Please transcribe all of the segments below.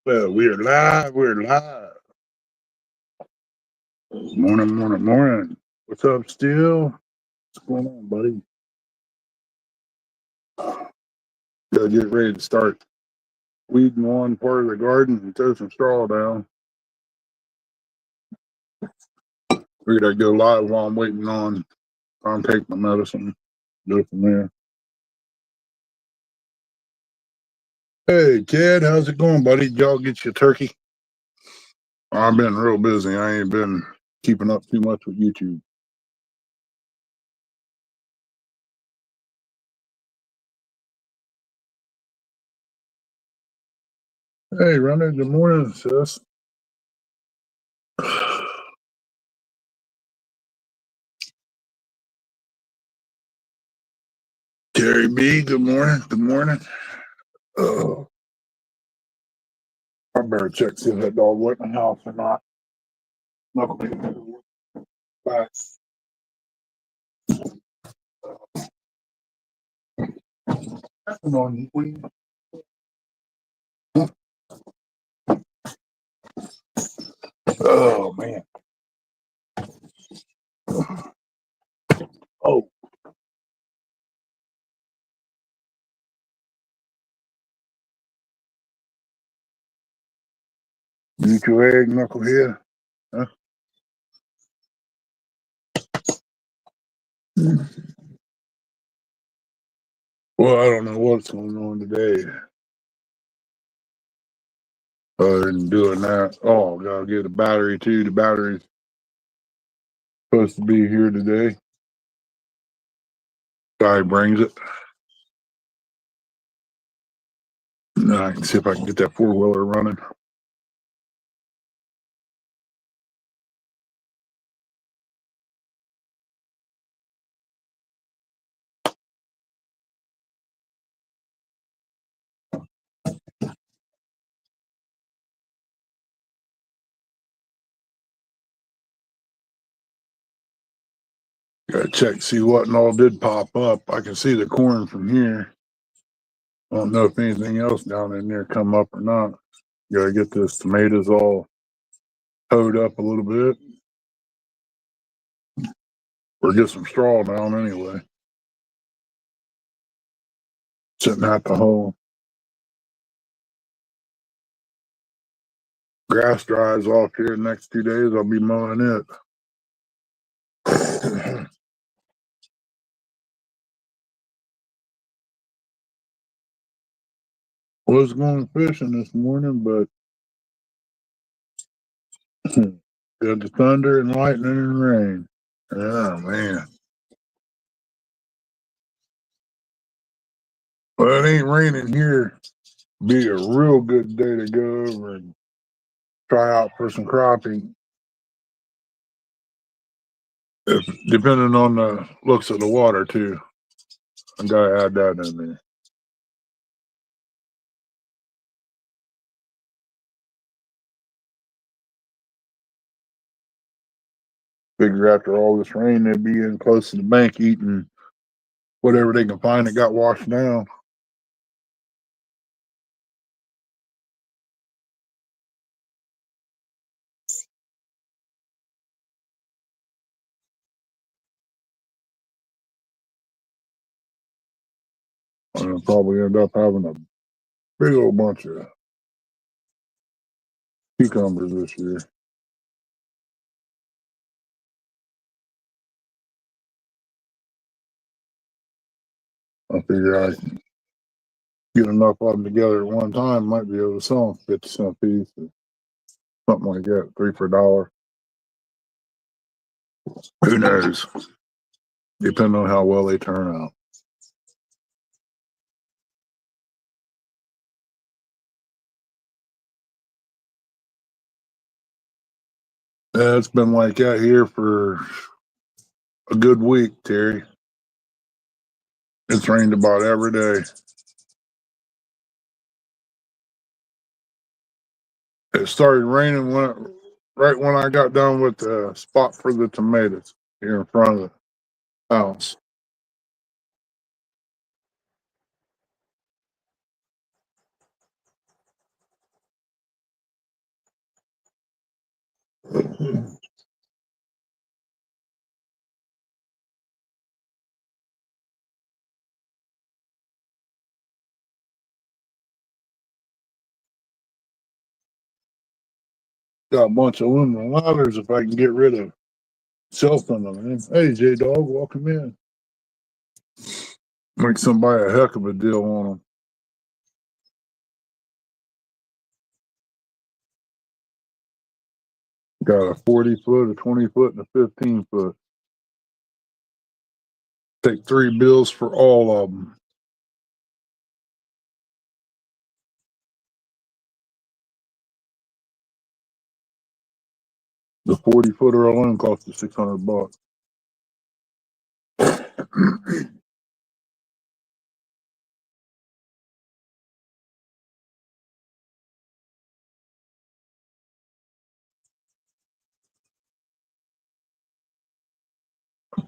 Well, we're live. We're live. Morning, morning, morning. What's up, Still? What's going on, buddy? Gotta get ready to start weeding one part of the garden and throw some straw down. Figured I'd go live while I'm waiting on I'll take my medicine. Go from there. Hey, kid, how's it going, buddy? Did y'all get your turkey? I've been real busy. I ain't been keeping up too much with YouTube. Hey, Ronnie, good morning, sis. Terry B, good morning. Good morning. I better check see if that dog went in the house or not. Back. Oh man. Oh, you eat your egg, knucklehead? Huh? Well, I don't know what's going on today. Other than doing that, oh, gotta get a battery too. The battery's supposed to be here today. Guy brings it. Now I can see if I can get that 4-wheeler running. Gotta check, see what and all did pop up. I can see the corn from here. I don't know if anything else down in there come up or not. Gotta get this tomatoes all hoed up a little bit. Or get some straw down anyway. Sitting at the hole. Grass dries off here the next 2 days. I'll be mowing it. Was going fishing this morning, but got the thunder and lightning and rain. Oh man. Well, it ain't raining here. Be a real good day to go over and try out for some crappie. If, depending on the looks of the water too. I gotta add that in there. Figure after all this rain, they'd be in close to the bank eating whatever they can find that got washed down. I'll probably end up having a big old bunch of cucumbers this year. I figure I can get enough of them together at one time, might be able to sell them 50-cent a piece or something like that, 3 for $1. Who knows? depending on how well they turn out. Yeah, it's been like that here for a good week, Terry. It's rained about every day. It started raining right when I got done with the spot for the tomatoes here in front of the house. Got a bunch of aluminum ladders if I can get rid of shelf on them. Hey, J Dog, welcome in. Make somebody a heck of a deal on them. Got a 40-foot, a 20-foot, and a 15-foot. Take 3 bills for all of them. The 40-footer alone cost you $600.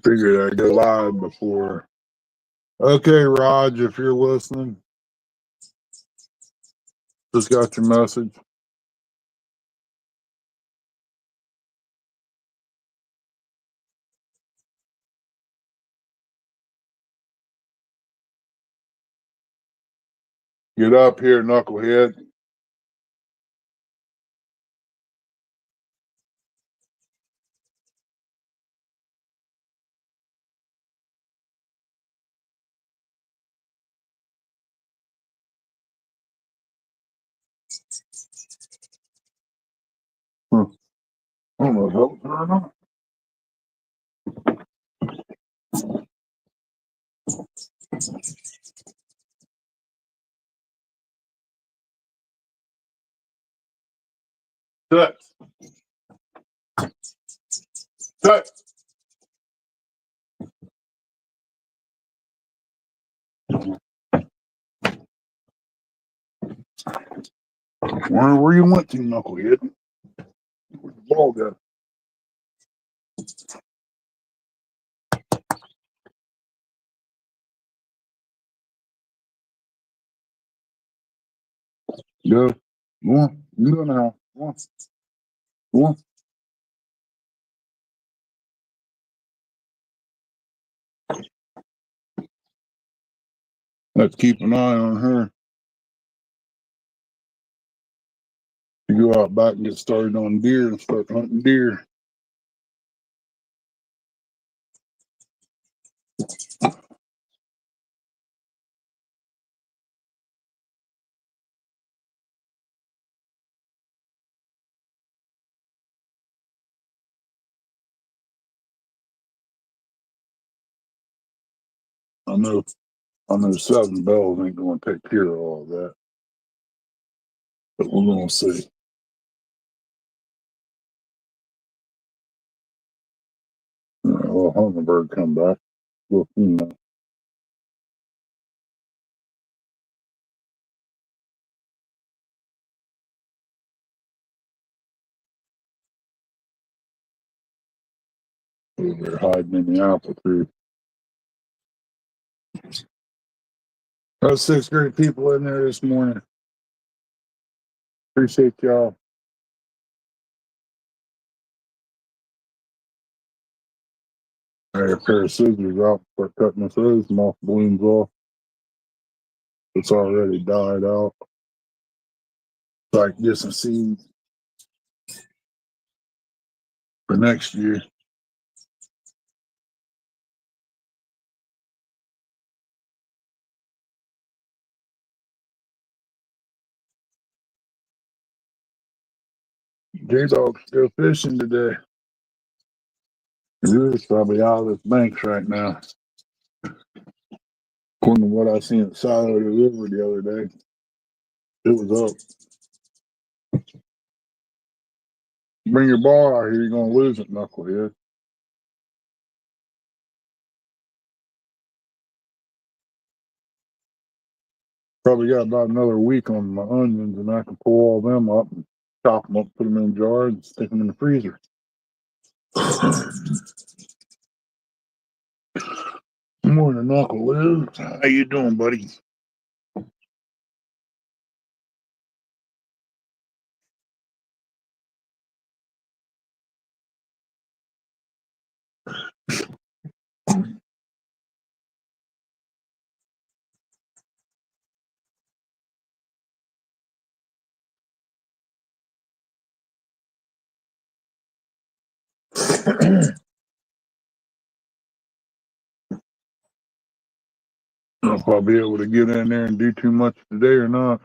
Figured I'd go live before. Okay, Raj, if you're listening, just got your message. Get up here, knucklehead. I don't know if helped her or not. Shut. Shut. Where you went to, knucklehead? Where's the ball go? Go. Go on. You go now. Go on. Go on. Let's keep an eye on her. You go out back and get started on deer and start hunting deer. I know 7 bells ain't going to take care of all that, but we're going to see. Well, Hummingbird come back. Well, they're hiding in the apple tree. Those 6th grade people in there this morning. Appreciate y'all. I had a pair of scissors out, start cutting this rose moth blooms off. It's already died out. So I can get some seeds for next year. J-Dog's still fishing today. It's probably out of its banks right now. According to what I seen at side of the river the other day, it was up. Bring your ball out here, you're gonna lose it, knucklehead. Probably got about another week on my onions, and I can pull all them up and chop them up, put them in jars, and stick them in the freezer. Morning, knucklehead. How you doing, buddy? If I'll be able to get in there and do too much today or not.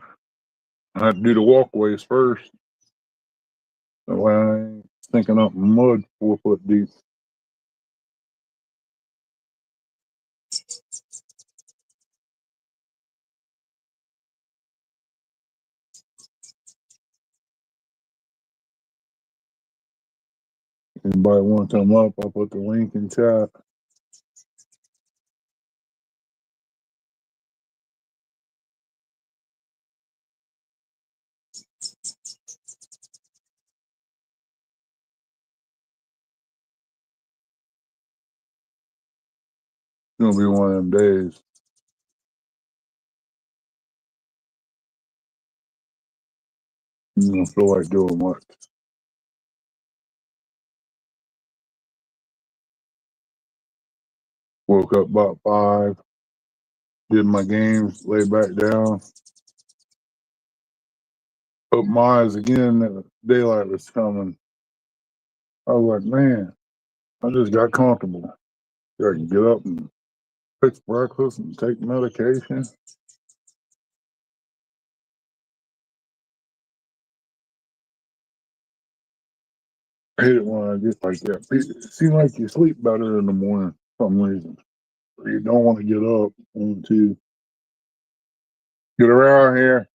I have to do the walkways first. That way I ain't stinking up mud 4 foot deep. Anybody want to come up, I'll put the link in chat. It's gonna be one of them days. You don't feel like doing much. Woke up about 5, did my games, lay back down, opened my eyes again, and daylight was coming. I was like, man, I just got comfortable. I can get up and fix breakfast and take medication. I hate it when I get like that. It seems like you sleep better in the morning for some reason. Or you don't want to get up and to get around here.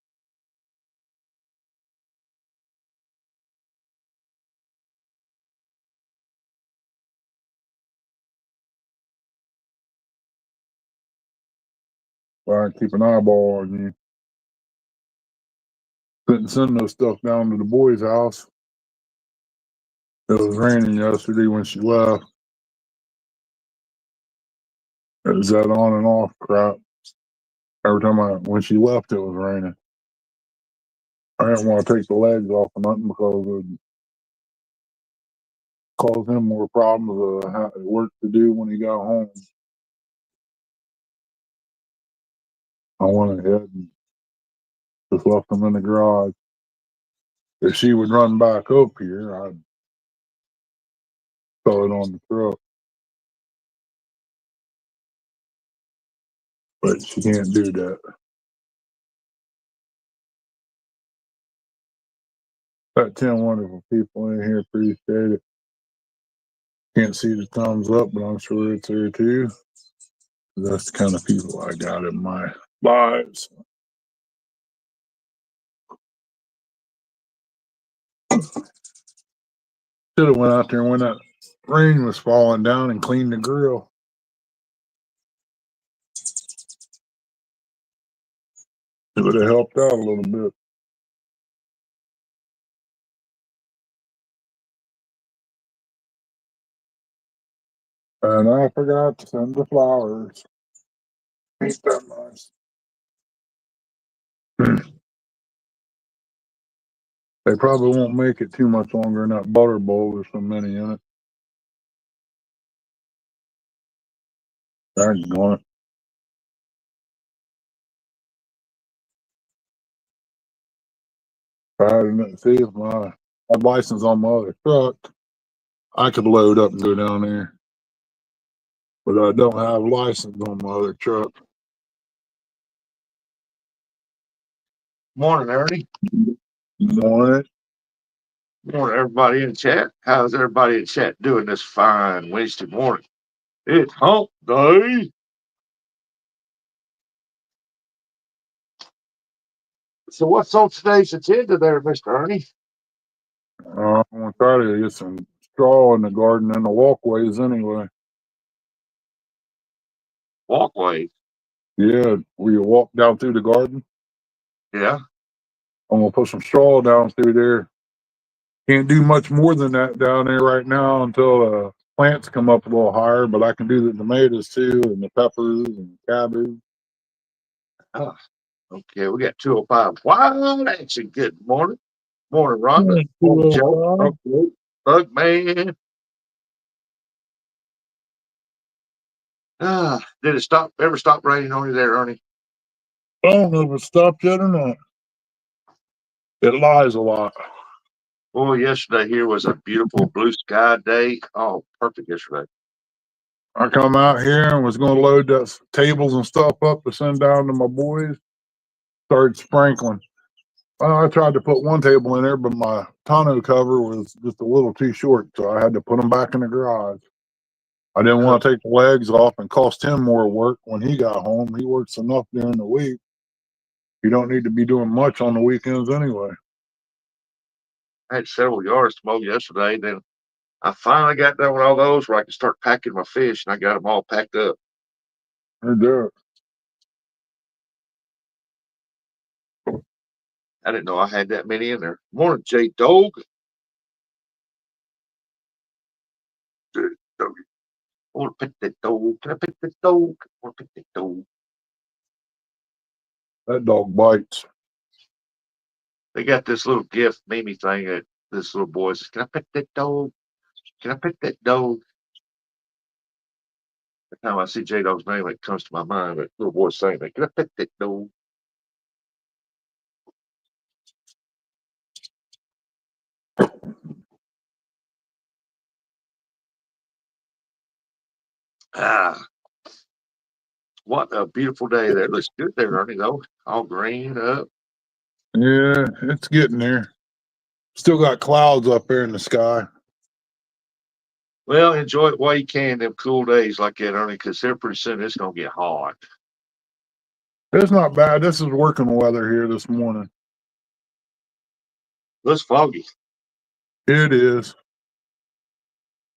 I keep an eyeball on you. Couldn't send no stuff down to the boys' house. It was raining yesterday when she left. It was that on and off crap. Every time when she left, it was raining. I didn't want to take the legs off or nothing because it would cause him more problems of work to do when he got home. I went ahead and just left them in the garage. If she would run back up here, I'd throw it on the truck. But she can't do that. Got 10 wonderful people in here. Appreciate it. Can't see the thumbs up, but I'm sure it's there too. That's the kind of people I got in my lives. Should have went out there when that rain was falling down and cleaned the grill. It would have helped out a little bit. And I forgot to send the flowers. Ain't that nice? They probably won't make it too much longer in that butter bowl. There's so many in it. I ain't going. I didn't see if my license on my other truck, I could load up and go down there. But I don't have a license on my other truck. Morning, Ernie. Morning. Morning, everybody in chat. How's everybody in chat doing this fine Wednesday morning? It's hump day. So, what's on today's agenda there, Mr. Ernie? I'm gonna try to get some straw in the garden and the walkways anyway. Walkway. Yeah, where you walk down through the garden. Yeah. I'm gonna put some straw down through there. Can't do much more than that down there right now until plants come up a little higher, but I can do the tomatoes too, and the peppers and cabbage. Oh, okay, we got 205. Wild action. Good morning. Morning, Rhonda. Morning, Joe. Okay. Bug man. Did it ever stop raining on you there, Ernie? I don't know if it stopped yet or not. It lies a lot. Boy, yesterday here was a beautiful blue sky day. Oh, perfect yesterday. I come out here and was going to load the tables and stuff up to send down to my boys. Started sprinkling. Well, I tried to put one table in there, but my tonneau cover was just a little too short, so I had to put them back in the garage. I didn't want to take the legs off and cost him more work when he got home. He works enough during the week. You don't need to be doing much on the weekends anyway. I had several yards to mow yesterday. Then I finally got done with all those where I could start packing my fish, and I got them all packed up. Right there. I didn't know I had that many in there. Morning, J Dog. I want to pick that dog. Can I pick that dog? I want to pick that dog. That dog bites. They got this little gift Mimi thing that this little boy says, "Can I pick that dog? Can I pick that dog?" Every time I see J Dog's name, it comes to my mind. That little boy saying that. Can I pick that dog? Ah, what a beautiful day there. It looks good there, Ernie, though. All green up. Yeah, it's getting there. Still got clouds up there in the sky. Well, enjoy it while you can, them cool days like that, Ernie, because here pretty soon it's going to get hot. It's not bad. This is working weather here this morning. It's foggy. It is.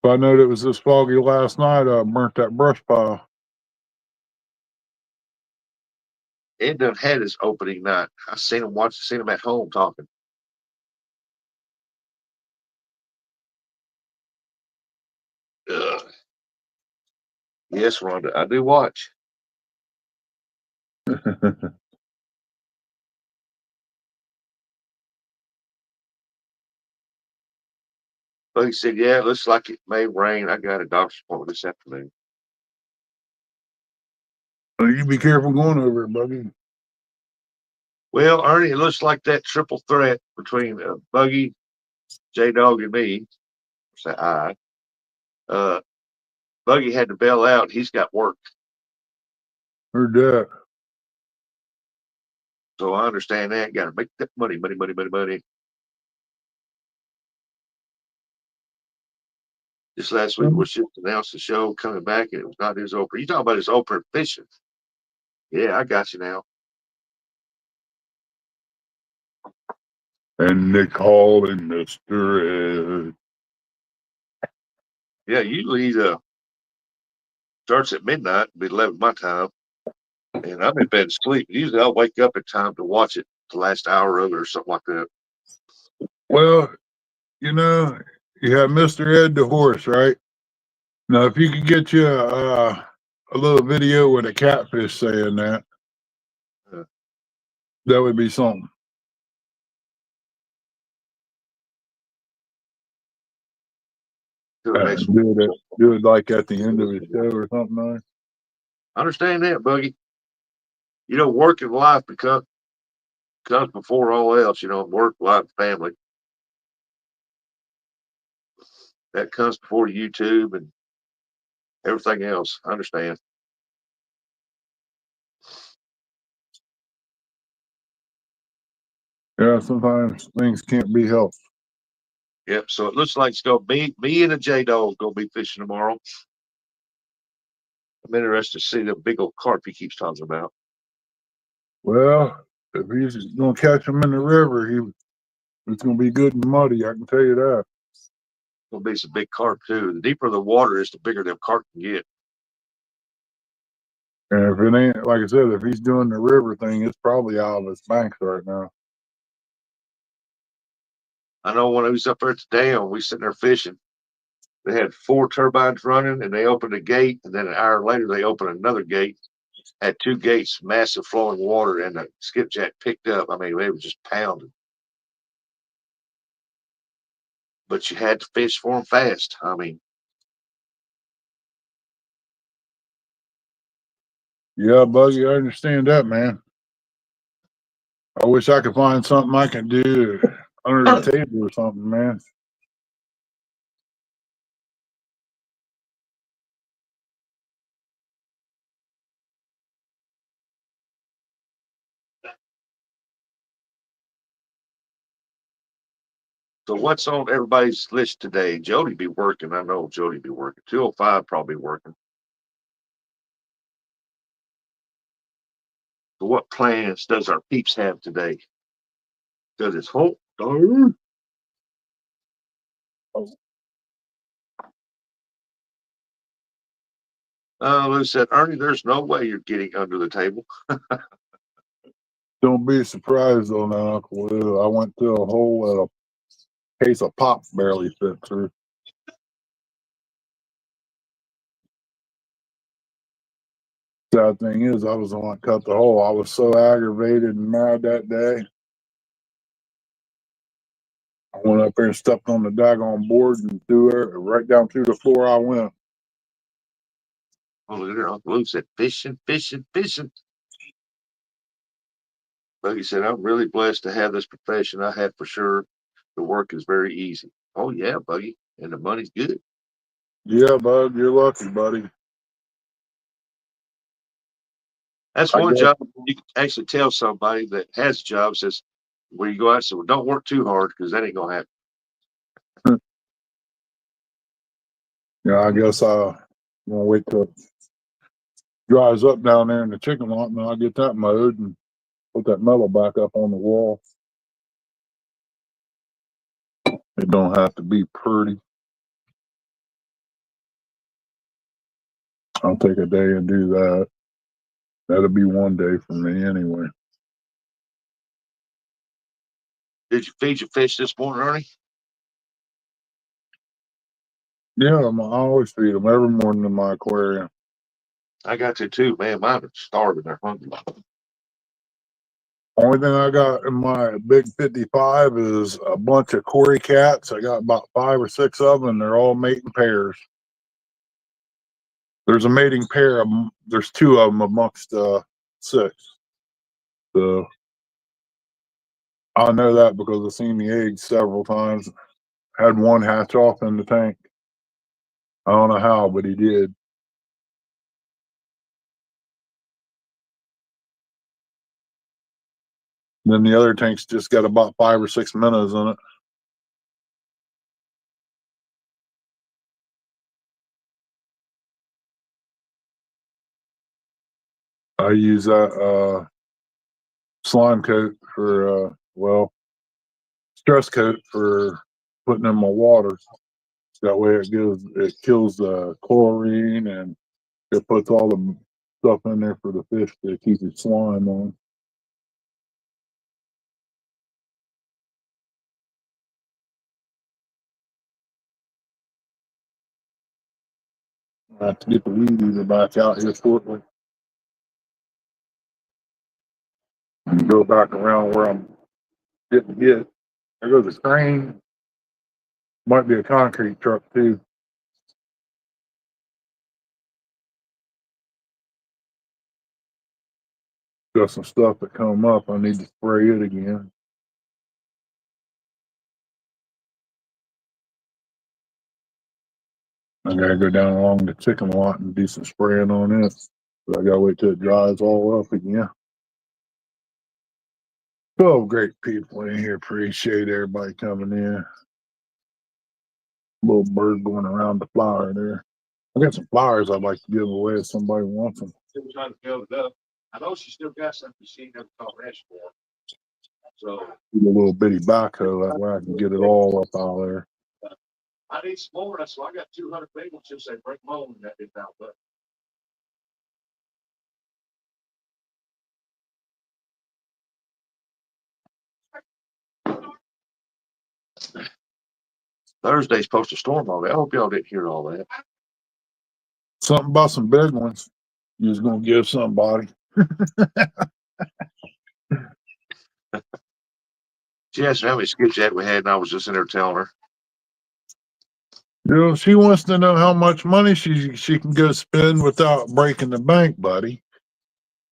If I knowed it was this foggy last night, I burnt that brush pile. It done had his opening night. I seen him at home talking. Ugh. Yes, Rhonda, I do watch. But he said, "Yeah, it looks like it may rain. I got a doctor's appointment this afternoon." You be careful going over it, Buggy. Well, Ernie, it looks like that triple threat between Buggy, J Dog, and me. Say I. Uh, Buggy had to bail out. He's got work, Heard that. so I understand that. Got to make that money, money, money, money, money. Just last week was just announced the show coming back, and it was not his opener. You talking about his opener fishing? Yeah, I got you now. And they call him Mr. Ed. Yeah, usually he starts at midnight, be 11 my time, and I'm in bed asleep. Usually I'll wake up in time to watch it the last hour of it or something like that. Well, you know, you have Mr. Ed the horse, right? Now, if you could get you a little video with a catfish saying that, Uh, that would be something. to the next one. Do it like at the end of the show or something like. I understand that, Buggy. You know, work and life comes before all else. You know, work, life, family. That comes before YouTube and everything else. I understand. Yeah, sometimes things can't be helped. Yep. So it looks like it's gonna be me and a J Dog gonna be fishing tomorrow. I'm interested to see the big old carp he keeps talking about. Well, if he's gonna catch him in the river, it's gonna be good and muddy. I can tell you that. Gonna be some big carp too. The deeper the water is, the bigger them carp can get. And if it ain't, like I said, if he's doing the river thing, it's probably out of his banks right now. I know when I was up there at the dam, we sitting there fishing. They had 4 turbines running, and they opened a gate, and then an hour later they opened another gate. Had 2 gates, massive flowing water, and the skipjack picked up. I mean, they were just pounding. But you had to fish for them fast. I mean, Yeah, Buggy, I understand that, man. I wish I could find something I can do under the table or something, man. so what's on everybody's list today? Jody be working. I know Jody be working. 205 probably working. So what plans does our peeps have today? Because it's hope. Oh, Lou said, Ernie, there's no way you're getting under the table. Don't be surprised though, now, Uncle Lou. I went through a hole that a case of pop barely fit through. Sad thing is, I was the one that cut the hole. I was so aggravated and mad that day. I went up there and stepped on the daggone board and threw it right down through the floor. I went. Oh, look at her. Uncle Lou said, fishing, fishing, fishing. But he said, I'm really blessed to have this profession. I have for sure. The work is very easy. Oh, yeah, buddy. And the money's good. Yeah, bud, you're lucky, buddy. That's I one guess. job you can actually tell somebody that has a job says, where you go out and say, well, don't work too hard because that ain't going to happen. Yeah, I guess I'm gonna wait till it dries up down there in the chicken lot, and then I'll get that mowed and put that metal back up on the wall. It don't have to be pretty. I'll take a day and do that. That'll be one day for me anyway. Did you feed your fish this morning, Ernie? Yeah, I always feed them every morning in my aquarium. I got to too, man. Mine are starving. They're hungry. Only thing I got in my big 55 is a bunch of Cory cats. I got about 5 or 6 of them, and they're all mating pairs. There's a mating pair of them. There's 2 of them amongst 6. So I know that because I've seen the eggs several times. Had one hatch off in the tank. I don't know how, but he did. Then the other tank's just got about 5 or 6 minnows in it. I use that slime coat for stress coat for putting in my water. That way it kills the chlorine, and it puts all the stuff in there for the fish to keep the slime on. I have to get the weed eater back out here shortly and go back around where I'm getting hit. There goes a crane. Might be a concrete truck too. Got some stuff that come up. I need to spray it again. I gotta go down along the chicken lot and do some spraying on it. But I gotta wait till it dries all up again. Oh, great people in here. Appreciate everybody coming in. Little bird going around the flower there. I got some flowers I'd like to give away if somebody wants them. Still trying to build it up. I know she still got something she never caught rest for. So Get a little bitty backhoe, that way I can get it all up out there. I need some more. So I got 200 people since they break mold and that didn't out. But Thursday's supposed to storm all that. I hope y'all didn't hear all that. Something about some big ones. You was gonna give somebody. She asked me how many skips that we had, and I was just in there telling her. You know, she wants to know how much money she can go spend without breaking the bank, buddy.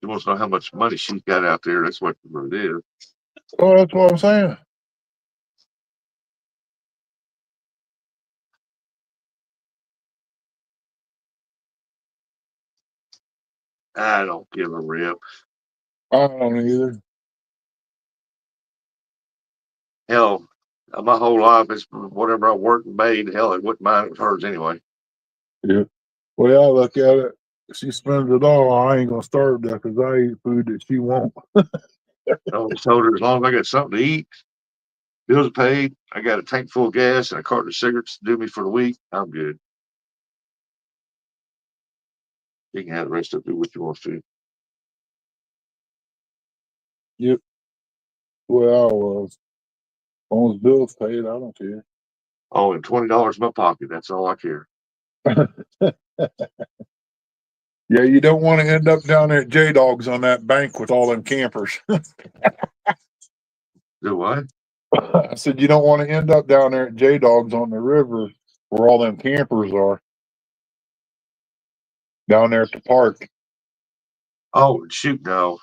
She wants to know how much money she's got out there. That's what it is. Oh, that's what I'm saying. I don't give a rip. I don't either. Hell, my whole life is whatever I worked and made. Hell, it wouldn't mind if hers anyway. Yeah. Well, I look at it. If she spends it all, I ain't gonna starve that because I eat food that she won't. I always told her as long as I got something to eat, bills are paid, I got a tank full of gas and a carton of cigarettes to do me for the week, I'm good. You can have the rest of it, do what you want to. Yep. Well, I was. As long as bills paid, I don't care. Oh, and $20 in my pocket, that's all I care. Yeah, you don't want to end up down there at J Dogs on that bank with all them campers. Do what? I said you don't want to end up down there at J Dogs on the river where all them campers are. Down there at the park. Oh, shoot, no.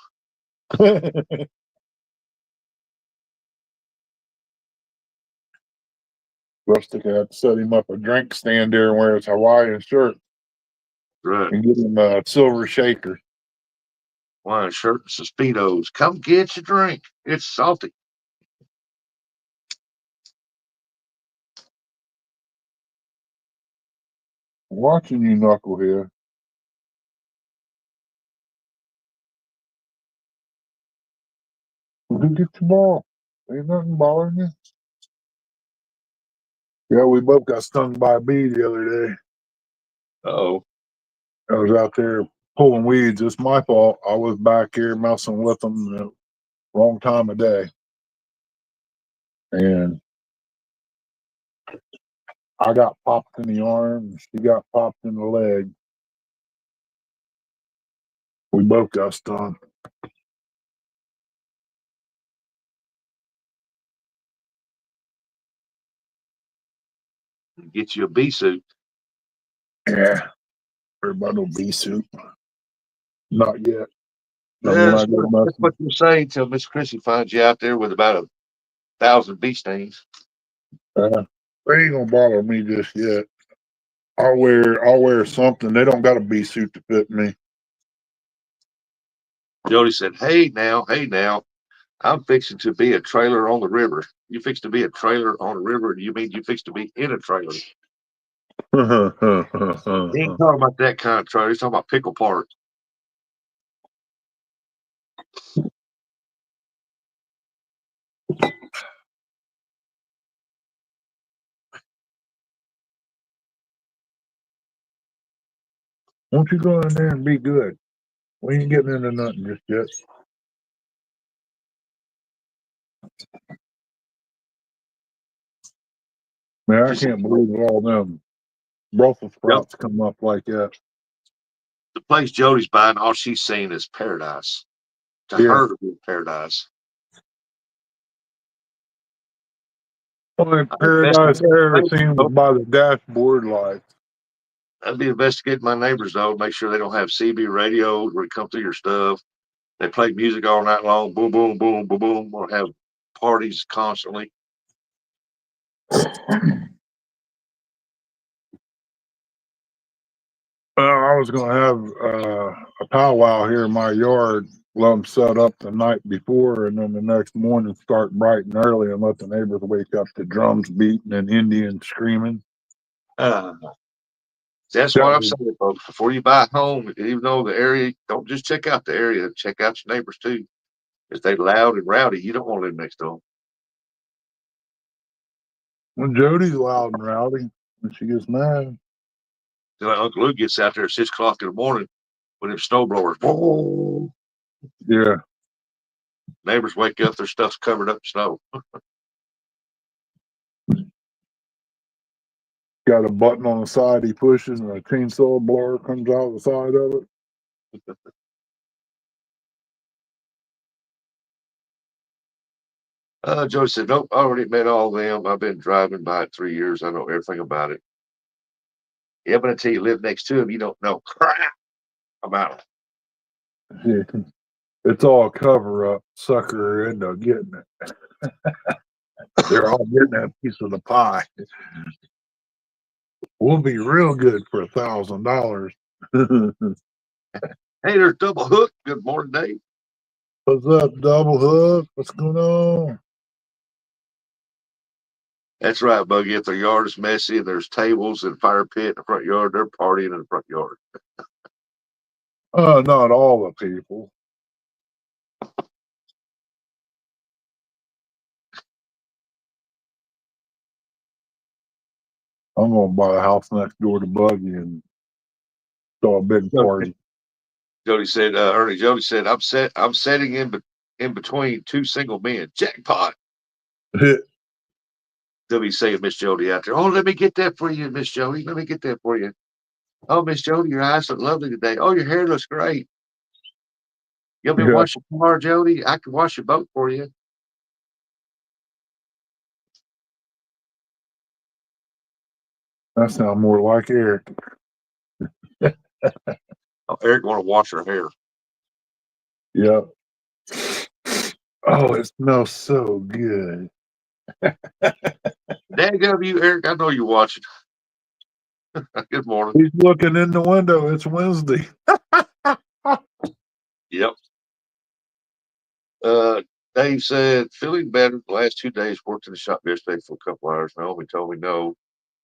Rustic had to set him up a drink stand there and wear his Hawaiian shirt Right. and get him a silver shaker. Wine shirt and some Speedos. Come get your drink. It's salty. I'm watching you, knucklehead. Well, get your ball. Ain't nothing bothering you. Yeah, we both got stung by a bee the other day. Oh. I was out there pulling weeds. It's my fault. I was back here messing with them the wrong time of day. And I got popped in the arm. And she got popped in the leg. We both got stung. Get you a bee suit. Yeah. Everybody no bee suit. Not yet. Not Yeah, when that's I go what messing. you say until Miss Chrissy finds you out there with about 1,000 bee stings. They ain't gonna bother me just yet. I'll wear something. They don't got a bee suit to fit me. Jody said, hey now, I'm fixing to be a trailer on the river. You fix to be a trailer on the river? Do you mean you fix to be in a trailer? He ain't talking about that kind of trailer. He's talking about Pickle Park. Won't you go in there and be good? We ain't getting into nothing just yet. Man, I She said, can't believe all them Brussels yep, sprouts come up like that. the place Jody's buying, all she's seen is paradise. To Yeah. her, to be paradise. Only I paradise I ever seen was investigate- by the dashboard lights. I'd be investigating my neighbors though, make sure they don't have CB radios where they come through your stuff. They play music all night long, boom, boom, boom, boom, boom, or have parties constantly. I was gonna have a powwow here in my yard. Let them set up the night before, and then the next morning start bright and early, and let the neighbors wake up to drums beating and Indians screaming. Uh, that's what I'm saying, folks. Before you buy a home, even though the area, don't just check out the area, check out your neighbors too. If they loud and rowdy, you don't want to live next door. When Jody's loud and rowdy, when she gets mad. Then like Uncle Luke gets out there at 6 o'clock in the morning with them snow blowers. Whoa. Yeah. Neighbors wake up, their stuff's covered up in snow. Got a button on the side he pushes, and a chainsaw blower comes out the side of it. Joe said, nope, I already met all of them. I've been driving by it 3 years. I know everything about it. Yeah, but until you live next to him, you don't know crap about it. Yeah. It's all cover up. Sucker end up getting it. They're all getting that piece of the pie. We'll be real good for $1,000. Hey, there's Double Hook. Good morning, Dave. What's up, Double Hook? What's going on? That's right, Buggy. If their yard is messy and there's tables and fire pit in the front yard, they're partying in the front yard. Not all the people. I'm gonna buy a house next door to Buggy and throw a big party. Jody said, Ernie, Jody said, I'm sitting in between two single men. Jackpot. They'll be saying Miss Jody out there. Oh, let me get that for you, Miss Jody. Let me get that for you. Oh, Miss Jody, your eyes look lovely today. Oh, your hair looks great. You want me to Yeah, wash your car, Jody? I can wash your boat for you. that sounds more like Eric. Oh, Eric want to wash her hair. Yeah. Oh, it smells so good. Daggum you, Eric. I know you're watching. Good morning. He's looking in the window. It's Wednesday. Yep. Dave said, feeling better the last 2 days. Worked in the shop yesterday for a couple hours. Naomi told me no,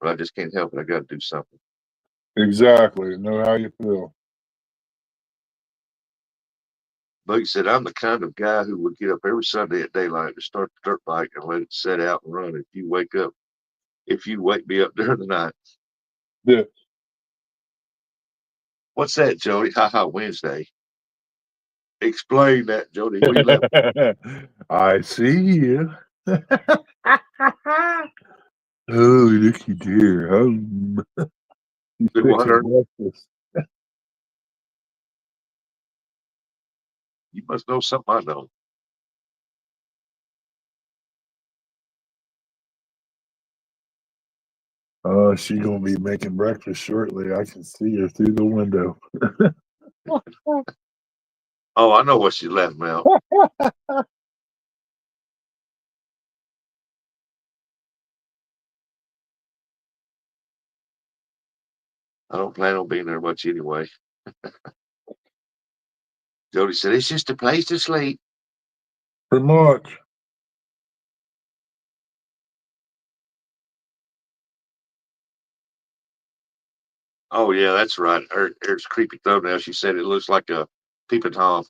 but I just can't help it. I got to do something. Exactly. Know how you feel. Buggy said, I'm the kind of guy who would get up every Sunday at daylight to start the dirt bike and let it set out and run if you wake me up during the night. Yeah. What's that, Jody? Ha ha, Wednesday. Explain that, Jody. What you laughing? I see you. Oh, looky there. He's Good fixing water. breakfast. You must know something I know. She's gonna be making breakfast shortly. I can see her through the window. Oh, I know what she's laughing about. I don't plan on being there much anyway. Jody said, it's just a place to sleep. Pretty much. Oh, yeah, that's right. Eric's creepy thumbnail. She said it looks like a peeping Tom.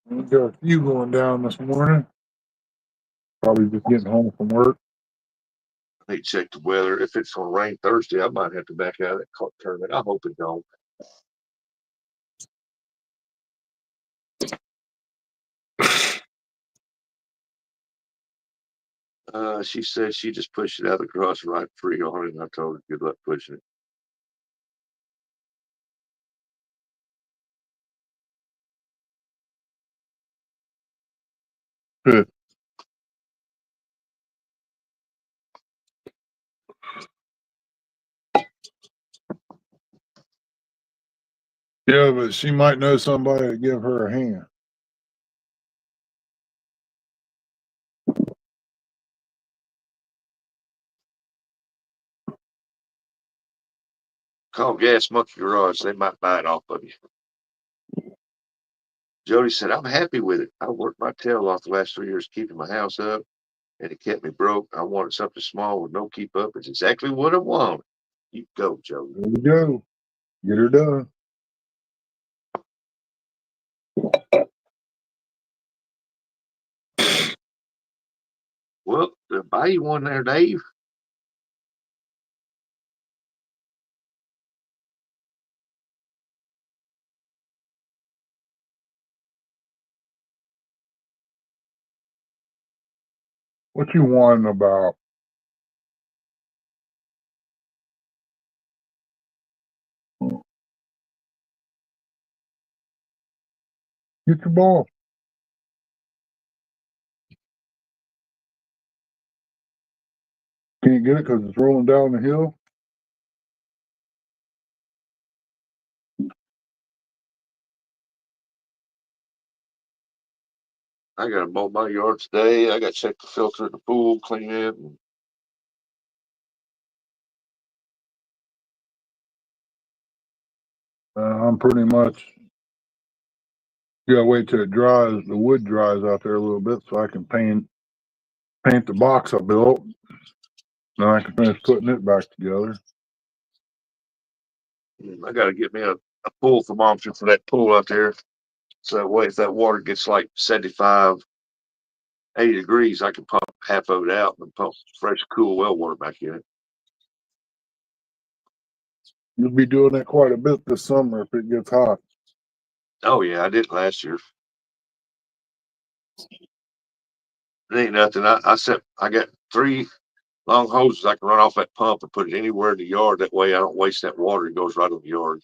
We got a few going down this morning. Probably just getting home from work. I need to check the weather. If it's going to rain Thursday, I might have to back out of that tournament. I hope it don't. She said she just pushed it out of the garage right free on it, and I told her good luck pushing it. Good. Yeah, but she might know somebody to give her a hand. Call Gas Monkey Garage. They might buy it off of you. Jody said, I'm happy with it. I worked my tail off the last 3 years keeping my house up, and it kept me broke. I wanted something small with no keep up. It's exactly what I want. You go, Jody. There we go. Get her done. Well, buy you one there, Dave. What you want about? Get your ball. Can't get it because it's rolling down the hill. I got to mow my yard today. I got to check the filter in the pool, clean it. And I'm pretty much gotta wait till it dries. The wood dries out there a little bit, so I can paint the box I built. Then I can finish putting it back together. I got to get me a pool thermometer for that pool out there. So that way, if that water gets like 75, 80 degrees, I can pump half of it out and pump fresh, cool well water back in it. You'll be doing that quite a bit this summer if it gets hot. Oh, yeah, I did last year. It ain't nothing. I got 3 long hoses I can run off that pump and put it anywhere in the yard. That way I don't waste that water. It goes right on the yard.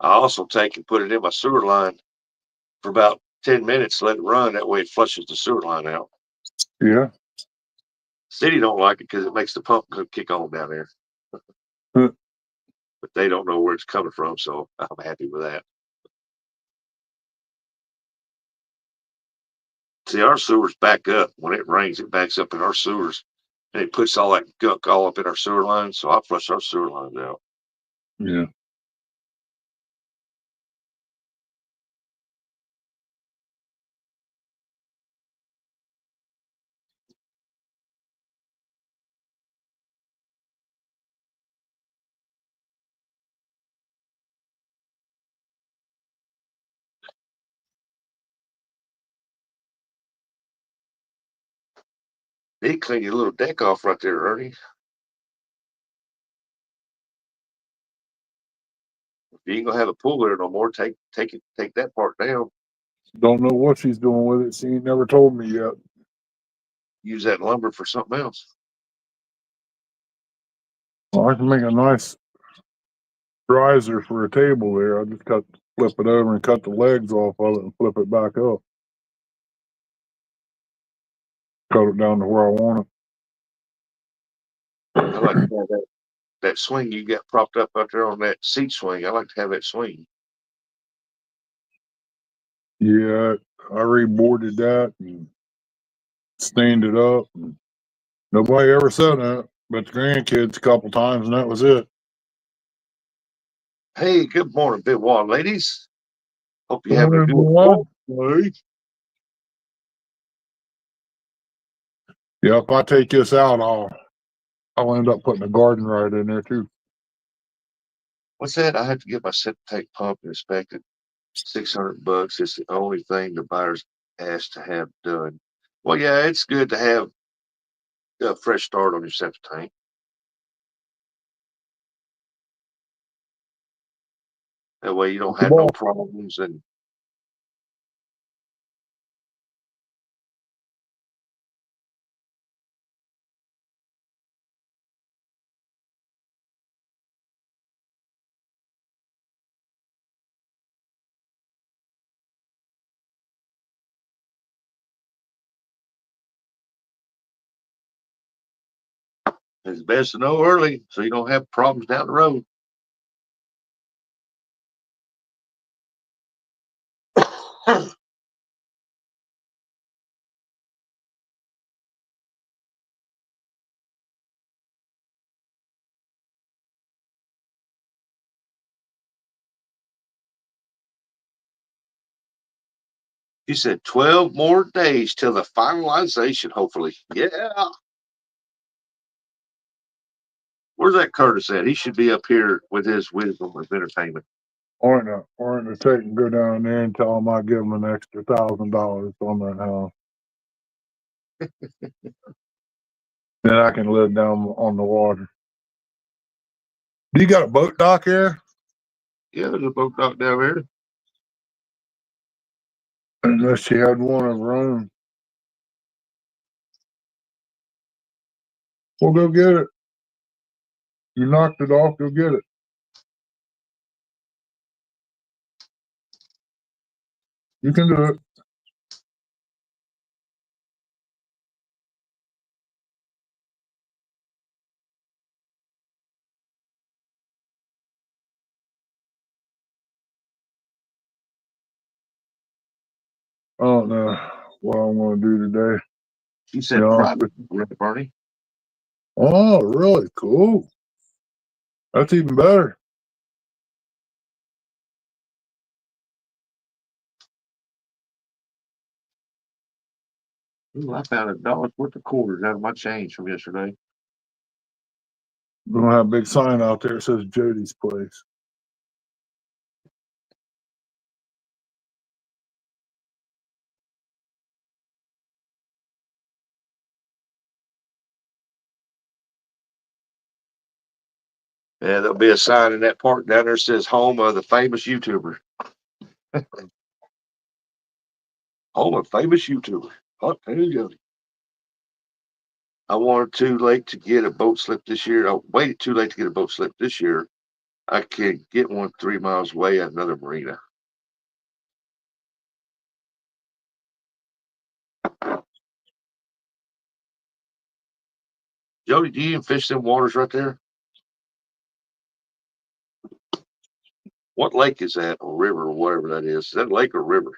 I also take and put it in my sewer line for about 10 minutes, let it run. That way it flushes the sewer line out. Yeah. City don't like it because it makes the pump kick on down there. But they don't know where it's coming from, so I'm happy with that. See, our sewers back up. When it rains, it backs up in our sewers. And it puts all that gunk all up in our sewer lines, so I flush our sewer lines out. Yeah. They clean your little deck off right there, Ernie. If you ain't gonna have a pool there no more, take that part down. Don't know what she's doing with it. She ain't never told me yet. Use that lumber for something else. Well, I can make a nice riser for a table there. I just flip it over and cut the legs off of it and flip it back up. Cut it down to where I want I like it. to have that swing you got propped up out there on that seat swing. I like to have that swing. Yeah, I reboarded that and stained it up. And nobody ever said that, but the grandkids a couple times, and that was it. Hey, good morning, Big Wad ladies. Hope you're having a Morning, good boy. day. Yeah, if I take this out, I'll end up putting a garden right in there too. What's that? I have to get my septic tank pump inspected. $600. It's the only thing the buyers asked to have done. Well, yeah, it's good to have a fresh start on your septic tank. That way you don't The have no ball. problems. And It's best to know early so you don't have problems down the road. He said 12 more days till the finalization, hopefully. Yeah. Where's that Curtis at? He should be up here with his wisdom of entertainment. Or to take and go down there and tell them I give them an extra $1,000 on that house. Then I can live down on the water. Do you got a boat dock here? Yeah, there's a boat dock down there. Unless she had one of her own. We'll go get it. You knocked it off, go get it. You can do it. I don't know what I'm going to do today. He said private, Bernie. Oh, really? Cool. That's even better. Ooh, I found $1 worth of quarters out of my change from yesterday. We're going to have a big sign out there that says Jody's Place. Yeah, there'll be a sign in that park down there that says home of the famous YouTuber. Home of famous YouTuber. Hot Tail Jody. I wanted too late to get a boat slip this year. I waited too late to get a boat slip this year. I can get one 3 miles away at another marina. Jody, do you even fish them waters right there? What lake is that, or river, or whatever that is? Is that lake or river?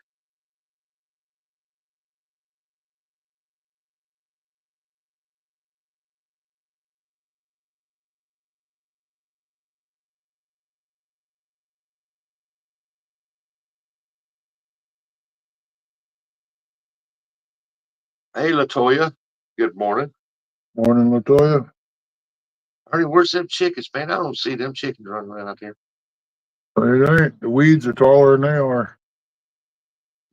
Hey, Latoya. Good morning. Morning, Latoya. Ernie, where's them chickens, man? I don't see them chickens running around out there. It ain't. The weeds are taller than they are.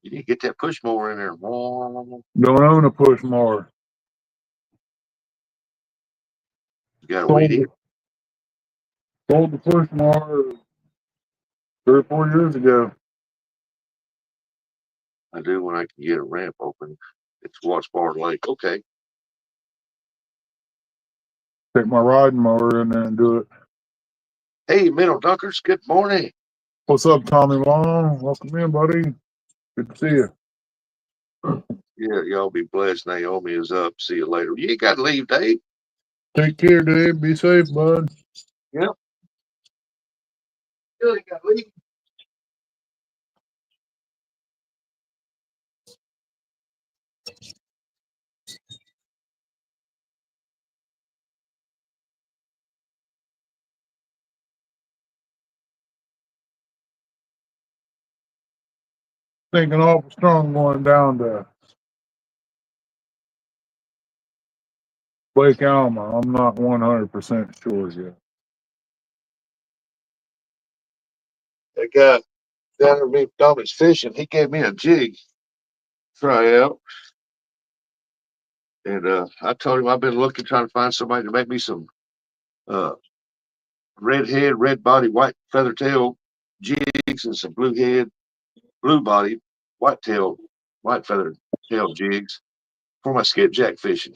You need to get that push mower in there. Don't own a push mower. You got a weed eater? Sold the push mower 3 or 4 years ago. I do when I can get a ramp open. It's Watts Bar Lake. Okay. Take my riding mower in there and do it. Hey, Middle Dunkers. Good morning. What's up, Tommy Long? Welcome in, buddy. Good to see you. Yeah, y'all be blessed. Naomi is up. See you later. You ain't got to leave, Dave. Take care, Dave. Be safe, bud. Yep. You ain't got to leave. Thinking awful strong going down to Lake Alma. I'm not 100% sure yet. That guy down there with Dominic's fishing, he gave me a jig try out. And I told him I've been looking, trying to find somebody to make me some red head, red body, white feather tail jigs and some blue head, blue body, white tail, white feather tail jigs for my skipjack fishing.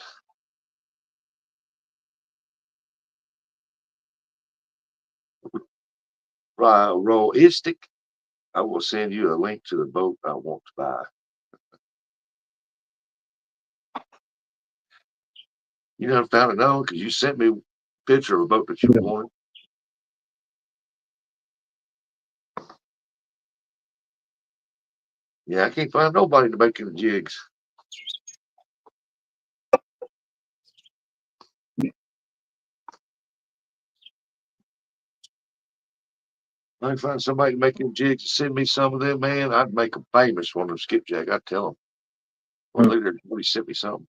Roistic. I will send you a link to the boat I want to buy. You done found it out because you sent me a picture of a boat that you wanted. Yeah, I can't find nobody to make any jigs. I can find somebody to make them jigs and send me some of them, man. I'd make them famous, one of them skipjack. I'd tell them. Well, look at somebody sent me something.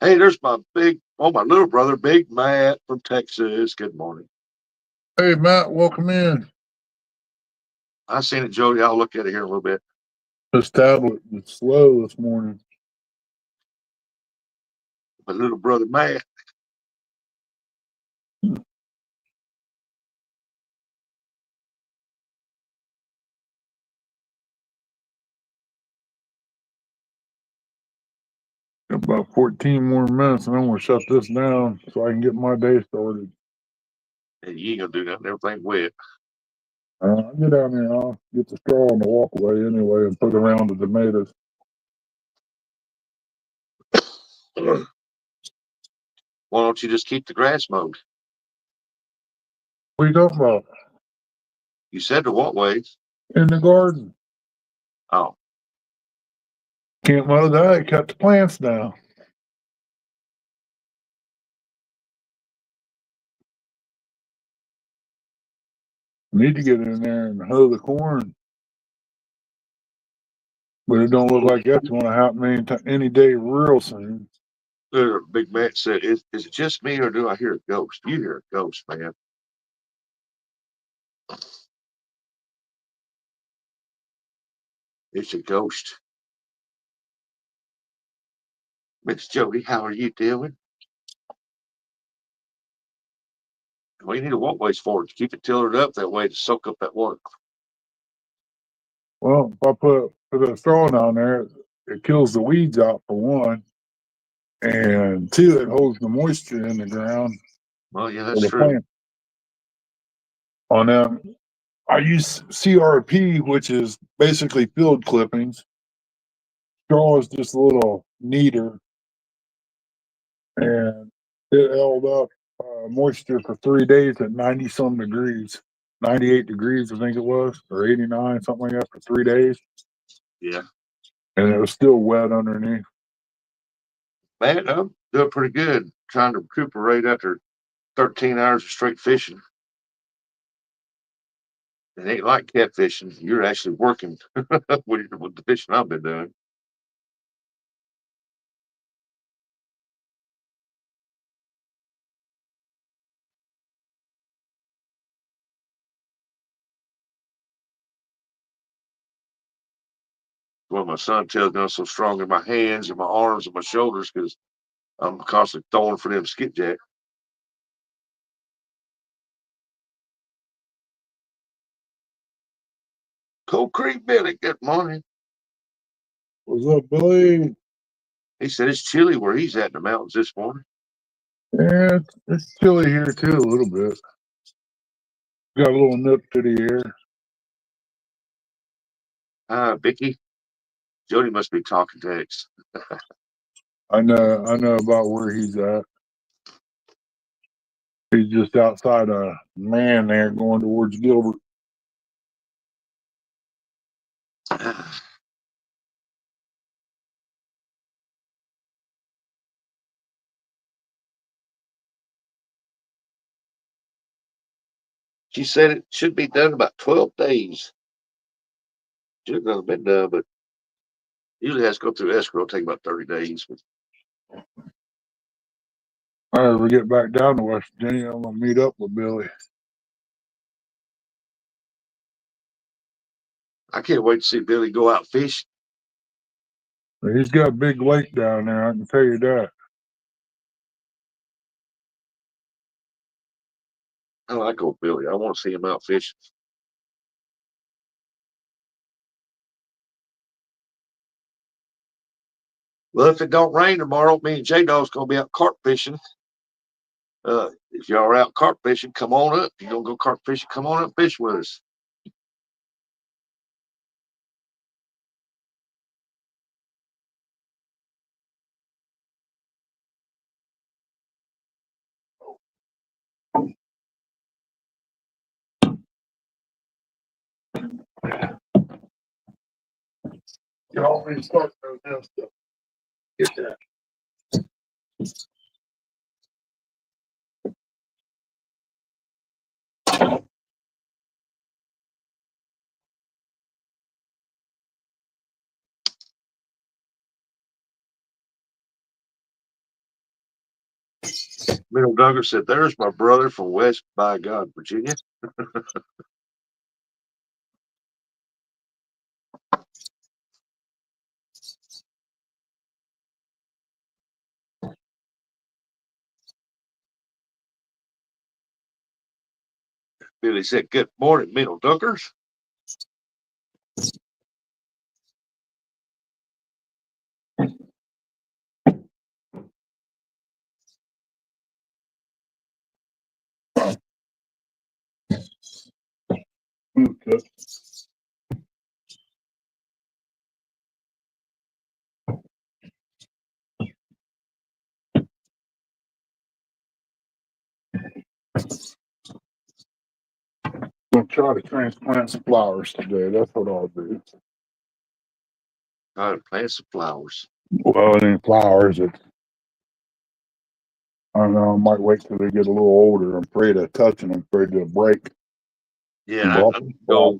Hey, there's my little brother, Big Matt from Texas. Good morning. Hey, Matt, welcome in. I seen it, Jody. I'll look at it here in a little bit. This tablet was slow this morning. My little brother, Matt. About 14 more minutes, and I'm gonna shut this down so I can get my day started. Hey, you ain't gonna do nothing. Everything wet. I'll get down there and I'll get the straw on the walkway anyway and put around the tomatoes. Why don't you just keep the grass mowed? What are you talking about? You said the walkways. In the garden. Oh, Can't mow that, cut the plants down. Need to get in there and hoe the corn. But it don't look like that's gonna happen any day real soon. Big Matt said, is it just me or do I hear a ghost? You hear a ghost, man. It's a ghost. Miss Jody, how are you doing? Well, you need a walkways for it to keep it tillered up that way to soak up that water. Well, if I put a straw down there, it kills the weeds out for one. And two, it holds the moisture in the ground Well, yeah, for that's the true. plant. On them, I use CRP, which is basically field clippings. Straw is just a little neater, and it held up moisture for 3 days at 90 some degrees, 98 degrees, I think it was, or 89, something like that for 3 days. Yeah. And it was still wet underneath. Man, I'm doing pretty good trying to recuperate after 13 hours of straight fishing. It ain't like catfishing. You're actually working with the fishing I've been doing. Well, my son tells me I'm so strong in my hands and my arms and my shoulders because I'm constantly throwing for them skipjack. Cold Creek Billy, good morning. What's up, Billy? He said it's chilly where he's at in the mountains this morning. Yeah, it's chilly here too, a little bit. Got a little nip to the air. Ah, Vicky. Jody must be talking text. I know about where he's at. He's just outside of Man there going towards Gilbert. She said it should be done in about 12 days. Should have been done, but usually has to go through escrow. It'll take about 30 days. But I ever get back down to West Virginia, I'm gonna meet up with Billy. I can't wait to see Billy go out fishing. He's got a big lake down there, I can tell you that. I like old Billy. I want to see him out fishing. Well, if it don't rain tomorrow, me and J Dog's gonna be out carp fishing. If y'all are out carp fishing, come on up. If you're gonna go carp fishing, come on up fish with us. You always start those now stuff. Get that. Middle Duggar said, "There's my brother from West by God, Virginia." Billy said, "Good morning, Middle Duggars." Okay. Gonna try to transplant some flowers today. That's what I'll do. Try to plant some flowers. Well, it ain't flowers. It's, I don't know. I might wait till they get a little older. I'm afraid of touching them. Afraid they'll break. Yeah, and I'm gonna go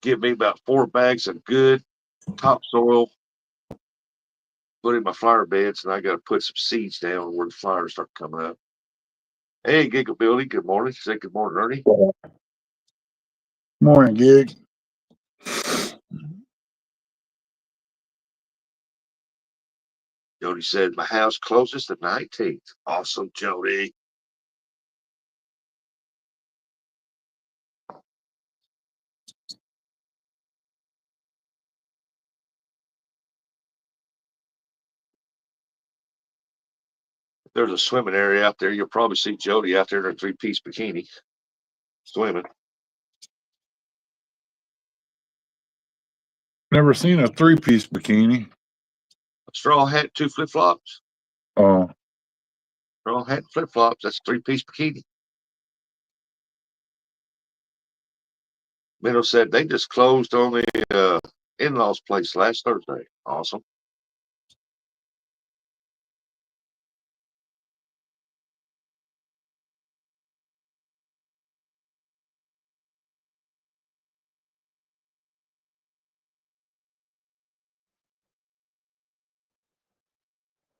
get me about 4 bags of good topsoil, put in my flower beds, and I got to put some seeds down where the flowers start coming up. Hey, Giga Billy, good morning. Say good morning, Ernie. Morning, Gig. Jody said, "My house closes the 19th. Awesome, Jody. There's a swimming area out there. You'll probably see Jody out there in her 3-piece bikini swimming. Never seen a 3-piece bikini. A straw hat, 2 flip flops. Oh, Straw hat, flip flops. That's a 3-piece bikini." Middle said they just closed on the in-laws place last Thursday. Awesome.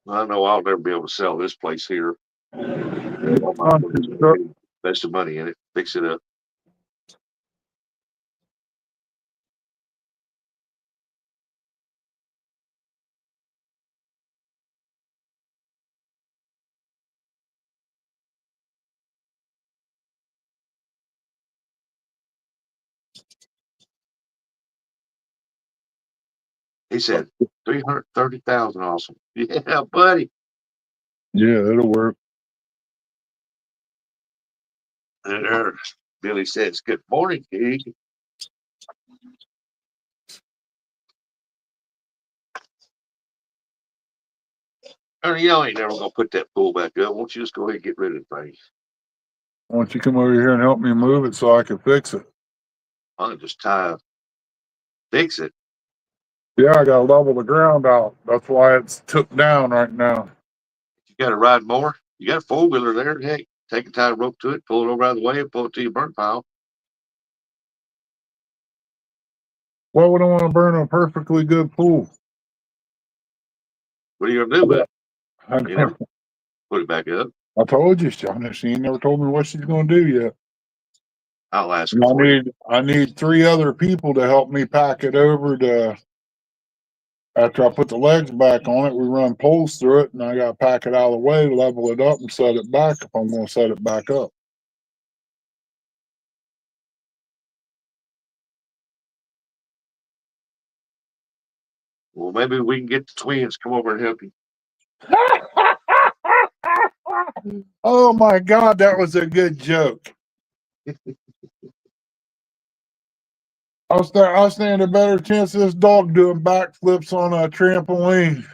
I know I'll never be able to sell this place here. All my money's gonna be invest the money in it, fix it up. He said 330,000. Awesome. Yeah, buddy. yeah, it'll work. And Billy says, "Good morning, Gig." Ernie, y'all ain't never gonna put that pool back up. Won't you just go ahead and get rid of the thing? Why don't you come over here and help me move it so I can fix it? I'll just fix it. Yeah, I gotta level the ground out. That's why it's took down right now. You got to ride more. You got a 4-wheeler there. Hey, take a tie rope to it, pull it over out of the way, and pull it to your burn pile. Why would I want to burn a perfectly good pool? What are you gonna do with it? I, You never put it back up. I told you, John. She ain't never told me what she's gonna do yet. I'll ask And her for you. I need 3 other people to help me pack it over to. After I put the legs back on it, we run poles through it, and I got to pack it out of the way, level it up, and set it back if I'm going to set it back up. Well, maybe we can get the twins come over and help you. Oh my God, that was a good joke. I'll stand a better chance of this dog doing backflips on a trampoline.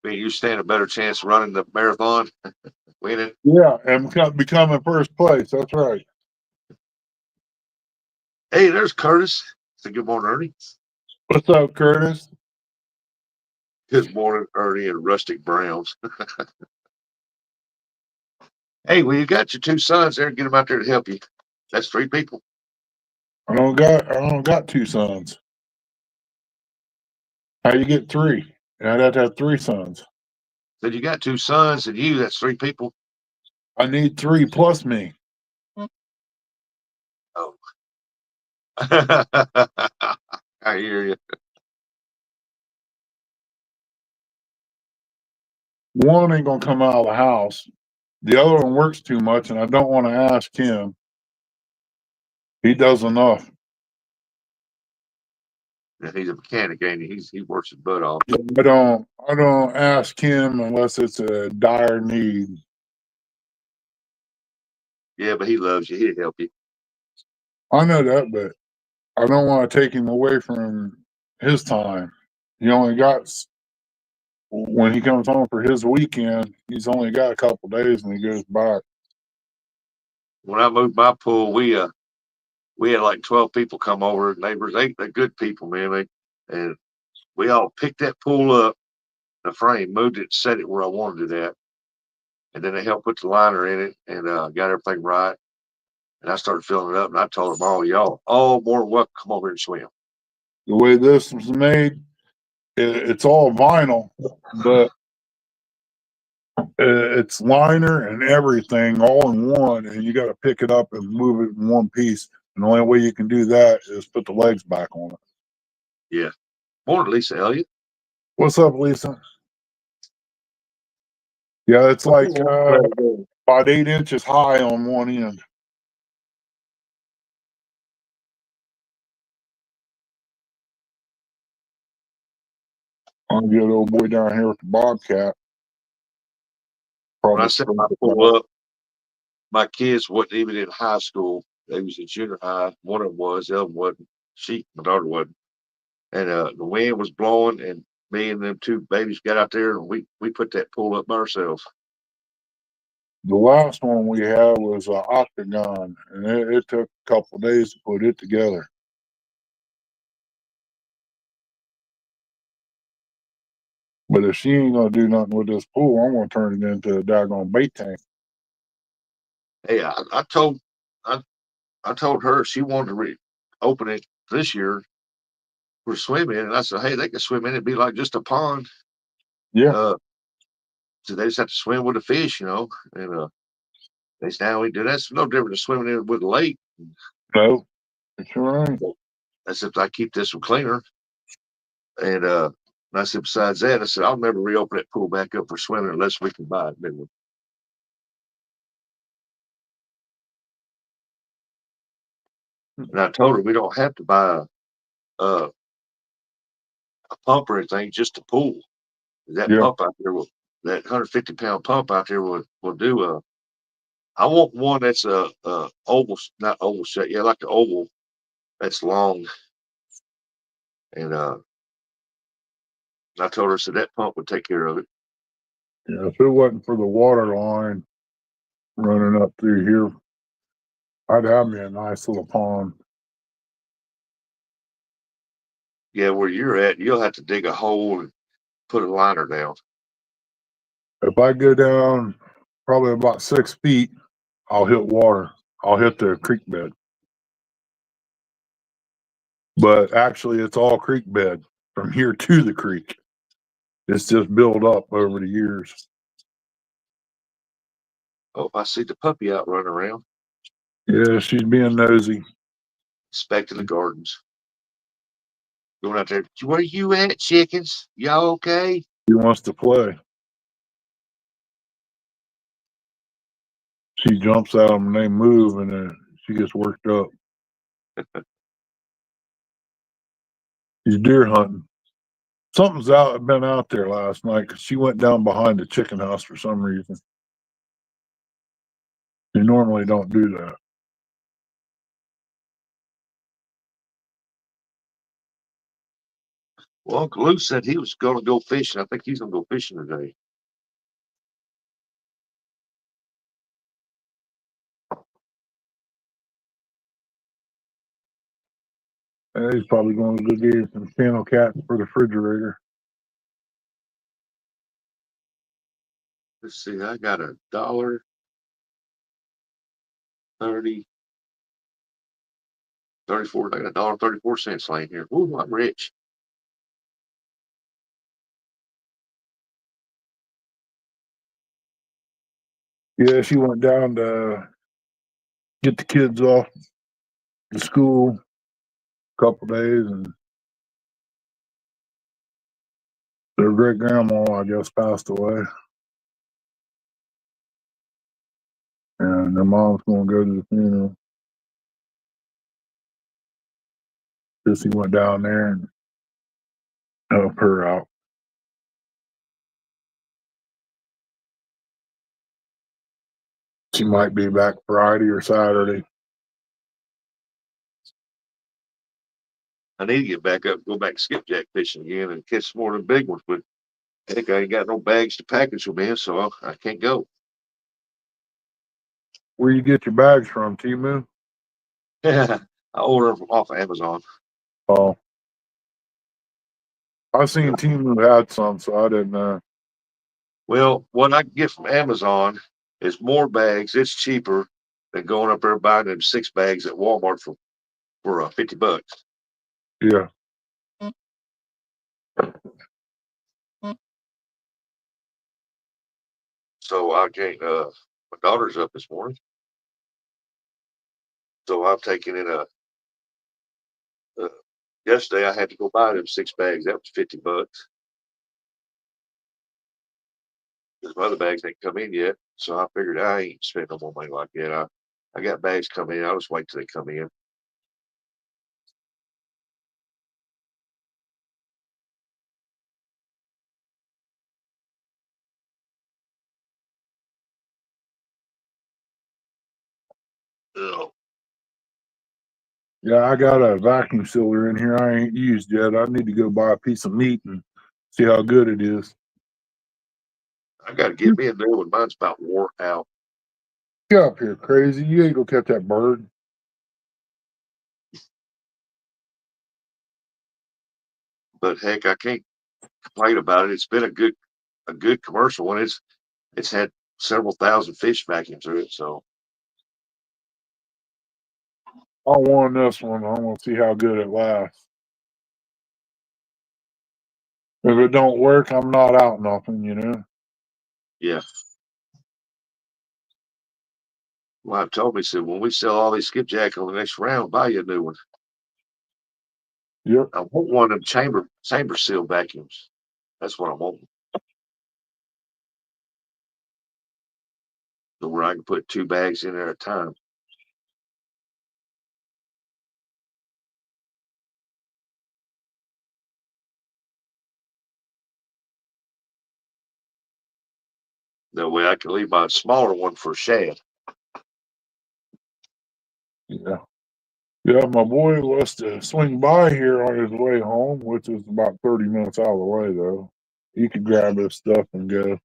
You stand a better chance of running the marathon, winning. Yeah, and becoming first place. That's right. Hey, there's Curtis. Say good morning, Ernie. What's up, Curtis? Good morning, Ernie and Rustic Browns. Hey, well, you got your two sons there. Get them out there to help you. That's three people. I don't got two sons. How you get three? I'd have to have three sons. Said you got two sons and you. That's three people. I need three plus me. Oh, I hear you. One ain't gonna come out of the house. The other one works too much, and I don't want to ask him. He does enough. And he's a mechanic, ain't he? He works his butt off. I don't ask him unless it's a dire need. Yeah, but he loves you. He'll help you. I know that, but I don't want to take him away from his time. He only got when he comes home for his weekend. He's only got a couple days, and he goes back. When I moved my pool, we had like 12 people come over. Neighbors, they're good people, man. And we all picked that pool up, the frame, moved it, set it where I wanted it at, and then they helped put the liner in it and got everything right. And I started filling it up, and I told them all, y'all, all more than welcome, come over here and swim. The way this was made, it's all vinyl, but it's liner and everything all in one, and you got to pick it up and move it in one piece. And the only way you can do that is put the legs back on it. Yeah. Morning, Lisa Elliott. What's up, Lisa? Yeah, it's like about 8 inches high on one end. I'll get old boy down here with the bobcat. When I Probably set sprint my it pool out. up, my kids wasn't even in high school. They was in junior high. One of them was, the other one wasn't. My daughter wasn't. And the wind was blowing, and me and them two babies got out there, and we put that pool up by ourselves. The last one we had was an octagon, and it took a couple of days to put it together. But if she ain't gonna do nothing with this pool, I'm gonna turn it into a daggone bait tank. Hey, I, I told her she wanted to open it this year for swimming, and I said, hey, they can swim in it, be like just a pond. Yeah, Uh, so they just have to swim with the fish, and they said, now we do that's no different than swimming in with a lake. no, it's all right. That's if I keep this one cleaner. And I said, besides that, I said, I'll never reopen that pool back up for swimming unless we can buy a new one. And I told her we don't have to buy a, a pump or anything, just a pool. That Yeah, pump out there that 150-pound pump out there will do a. I want one that's a oval, not oval shape, yeah, like the oval that's long. And I told her, so that pump would take care of it. yeah. If it wasn't for the water line running up through here, I'd have me a nice little pond. Yeah, where you're at, you'll have to dig a hole and put a liner down. If I go down probably about 6 feet, I'll hit water. I'll hit the creek bed. But actually, it's all creek bed from here to the creek. It's just built up over the years. Oh, I see the puppy out running around, Yeah, she's being nosy. inspecting the gardens. Going out there, where you at, chickens? Y'all okay? She wants to play. She jumps at them and they move, and then she gets worked up. She's deer hunting. Something's been out there last night because she went down behind the chicken house for some reason. She normally don't do that. Well, Uncle Lou said he was going to go fishing. I think he's going to go fishing today. He's probably going to go get him some channel cats for the refrigerator. Let's see, I got $1.30, 34. I got $1.34 laying here. Ooh, I'm rich. Yeah, she went down to get the kids off to school a couple days, and their great grandma, I guess, passed away. And their mom's going to go to the funeral. Sissy went down there and helped her out. She might be back Friday or Saturday. I need to get back up, go back skipjack fishing again and catch some more of the big ones, but heck, I ain't got no bags to package them in, so I can't go. Where you get your bags from, Timu? I order them off Amazon. Oh, I seen Timu had some, so I didn't know. Well, what I can get from Amazon is more bags. It's cheaper than going up there buying them 6 bags at Walmart for $50. Yeah. So I can't. My daughter's up this morning, so I'm taking in uh yesterday I had to go buy them 6 bags. That was $50. Because my other bags ain't come in yet, so I figured I ain't spending no more money like that. I got bags coming in. I'll just wait till they come in. Ugh. Yeah, I got a vacuum sealer in here I ain't used yet. I need to go buy a piece of meat and see how good it is. I got to get me a new one. Mine's about wore out. Get up here, crazy. You ain't gonna catch that bird. But heck, I can't complain about it. It's been a good commercial one. It's had several thousand fish vacuum through it. So I won this one. I want to see how good it lasts. If it don't work, I'm not out nothing, you know. yeah. Well, I've told me, said when we sell all these skipjack on the next round, buy you a new one. Yep. I want one of them chamber seal vacuums. That's what I want. So where I can put 2 bags in there at a time. That way I can leave my smaller one for shad. Yeah. Yeah, my boy was to swing by here on his way home, which is about 30 minutes out of the way, though. He could grab his stuff and go.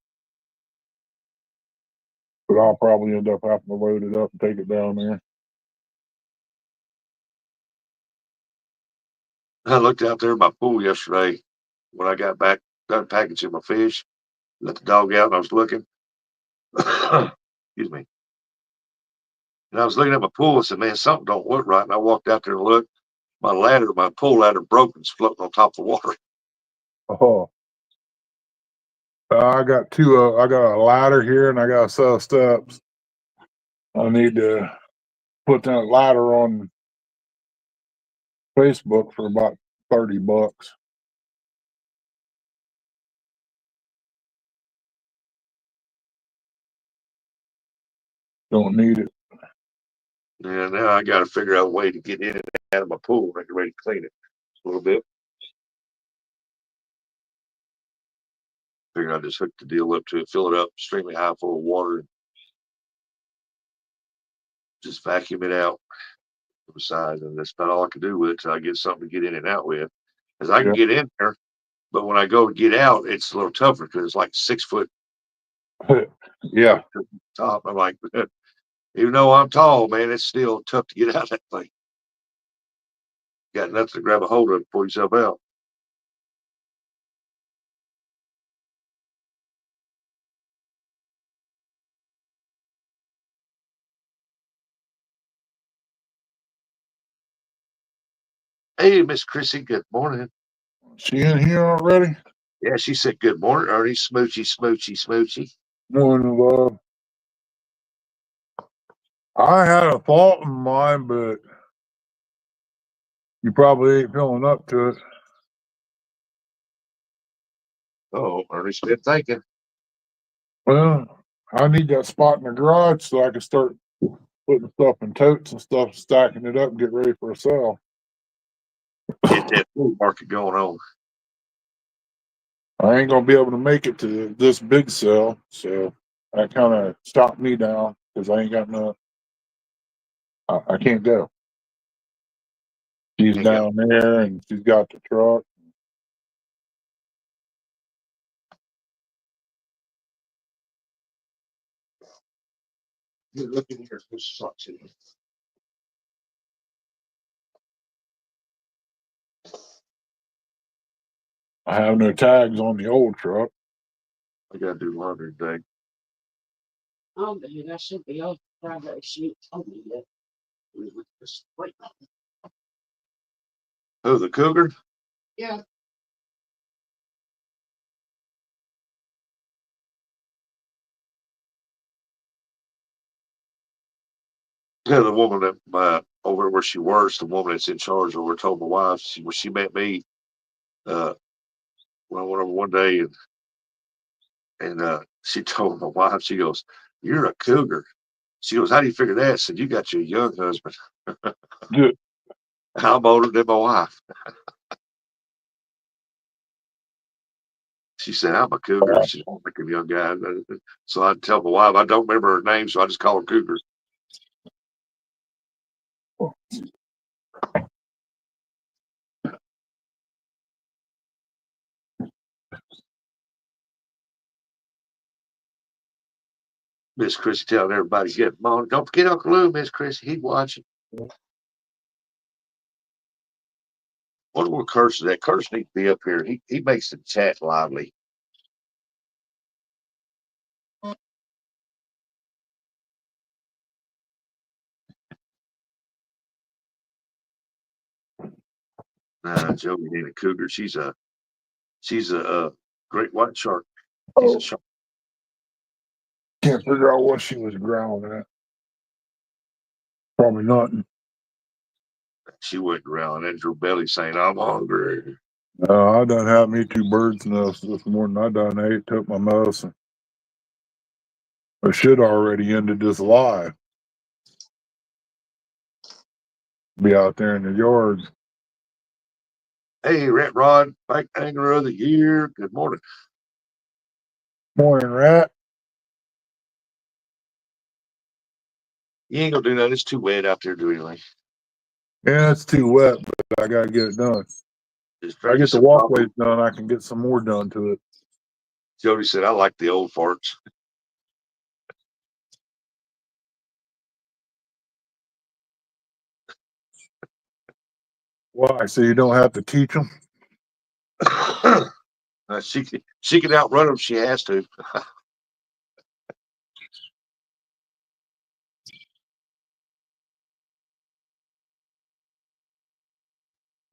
But I'll probably end up having to load it up and take it down there. I looked out there in my pool yesterday when I got back, done packaging my fish, let the dog out, and I was looking. Excuse me. And I was looking at my pool and said, man, something don't look right. And I walked out there and looked. My pool ladder broke and it's floating on top of the water. Oh, I got two. I got a ladder here and I got a set of steps. I need to put that ladder on Facebook for about $30. Don't need it. And now I got to figure out a way to get in and out of my pool and get ready to clean it a little bit. Figure I just hook the deal up to it, fill it up extremely high full of water, and just vacuum it out from the sides. And that's about all I can do with it till I get something to get in and out with. Because I can Yeah. get in there, but when I go to get out, it's a little tougher because it's like 6 foot Yeah. top. I'm like, even though I'm tall, man, it's still tough to get out of that thing. got nothing to grab a hold of to pull yourself out. Hey, Miss Chrissy, good morning. She in here already? Yeah, she said good morning, Ernie. Smoochy, smoochy, smoochy. Morning, love. I had a thought in mind, but you probably ain't feeling up to it. Oh, Ernie's been thinking. Well, I need that spot in the garage so I can start putting stuff in totes and stuff, stacking it up and get ready for a sale. Get that food market going on. I ain't gonna be able to make it to this big sale, so that kind of stopped me down because I ain't got no. I can't go. She's Ain't got down there and she's got the truck. Look in here. There's socks in here. I have no tags on the old truck. I gotta do laundry today. Oh, man, I should be off Friday. She told me that. We were just waiting. Oh, the cougar? Yeah. Yeah, the woman that over where she works, the woman that's in charge over told my wife when she met me, when I went over one day and she told my wife, she goes, "You're a cougar." She goes, "How do you figure that?" I said, "You got your young husband." Good. I'm older than my wife. She said, "I'm a cougar." She don't like a young guy. So I tell my wife, I don't remember her name, so I just call her Cougar. Miss Chrissy telling everybody, "Get on. Don't forget Uncle Lou, Miss Chrissy. He's watching." Wonder where Curtis is at. Curtis needs to be up here. He makes the chat lively. Jody ain't a cougar. She's a great white shark. She's a Oh, shark. can't figure out what she was growling at. Probably nothing. She went around and her belly saying, "I'm hungry." I done had me 2 birds nests this morning. I done ate, took my medicine. I should already ended this live. Be out there in the yard. Hey, Rat Rod, Bank Angler of the Year. Good morning. Morning, Rat. You ain't gonna do nothing. It's too wet out there to do anything. Yeah, it's too wet, but I gotta get it done. Just If I drink you get the some coffee. walkways done, I can get some more done to it. Jody said, "I like the old farts." Why? So you don't have to teach them? She can outrun them. She has to.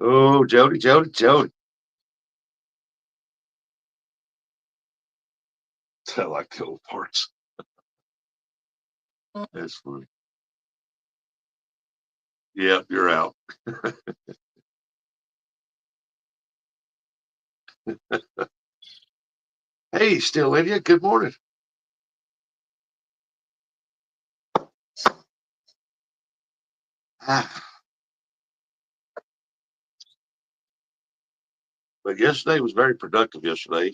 Oh, Jody, Jody, Jody. I like the old farts. That's funny. Yep, you're out. Hey, still in you? Good morning. But yesterday was very productive. Yesterday,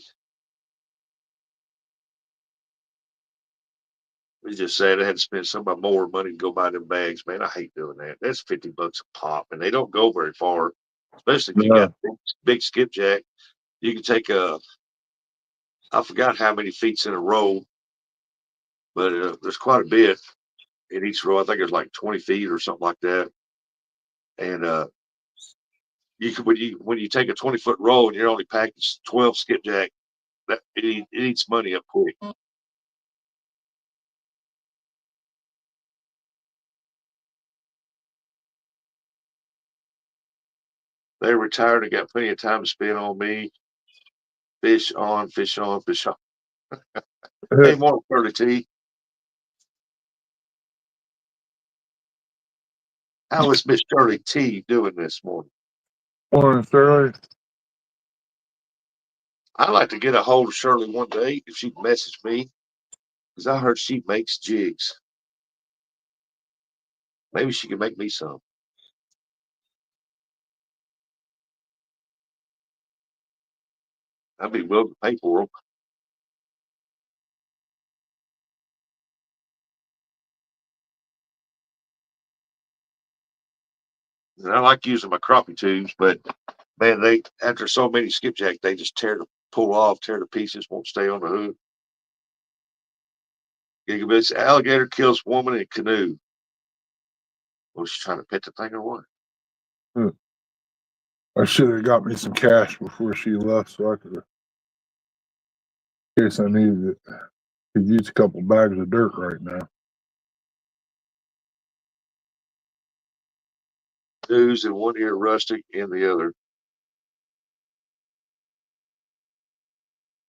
we just said I had to spend some of my more money to go buy them bags. Man, I hate doing that. That's $50 a pop, and they don't go very far, especially if you Yeah. got big skipjack. You can take I forgot how many feet's in a row, but there's quite a bit in each row. I think there's like 20 feet or something like that. And You can when you take a 20-foot roll and you're only packing 12 skipjack, that it eats money up quick. They retired and got plenty of time to spend on me. Fish on, fish on, fish on. Hey, more Curly T. How is Miss Shirley T doing this morning? Morning, Shirley. I'd like to get a hold of Shirley one day if she'd message me, because I heard she makes jigs. Maybe she can make me some. I'd be willing to pay for them. And I like using my crappie tubes, but man, they after so many skipjack, they just pull off, tear to pieces, won't stay on the hook. Gigabits, alligator kills woman in canoe. Was she trying to pet the thing or what? I should have got me some cash before she left, so I could, in case I needed it. Could use a couple bags of dirt right now. News in one ear, rustic in the other.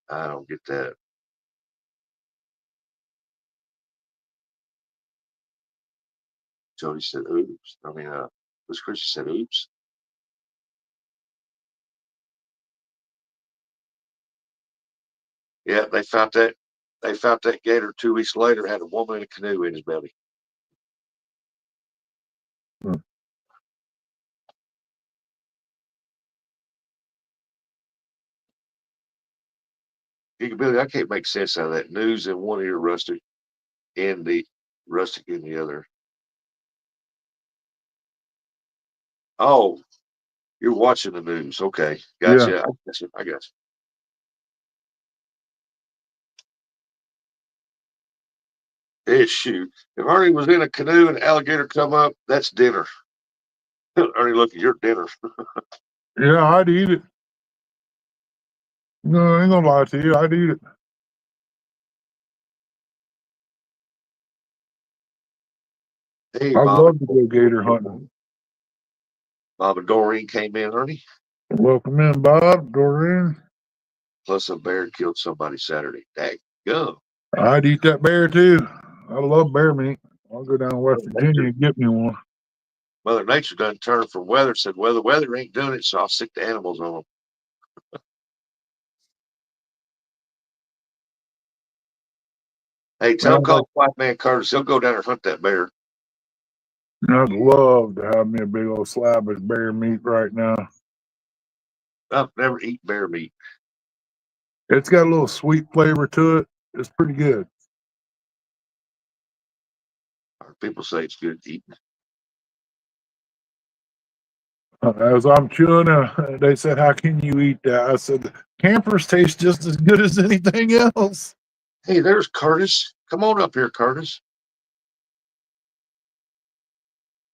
I don't get that. Jody said, oops. I mean, Miss Christian said, oops. Yeah, they found that. They found that gator 2 weeks later had a woman in a canoe in his belly. Billy, I can't make sense out of that. News in one ear, rustic in the other. Oh, you're watching the news. Okay. Gotcha. Yeah. I got you. Hey, shoot. If Ernie was in a canoe and an alligator come up, that's dinner. Ernie, look at your dinner. Yeah, I'd eat it. No, I ain't gonna lie to you. I'd eat it. Hey, I'd Bob. love to go gator hunting. Bob and Doreen came in, Ernie. Welcome in, Bob, Doreen. Plus a bear killed somebody Saturday. Dang gum. I'd eat that bear too. I love bear meat. I'll go down to West Virginia and get me one. Mother Nature done turned from weather, said, well, the weather ain't doing it, so I'll stick the animals on them. Hey, tell Man, call White Man Curtis. He'll go down and hunt that bear. I'd love to have me a big old slab of bear meat right now. I've never eaten bear meat. It's got a little sweet flavor to it. It's pretty good. People say it's good eating. As I'm chewing, they said, "How can you eat that?" I said, "Campers taste just as good as anything else." Hey, there's Curtis. Come on up here, Curtis.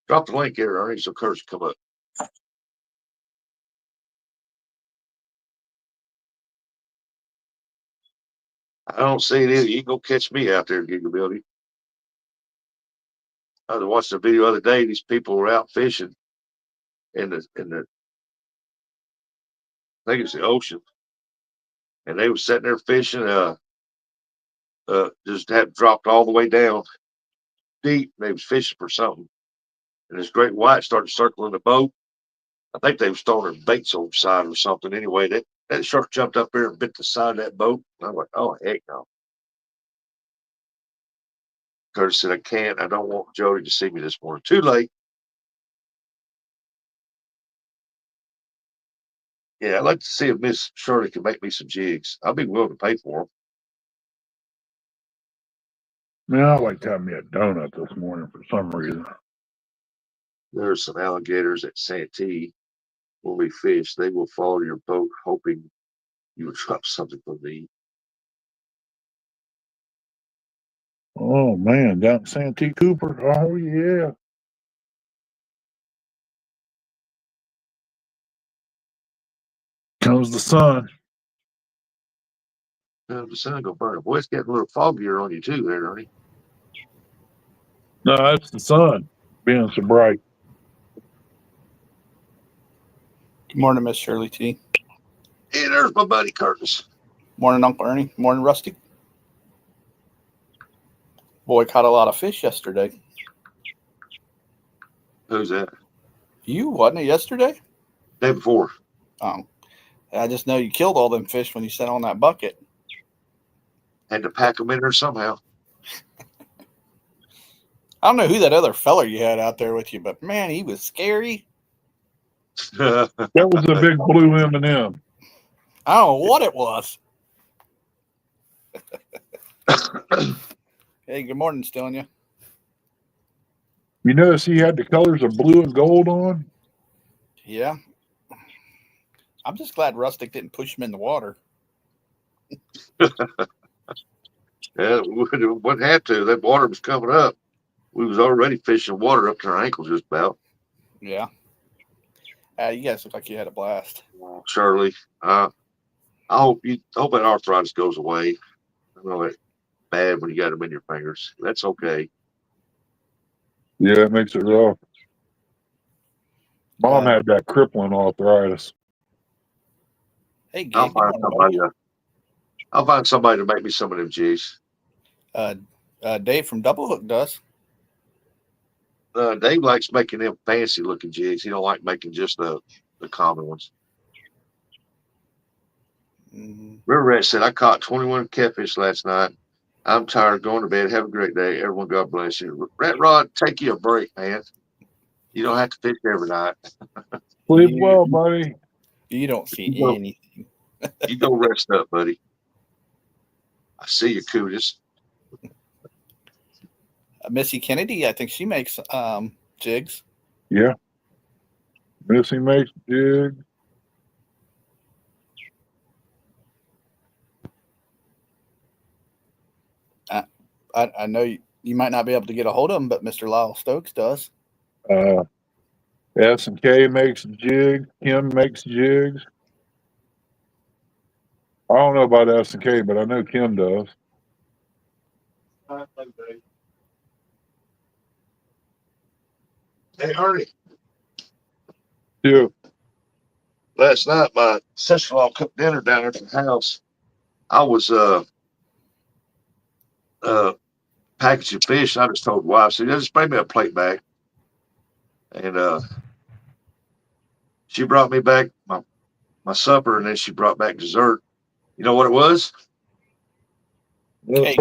Drop the link here, Ernie, so Curtis come up. I don't see it either. You can go catch me out there, Gigability. I was watching a video the other day. These people were out fishing in the I think it's the ocean, and they were sitting there fishing. Just had dropped all the way down deep. And they was fishing for something, and this great white started circling the boat. I think they was throwing their baits on the side or something. Anyway, that shark jumped up there and bit the side of that boat. And I'm like, oh heck no. Curtis said, I can't. I don't want Jody to see me this morning. Too late. Yeah, I'd like to see if Miss Shirley can make me some jigs. I'll be willing to pay for them. Man, I like to have me a donut this morning for some reason. There's some alligators at Santee. When we fish, they will follow your boat, hoping you will drop something for me. Oh man, down at Santee Cooper. Oh yeah. comes the sun. The sun gonna burn. Boy, it's getting a little foggier on you too, there, Ernie. No, that's the sun being so bright. Good morning, Miss Shirley T. Hey, there's my buddy Curtis. Morning, Uncle Ernie. Morning, Rusty. Boy, caught a lot of fish yesterday. Who's that? You, wasn't it yesterday? Day before. Oh, I just know you killed all them fish when you sat on that bucket. Had to pack them in there somehow. I don't know who that other feller you had out there with you, but man, he was scary. That was a big blue M&M. I don't know what it was. Hey, good morning, Stonia. You notice he had the colors of blue and gold on? Yeah. I'm just glad Rustic didn't push him in the water. Yeah, we wouldn't have to. That water was coming up. We was already fishing water up to our ankles just about. Yeah. You guys look like you had a blast. Shirley, I hope that arthritis goes away. I know it's bad when you got them in your fingers. That's okay. Yeah, it makes it rough. Mom had that crippling arthritis. Hey, Gabe. Good morning, buddy. I'll find somebody to make me some of them jigs. Dave from Double Hook does. Dave likes making them fancy looking jigs. He don't like making just the common ones. River Rat said, I caught 21 catfish last night. I'm tired, going to bed. Have a great day. Everyone, God bless you. Rat Rod, take you a break, man. You don't have to fish every night. Sleep well, buddy. You don't see anything. You go rest up, buddy. I see you, Cootis. Missy Kennedy, I think she makes jigs. Yeah. Missy makes jigs. I know you might not be able to get a hold of him, but Mr. Lyle Stokes does. S&K makes jigs. Kim makes jigs. I don't know about S&K, but I know Kim does. Hey, Ernie. Yeah. Last night, my sister-in-law cooked dinner down at the house. I was packaging fish. And I just told the wife, "So just bring me a plate back." And she brought me back my supper, and then she brought back dessert. You know what it was? Cake.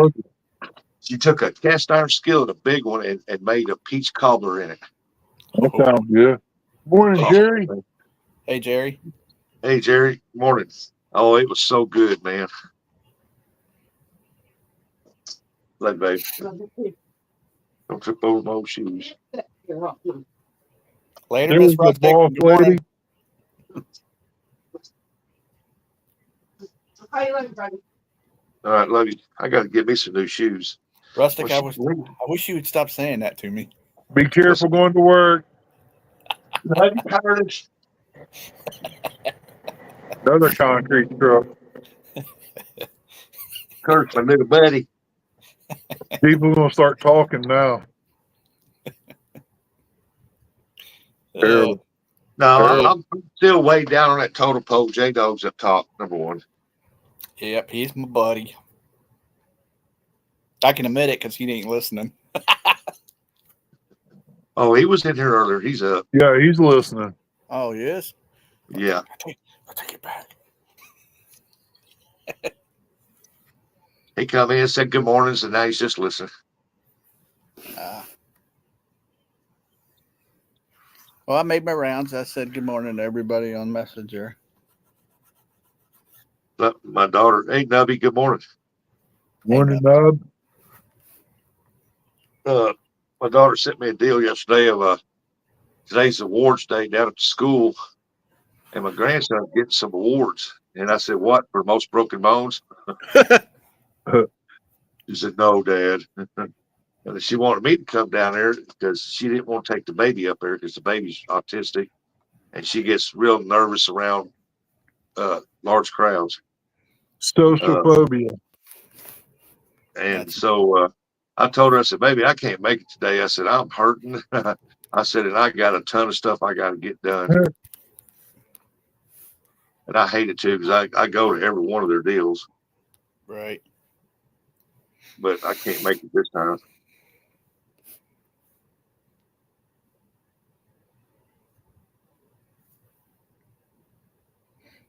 She took a cast iron skillet, a big one, and made a peach cobbler in it. That sounds good. Morning, Jerry. Hey, Jerry. Hey, Jerry. Morning. Oh, it was so good, man. Love, babe. Don't trip over my old shoes. Later, There's Miss the Rustic. boss Good morning. lady. All right, love you. I got to get me some new shoes. Rustic, I wish you would stop saying that to me. Be careful going to work. Love you, Curtis. Another concrete truck. Curtis, my little buddy. People are going to start talking now. Terrible. No, I'm still way down on that total pole. J-Dog's up top, number one. Yep, he's my buddy. I can admit it because he ain't listening. Oh, he was in here earlier. He's up. Yeah, he's listening. Oh, he is? Yeah. I'll take it back. He come in, said good mornings, and now he's just listening. Well, I made my rounds. I said good morning to everybody on Messenger. But my daughter, hey, Nubby, good morning. Morning, Nub. My daughter sent me a deal yesterday of today's awards day down at the school, and my grandson's getting some awards. And I said, "What, for most broken bones?" She said, "No, Dad." And she wanted me to come down there because she didn't want to take the baby up there because the baby's autistic, and she gets real nervous around large crowds. Social phobia. And That's- so I told her, I said, baby, I can't make it today. I said, I'm hurting. I said, and I got a ton of stuff I got to get done. And I hate it too because I go to every one of their deals, Right. but I can't make it this time.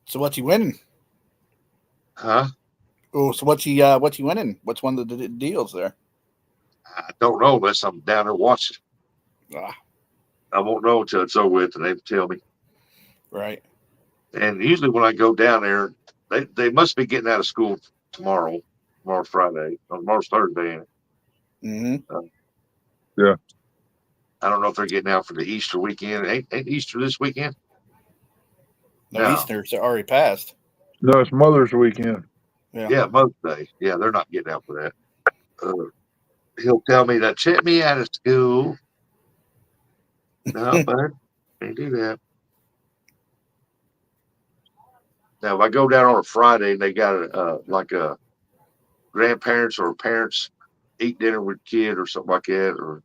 So what's he winning? Huh? Oh, so what's he winning? What's one of the deals there? I don't know unless I'm down there watching. Ah, I won't know until it's over with and they tell me. right. And usually when I go down there, they must be getting out of school tomorrow. Tomorrow's Friday. Tomorrow's Thursday. Mm-hmm. Yeah. I don't know if they're getting out for the Easter weekend. Ain't Easter this weekend? No, No. Easter's already passed. No, it's Mother's Weekend. Yeah, Mother's Day. Yeah, they're not getting out for that. He'll tell me that check me out of school. No, bud, can't do that. Now, if I go down on a Friday and they got like a grandparents or parents eat dinner with kid or something like that, or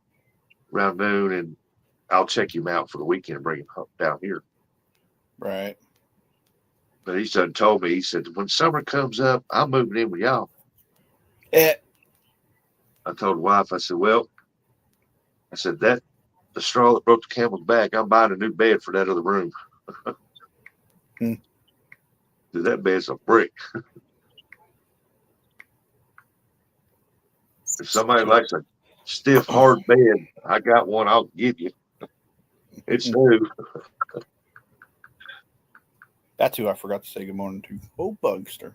around noon, and I'll check him out for the weekend and bring him down here. Right. But he's done told me, he said, when summer comes up, I'm moving in with y'all. Eh, I told the wife, I said, well, I said, that the straw that broke the camel's back, I'm buying a new bed for that other room. Hmm. That bed's a brick. If somebody likes a stiff, hard bed, I got one I'll give you. It's new. That's who I forgot to say good morning to. Oh, Bugster.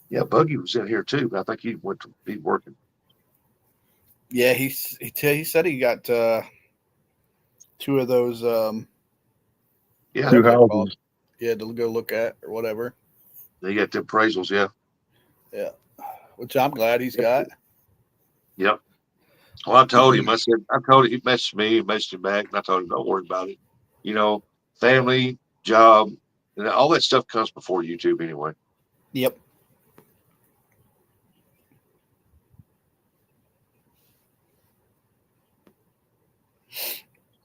Yeah, Buggy was in here too, but I think he went to be working. Yeah, he said he got two of those. Yeah, Two Whatever they're houses. called. Yeah, to go look at or whatever. they got the appraisals. Yeah. Yeah, which I'm glad he's got. Yep. Well, I told him. I told him he messaged me, he messaged him back, and I told him don't worry about it. You know, family, job, and all that stuff comes before YouTube anyway. Yep.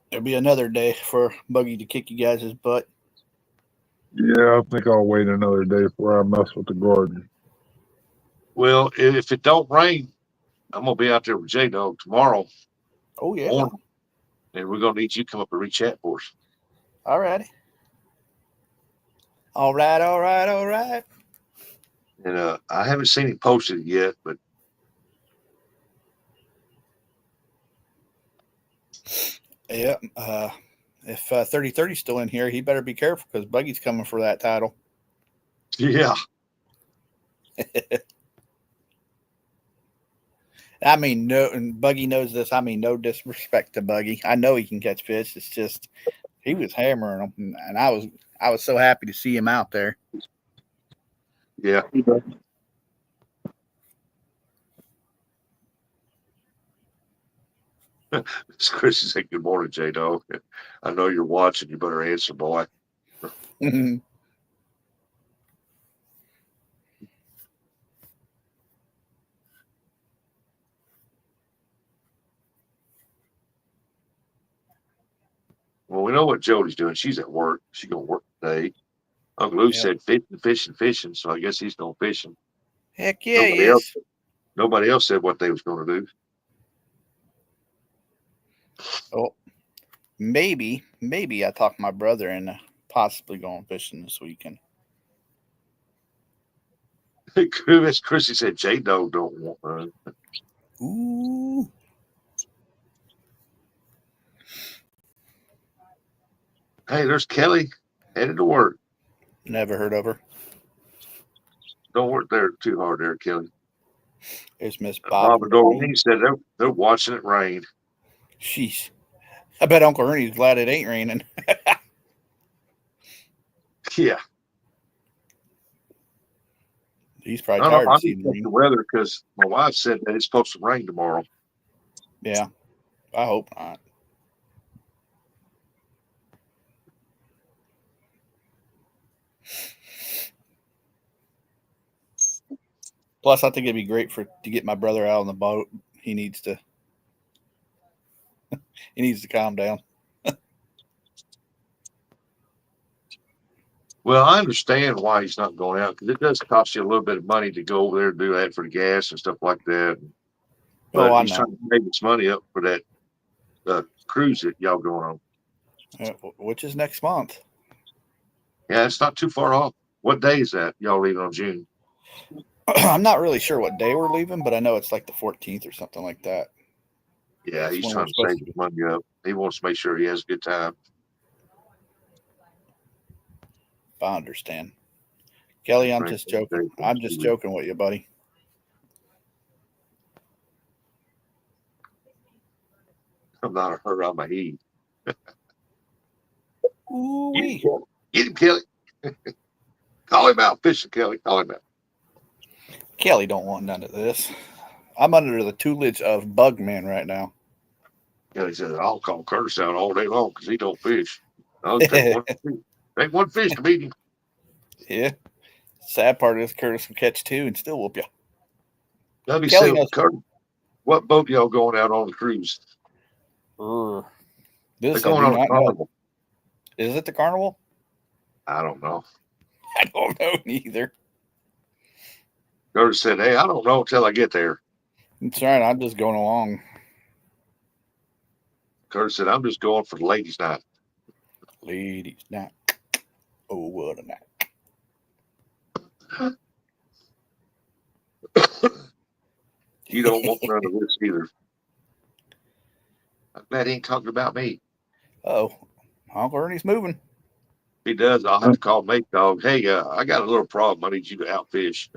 There'll be another day for Buggy to kick you guys' butt. Yeah, I think I'll wait another day before I mess with the garden. Well, if it don't rain, I'm gonna be out there with J Dog tomorrow Oh yeah. morning, and we're gonna need you to come up and re-chat for us. All righty. All right. All right. All right. And I haven't seen him posted yet, but Yeah. If 3030's still in here, he better be careful because Buggy's coming for that title. yeah, I mean, no, and Buggy knows this. I mean, no disrespect to Buggy. I know he can catch fish. It's just he was hammering them, and I was so happy to see him out there. yeah. Chris said, "Good morning, J Dog. I know you're watching. You better answer, boy." Well, we know what Jody's doing. She's at work. She's gonna work today. Uncle Lou said fishing, fishing, fishing. So I guess he's going fishing. Heck yeah, he is. Nobody else said what they was going to do. Oh, maybe I talked my brother into possibly going fishing this weekend. As Chrissy said, J Dog don't want none. Ooh. Hey, there's Kelly headed to work. Never heard of her. Don't work there too hard there, Kelly. There's Miss Bob Bob. and Doreen said they're watching it rain. Sheesh. I bet Uncle Ernie's glad it ain't raining. Yeah. He's I probably don't know. tired I of need seeing to check rain. the weather because my wife said that it's supposed to rain tomorrow. Yeah. I hope not. Plus, I think it'd be great to get my brother out on the boat. He needs to calm down. Well, I understand why he's not going out because it does cost you a little bit of money to go over there and do that for the gas and stuff like that. But I he's know. trying to save his money up for that cruise that y'all going on. Which is next month. Yeah, it's not too far off. What day is that? Y'all leaving on June? I'm not really sure what day we're leaving, but I know it's like the 14th or something like that. Yeah, That's he's when trying we're to supposed save to his money up. He wants to make sure he has a good time. I understand. Kelly, I'm Right. just joking. I'm just joking with you, buddy. I'm not a hurt on my heat. Ooh-wee. Get him, Kelly. Call him out, fishing Kelly. Call him out. Kelly don't want none of this. I'm under the tutelage of Bugman right now. Kelly says, I'll call Curtis out all day long because he don't fish. I'll take one fish to beat him. Yeah. Sad part is Curtis will catch two and still whoop you. Let me Kelly say, knows. Curtis, what boat y'all going out on the cruise? They're This I going do on a not know. carnival. Is it the Carnival? I don't know. I don't know neither. Curtis said, hey, I don't know until I get there. That's right. I'm just going along. Curtis said, I'm just going for the ladies' night. Ladies night. Oh, what a night. You don't want none of this either. I'm glad he ain't talking about me. Oh, Uncle Ernie's moving. If he does, I'll have to call Mate Dog. Hey, I got a little problem. I need you to outfish.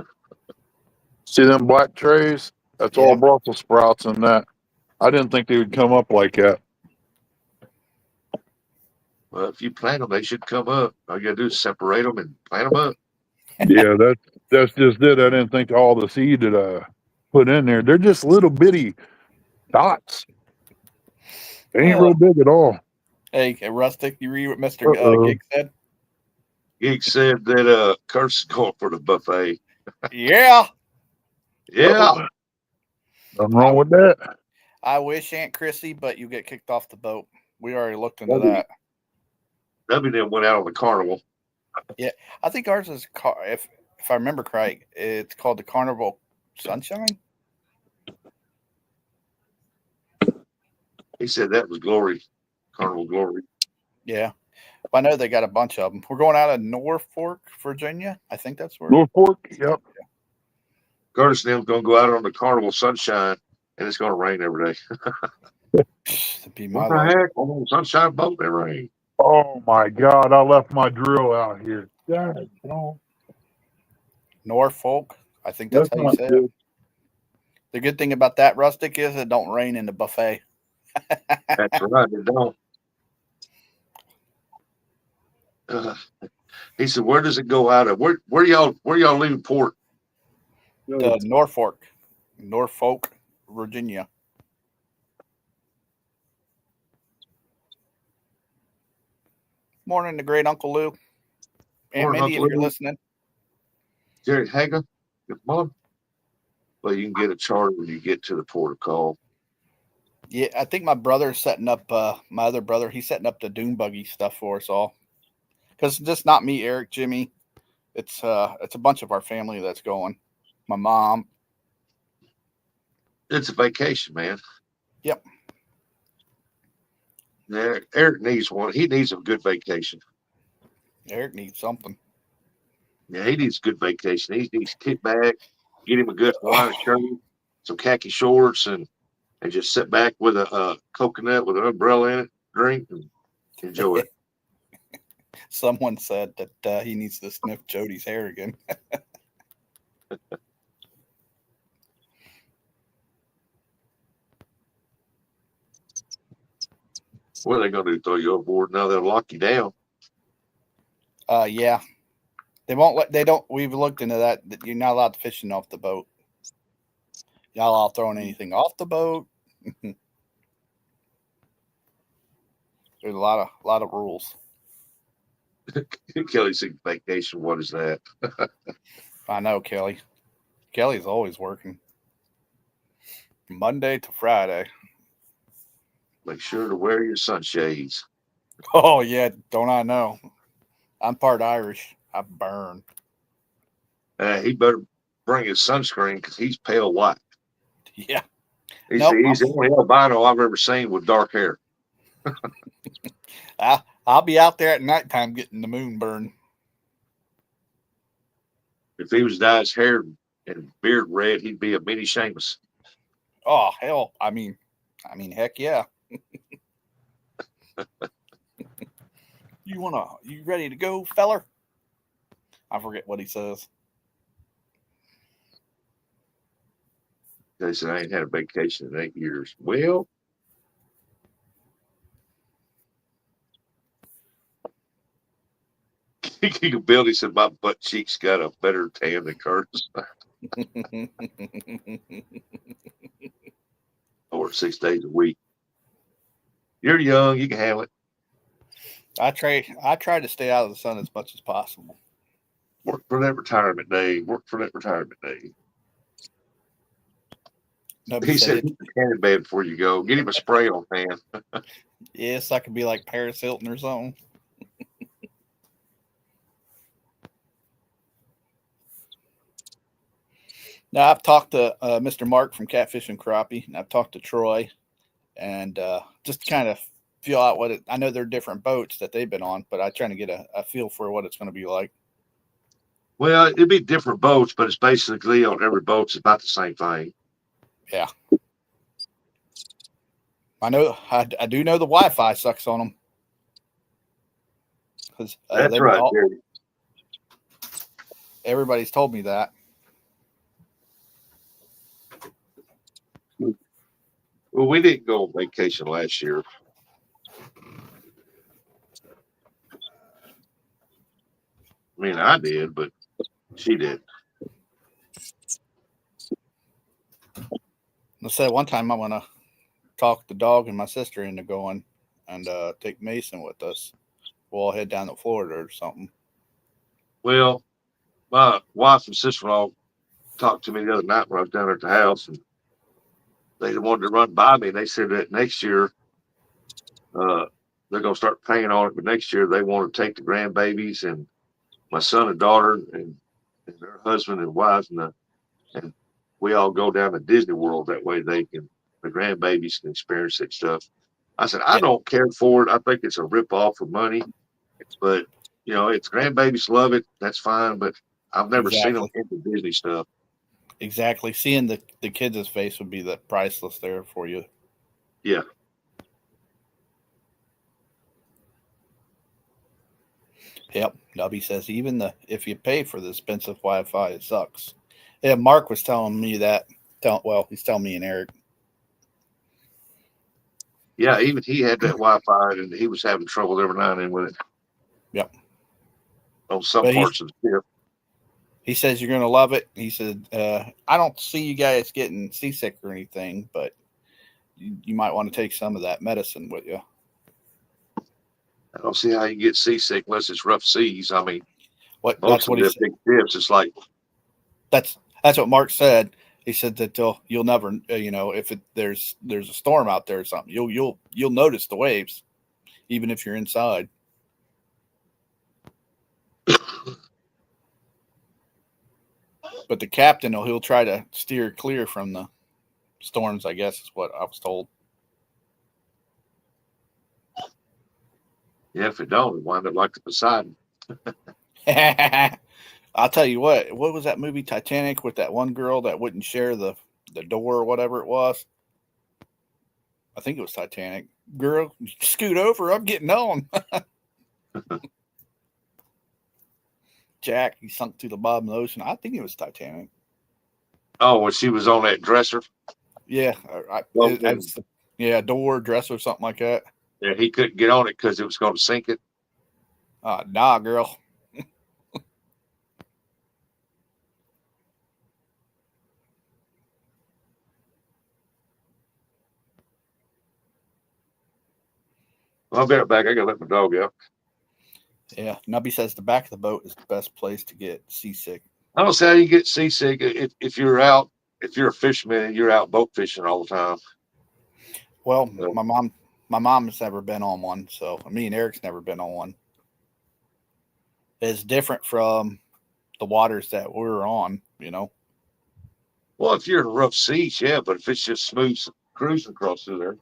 See them black trays? That's Yeah. all Brussels sprouts and that. I didn't think they would come up like that. Well, if you plant them, they should come up. All you gotta do is separate them and plant them up. Yeah, that's just it. I didn't think all the seed that I put in there. They're just little bitty dots. They ain't real big at all. Hey, Rustic, you read what Mr. Uh-oh. Gig said? Geek said that Curtis is going for the buffet. Yeah. Yeah. Nothing wrong with that. I wish Aunt Chrissy, but you get kicked off the boat. We already looked into that. W then went out on the carnival. Yeah, I think ours is if I remember correct, it's called the Carnival Sunshine. He said that was Glory, Carnival Glory. Yeah, I know they got a bunch of them. We're going out of Norfolk, Virginia. I think that's where. Norfolk, yep. Curtis and them's gonna go out on the Carnival Sunshine, and it's gonna rain every day. That'd be my What the luck. heck? On the Sunshine boat, it rain. Oh my God, I left my drill out here. God, no. Norfolk. I think that's how you not say it. good. The good thing about that, Rustic, is it don't rain in the buffet. That's right, it don't. He said, "Where does it go out of? Where y'all leaving port?" Norfolk, Virginia. Morning, the great Uncle Lou. Aunt Morning, Mindy, Uncle if you're Lou. listening. Jerry Hager, good morning. Well, you can get a charter when you get to the port of call. Yeah, I think my brother's setting up. My other brother, he's setting up the dune buggy stuff for us all. Because just not me, Eric, Jimmy. It's a bunch of our family that's going. My mom. It's a vacation, man. Yep. Eric needs one. He needs a good vacation. Eric needs something. Yeah, he needs a good vacation. He needs to kick back, get him a good Hawaiian shirt, some khaki shorts, and just sit back with a coconut with an umbrella in it, drink, and enjoy it. Someone said that he needs to sniff Jody's hair again. What are they going to do? Throw you overboard? Now they'll lock you down. Yeah. They won't let. They don't. We've looked into that. You're not allowed fishing off the boat. You're not allowed throwing anything off the boat. There's a lot of rules. Kelly said vacation. What is that? I know, Kelly. Kelly's always working. Monday to Friday. Make sure to wear your sunshades. Oh, yeah. Don't I know? I'm part Irish. I burn. He better bring his sunscreen because he's pale white. Yeah. He's, Nope. he's the only albino I've ever seen with dark hair. I'll be out there at nighttime getting the moon burn. If he was dye his hair and beard red, he'd be a mini Seamus. Oh, hell. I mean, heck yeah. You ready to go, feller? I forget what he says. They said, I ain't had a vacation in 8 years. Well, Billy said, my butt cheeks got a better tan than Curtis. I work 6 days a week. You're young, you can handle it. I try to stay out of the sun as much as possible. Work for that retirement day. Work for that retirement day. Nobody He said, it. "Get the can in bed before you go. Get him a spray on fan." Yes, I could be like Paris Hilton or something. Now, I've talked to Mr. Mark from Catfish and Crappie, and I've talked to Troy, and just kind of feel out what I know they're different boats that they've been on, but I'm trying to get a feel for what it's going to be like. Well, it'd be different boats, but it's basically on every boat, it's about the same thing. Yeah. I do know the Wi-Fi sucks on them. Because That's right, Jerry. Everybody's told me that. Well, we didn't go on vacation last year. I mean, I did, but she did. I said one time I want to talk the dog and my sister into going and take Mason with us. We'll head down to Florida or something. Well, my wife and sister-in-law talked to me the other night when I was down at the house, and they wanted to run by me. And they said that next year they're going to start paying on it, but next year they want to take the grandbabies and my son and daughter and their husband and wife and we all go down to Disney World. That way the grandbabies can experience that stuff. I said, I don't care for it. I think it's a ripoff for money, but it's grandbabies love it. That's fine. But I've never seen them into Disney stuff. Exactly. Seeing the kids' face would be the priceless there for you. Yeah. Yep. Nubby says even if you pay for the expensive Wi-Fi, it sucks. Yeah, Mark was telling me that. He's telling me and Eric. Yeah, even he had that Wi-Fi and he was having trouble every now and then with it. Yep. On some parts of the ship. He says you're going to love it. He said, I don't see you guys getting seasick or anything, but you might want to take some of that medicine with you. I don't see how you get seasick unless it's rough seas. I mean, that's what he said. Big ships, it's like that's what Mark said. He said that you'll never, if there's a storm out there or something, you'll notice the waves, even if you're inside. But the captain, he'll try to steer clear from the storms, I guess is what I was told. Yeah, if it don't, it wind up like the Poseidon. I'll tell you what was that movie Titanic with that one girl that wouldn't share the door or whatever it was? I think it was Titanic. Girl, scoot over. I'm getting on. Jack, he sunk to the bottom of the ocean. I think it was Titanic. Oh, when she was on that dresser? Yeah. Door, dresser, something like that. Yeah, he couldn't get on it because it was going to sink it. Nah, girl. Well, I'll be right back. I got to let my dog out. Yeah, Nubby says the back of the boat is the best place to get seasick. I don't see how you get seasick if you're out, if you're a fisherman and you're out boat fishing all the time. Well, Yeah. my mom's never been on one, so me and Eric's never been on one. It's different from the waters that we're on, you know. Well, if you're in rough seas, yeah, but if it's just smooth cruising across through there,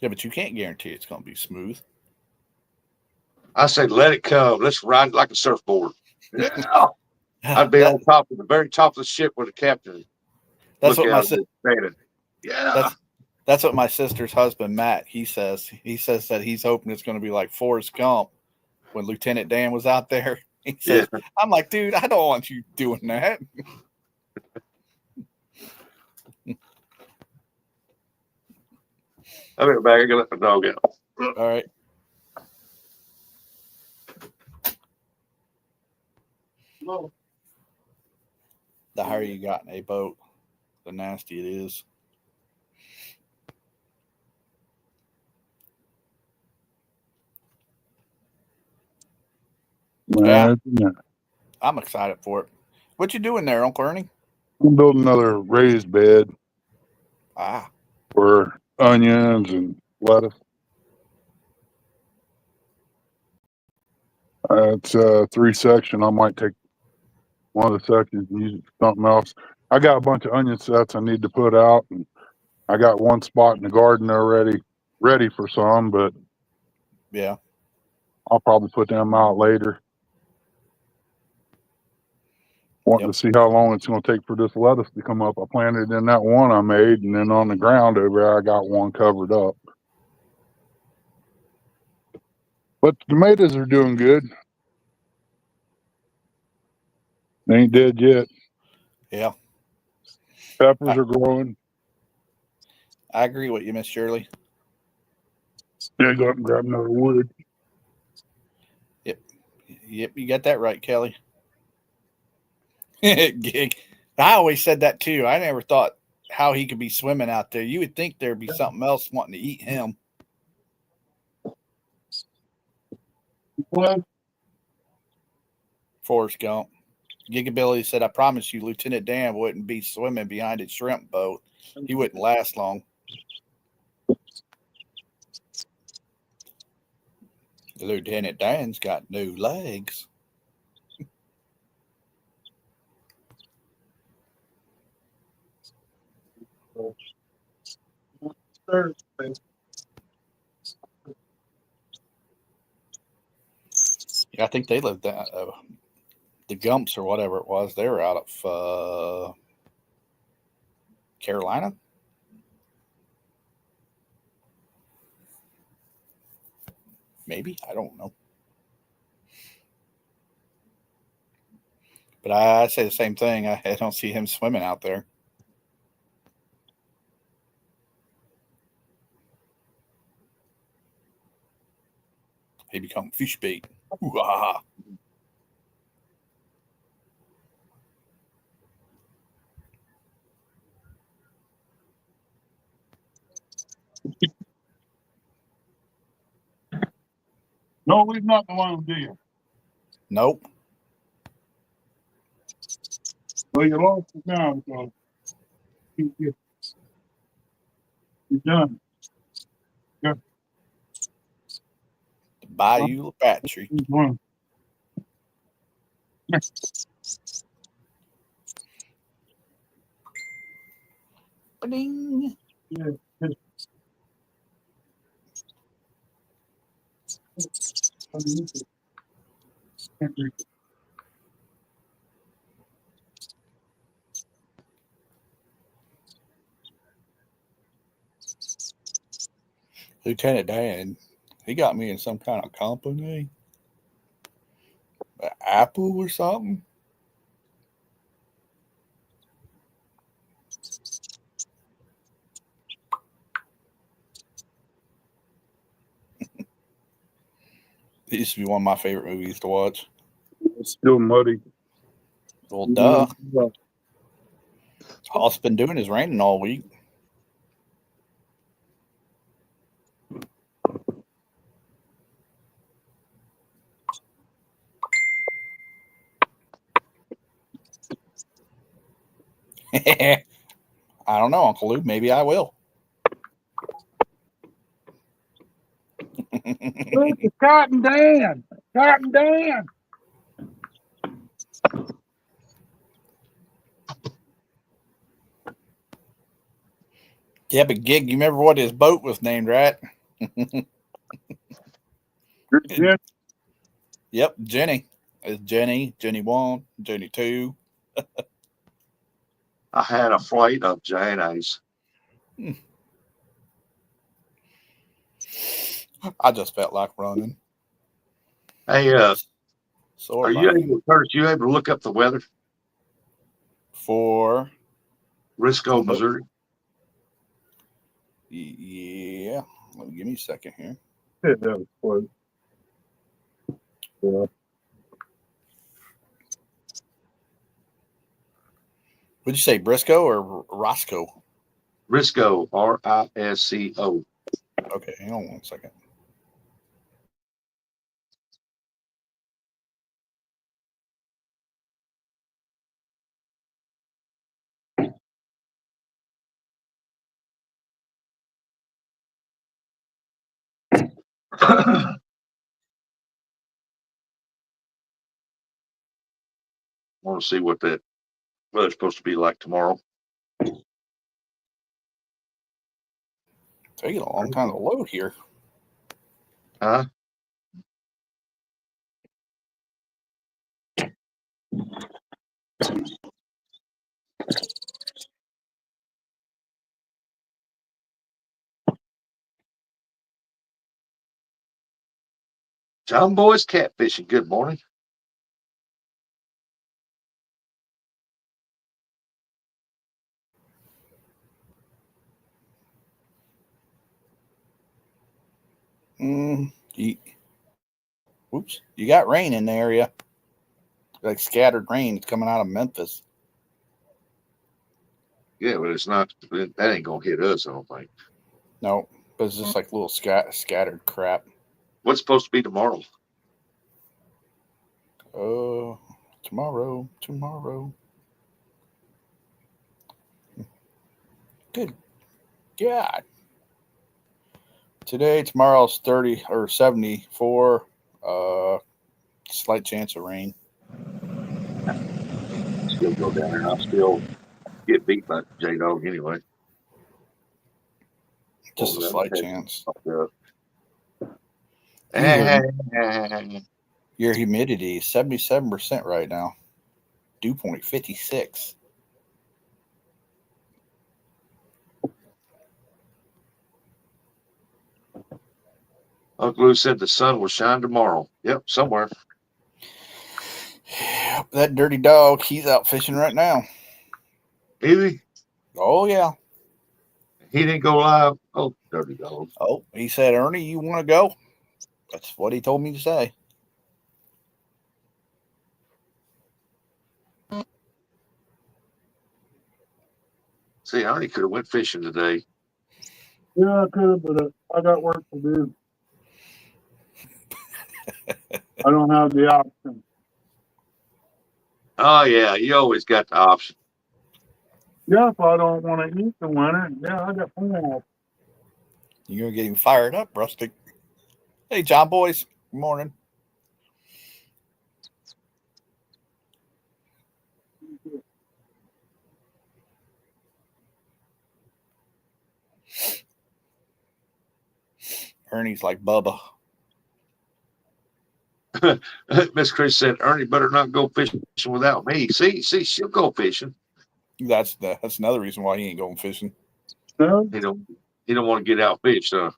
Yeah, but you can't guarantee it's going to be smooth. I say let it come. Let's ride it like a surfboard. Yeah. I'd be on That top of the very top of the ship with the captain that's look what my out and standing. Yeah. that's what my sister's husband Matt he says. He says that he's hoping it's going to be like Forrest Gump when Lieutenant Dan was out there. He Yeah. says, "I'm like, dude, I don't want you doing that." I'll be back. I gotta let the dog out. All right. Well, The higher you got in a boat, the nasty it is. Yeah. Yeah. I'm excited for it. What you doing there, Uncle Ernie? I'm building another raised bed Ah, for onions and lettuce. It's a 3-section. I might take one of the sections and use it for something else. I got a bunch of onion sets I need to put out, and I got one spot in the garden already ready for some, but yeah. I'll probably put them out later. Wanting Yep. to see how long it's going to take for this lettuce to come up. I planted in that one I made, and then on the ground over there, I got one covered up. But the tomatoes are doing good. They ain't dead yet. Yeah. Peppers are growing. I agree with you, Miss Shirley. Yeah, go up and grab another wood. Yep, you got that right, Kelly. Gig. I always said that too. I never thought how he could be swimming out there. You would think there'd be something else wanting to eat him. What? Forrest Gump. Gigabilly said, I promise you, Lieutenant Dan wouldn't be swimming behind a shrimp boat. He wouldn't last long. Lieutenant Dan's got new legs. I think they lived down the Gumps or whatever it was. They were out of Carolina. Maybe. I don't know. But I say the same thing. I don't see him swimming out there. He become fish bait. Ooh-ah. No, we've not the one do you? Nope. Well, you lost it now because you're done. The Bayou Apache. One. Ba-ding. Yeah. Lieutenant Dan, he got me in some kind of company. Apple or something. It used to be one of my favorite movies to watch. It's still muddy. Well, duh. All it's been doing is raining all week. I don't know, Uncle Lou. Maybe I will. Look, it's Cotton Dan. Cotton Dan. Yeah, but Gig, you remember what his boat was named, right? Yeah. Yep, Jenny. It's Jenny, Jenny 1, Jenny 2. I had a flight of Jennies. I just felt like running. Hey, Sore are you body. able, Curtis? You able to look up the weather? For Risco, the boat. Missouri. Yeah. Give me a second here. Yeah, that was close. Yeah. Would you say Briscoe or Roscoe? Risco, Risco. Okay, hang on 1 second. I want to see what that weather's supposed to be like tomorrow. Taking a long time to load here. Huh? John Boy's catfishing. Good morning. Whoops. You got rain in the area. Like scattered rain coming out of Memphis. Yeah, but it's not. That ain't gonna hit us. I don't think. No, but it's just like little scattered crap. What's supposed to be tomorrow? Tomorrow. Good God. Today, tomorrow's 30 or 74. Slight chance of rain. Still go down there. I'll still get beat by J Dog anyway. Just a slight chance. Your humidity is 77% right now. Dew point 56. Uncle Lou said the sun will shine tomorrow. Yep, somewhere. That dirty dog, he's out fishing right now. Easy. Oh, yeah. He didn't go live. Oh, dirty dog. Oh, he said, Ernie, you want to go? That's what he told me to say. See, Ernie could have went fishing today. Yeah, I could, but I got work to do. I don't have the option. Oh yeah, you always got the option. Yeah, if I don't want to eat the winter, yeah, I got plenty of. You're going to get him fired up, Rustic. Hey, John boys. Good morning. Ernie's like Bubba. Miss Chris said Ernie better not go fishing without me. See, she'll go fishing. That's another reason why he ain't going fishing. No, He don't want to get out fished, huh?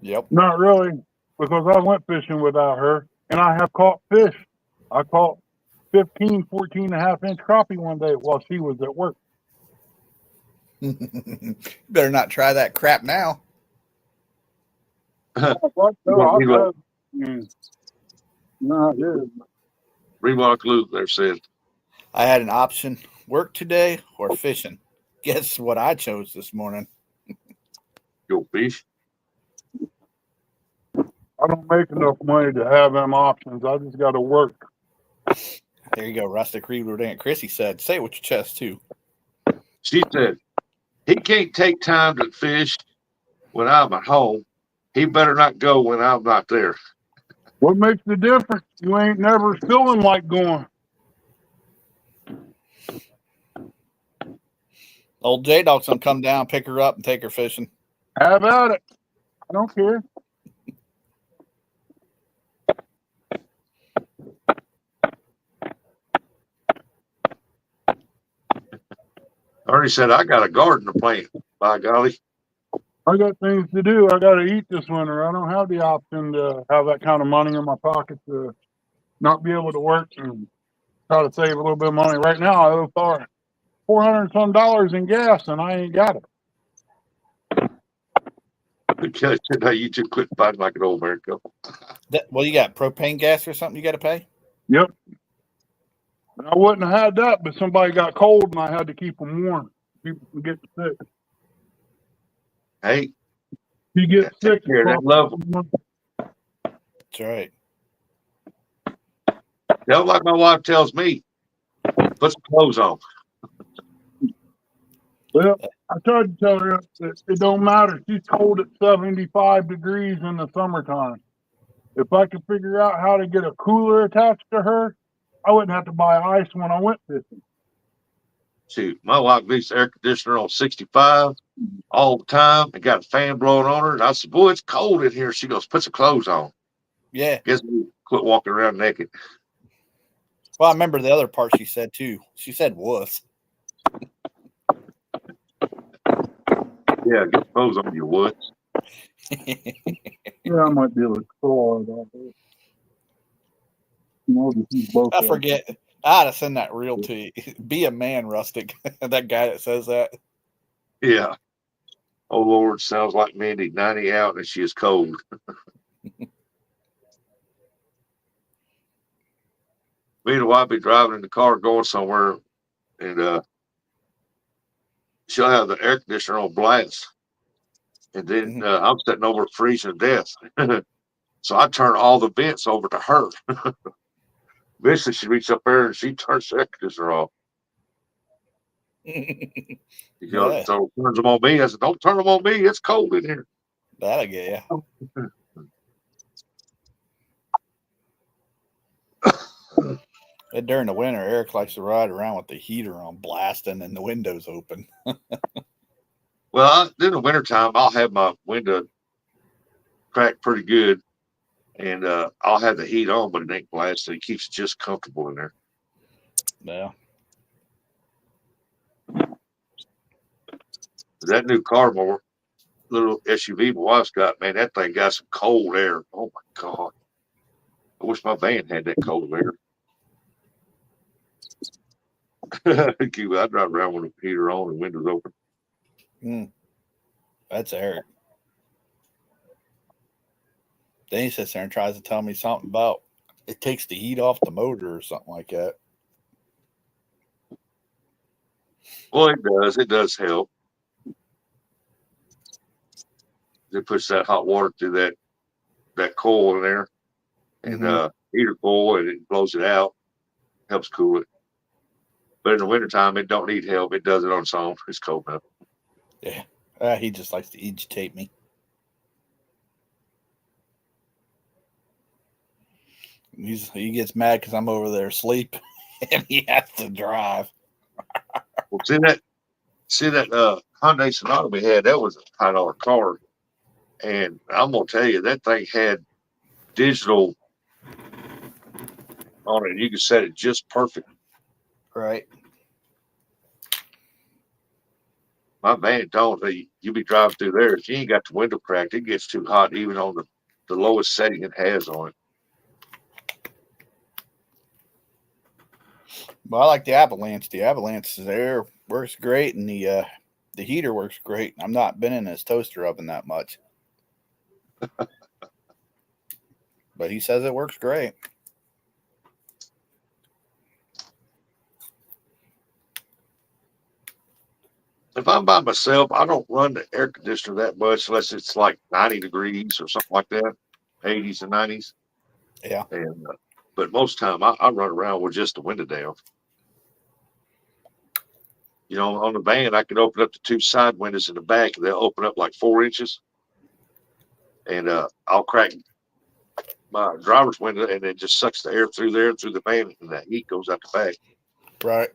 Yep. not really, because I went fishing without her, and I have caught fish. I caught 15, 14 and a half inch crappie one day while she was at work. Better not try that crap now. No, I did. Read what Uncle Lou there said. I had an option: work today or fishing. Guess what I chose this morning? Go fish. I don't make enough money to have them options. I just got to work. There you go, Rustic. Read what Aunt Chrissy said. Say it with your chest too. She said, he can't take time to fish when I'm at home. He better not go when I'm not there. What makes the difference? You ain't never feeling like going. Old J Dog's gonna come down, pick her up, and take her fishing. Have at it. I don't care. Ernie said, I got a garden to plant, by golly. I got things to do. I got to eat this winter. I don't have the option to have that kind of money in my pocket to not be able to work and try to save a little bit of money. Right now, I owe $400 and some in gas, and I ain't got it. Because you just quit fighting like an old American. Well, you got propane gas or something you got to pay? Yep. I wouldn't have had that, but somebody got cold, and I had to keep them warm. People can get sick. Hey, You get sick. take care of that love. That's right. Tell like my wife tells me, put some clothes on. Well, I tried to tell her that it don't matter. She's cold at 75 degrees in the summertime. If I could figure out how to get a cooler attached to her, I wouldn't have to buy ice when I went fishing. Shoot, my wife leaves the air conditioner on 65 all the time and got a fan blowing on her. And I said, boy, it's cold in here. She goes, put some clothes on. Yeah. Guess we quit walking around naked. Well, I remember the other part she said too. She said wuss. Yeah, get clothes on, you would. Yeah, I might be able to claw it off there. I'll just use both I of them. forget. I ought to send that reel to you. Be a man, Rustic. That guy that says that. Yeah. Oh, Lord, sounds like Mindy, 90 out, and she is cold. Meanwhile, I'll be driving in the car going somewhere, and she'll have the air conditioner on blast. And then I'm sitting over freezing to death. So I turn all the vents over to her. Eventually, she reaches up there and she turns the air conditioner off. Yeah. So turns them on me. I said, don't turn them on me. It's cold in here. That'll get you. And during the winter, Eric likes to ride around with the heater on blasting and the windows open. Well, in the wintertime, I'll have my window cracked pretty good. And I'll have the heat on, but it ain't blasted. It keeps it just comfortable in there. Yeah. That new car, more little SUV my wife's got, man, that thing got some cold air. Oh my God. I wish my van had that cold air. I drive around with the heater on and windows open. That's Eric. Then he sits there and tries to tell me something about it takes the heat off the motor or something like that. Well, it does. It does help. It puts that hot water through that coil in there, and heater coil, and it blows it out. Helps cool it. But in the wintertime, it don't need help. It does it on its own. It's cold enough. Yeah. He just likes to agitate me. He gets mad because I'm over there asleep and he has to drive. Well, see that Hyundai Sonata we had, that was a $5 car. And I'm gonna tell you, that thing had digital on it. You can set it just perfect. Right. My van don't. You be driving through there. If you ain't got the window cracked, it gets too hot even on the lowest setting it has on it. Well, I like the Avalanche. The Avalanche's air works great, and the heater works great. I'm not been in his toaster oven that much, but he says it works great. If I'm by myself, I don't run the air conditioner that much unless it's like 90 degrees or something like that, 80s and 90s. Yeah. And but most time I run around with just the window down. on the van, I can open up the two side windows in the back, and they'll open up like 4 inches. And I'll crack my driver's window, and it just sucks the air through there, through the van, and that heat goes out the back. Right.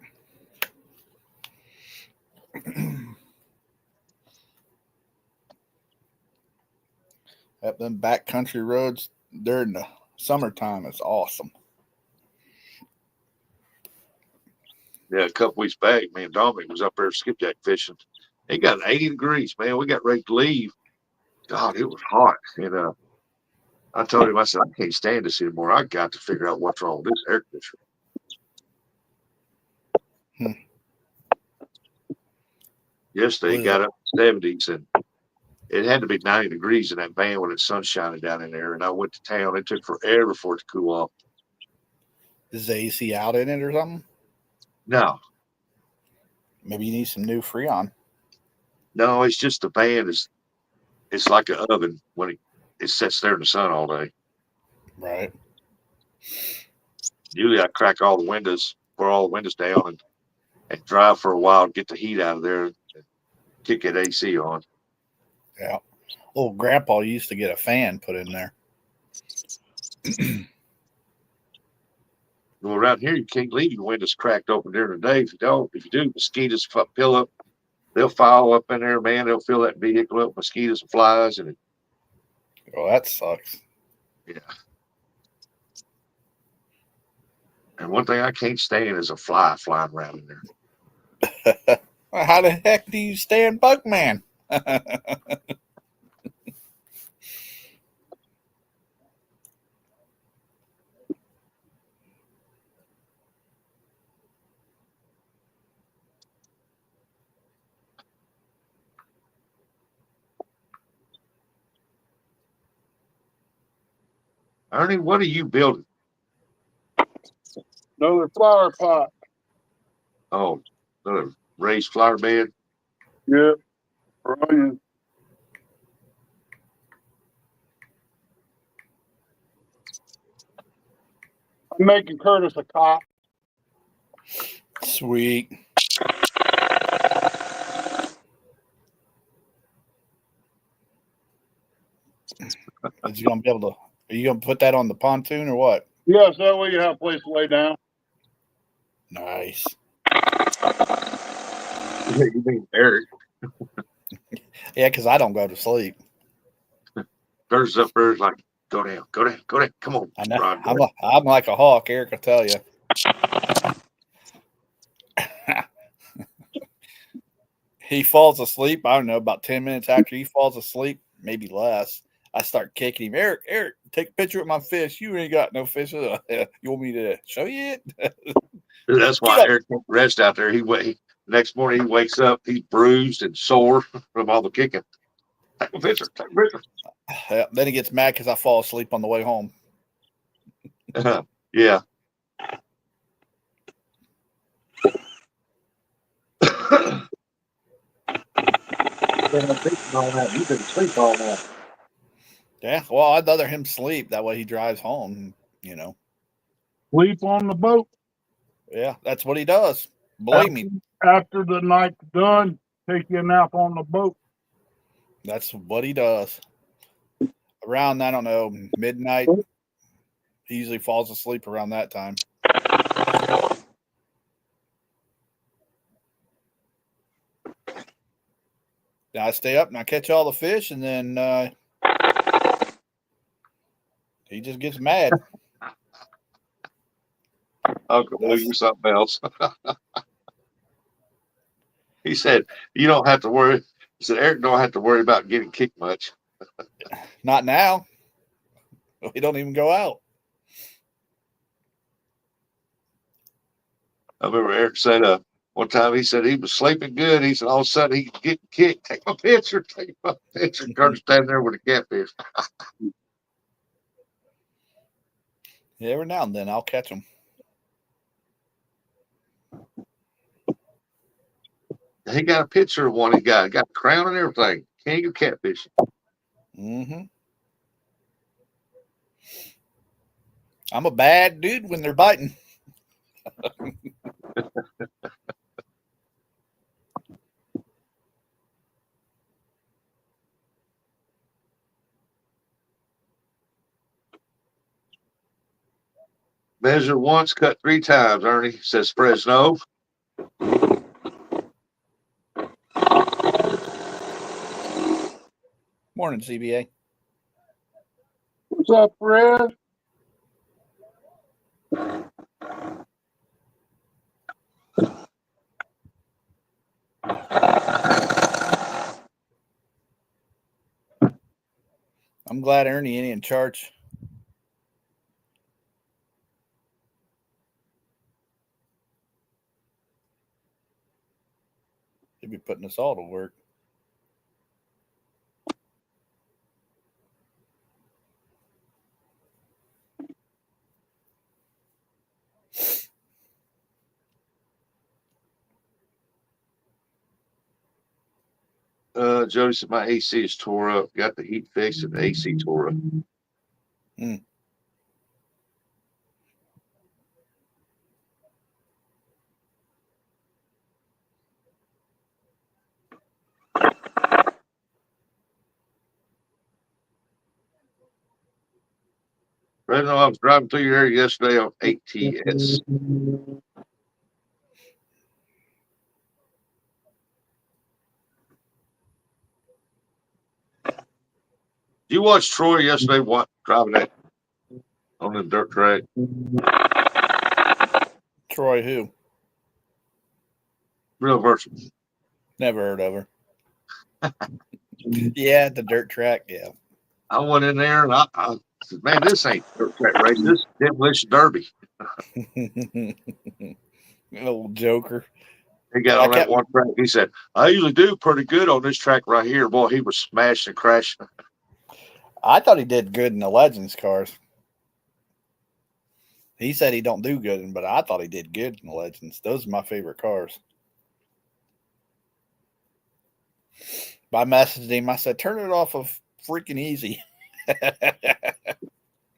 Up them backcountry roads during the summertime is awesome. Yeah, a couple weeks back, me and Dominic was up there skipjack fishing. It got 80 degrees, man. We got ready to leave. God, it was hot. And I told him, I said, I can't stand this anymore. I got to figure out what's wrong with this air conditioner. Yesterday, it got up to 70s, and it had to be 90 degrees in that van when it's sun shining down in there. And I went to town. It took forever for it to cool off. Is the AC out in it or something? No. Maybe you need some new Freon. No, it's just the van it's like an oven when it sits there in the sun all day. Right. Usually I crack all the windows, pour all the windows down, and drive for a while, get the heat out of there, and kick that AC on. Yeah. Old Grandpa used to get a fan put in there. Well, around here, you can't leave your windows cracked open during the day. If you do, mosquitoes fill up. They'll file up in there, man. They'll fill that vehicle up with mosquitoes and flies. Oh, that sucks. Yeah. And one thing I can't stand is a fly flying around in there. Well, how the heck do you stand Bugman? Ernie, what are you building? Another flower pot. Oh, another raised flower bed? Yep. Ryan. I'm making Curtis a cop. Sweet. Is you gonna be able to? Are you gonna put that on the pontoon or what? Yes, that way you have a place to lay down. Nice. You mean Eric? Yeah, because I don't go to sleep. Curtis up there is like, go down. Come on. I know. Rod, I'm like a hawk, Eric. I tell you. He falls asleep. I don't know, about 10 minutes after he falls asleep, maybe less. I start kicking him. Eric, take a picture of my fish. You ain't got no fish. You want me to show you it? That's why Eric can't rest out there. Next morning he wakes up, he's bruised and sore from all the kicking. Take a picture. Then he gets mad because I fall asleep on the way home. Yeah. You've been asleep all night. Yeah, well, I'd rather him sleep. That way he drives home, Sleep on the boat. Yeah, that's what he does. Believe me. After the night's done, take you a nap on the boat. That's what he does. Around, I don't know, midnight. He usually falls asleep around that time. Now I stay up and I catch all the fish, and then he just gets mad. I'll go do something else. He said, you don't have to worry. He said, Eric don't have to worry about getting kicked much. Not now. We don't even go out. I remember Eric said one time, he said he was sleeping good. He said all of a sudden he's getting kicked. Take my picture. Curtis standing there with a catfish. Yeah, every now and then I'll catch them. He got a picture of one. He got a crown and everything. King of catfish. Mm-hmm. I'm a bad dude when they're biting. Measure once, cut 3 times, Ernie, says Fresno. Morning, CBA. What's up, Fred? I'm glad Ernie ain't in charge. He'll be putting us all to work. Jody said my AC is tore up. Got the heat fixed and the AC tore up. Fresno, I was driving through your area yesterday on ATS. Did you watch Troy yesterday driving that on the dirt track? Troy who? Real versatile. Never heard of her. Yeah, the dirt track. Yeah. I went in there and I said, man, this ain't dirt track race. This is demolition derby. Little joker. He got on that one track. He said, I usually do pretty good on this track right here. Boy, he was smashing and crashing. I thought he did good in the Legends cars. He said he don't do good, but I thought he did good in the Legends. Those are my favorite cars. I messaged him. I said, turn it off of freaking easy.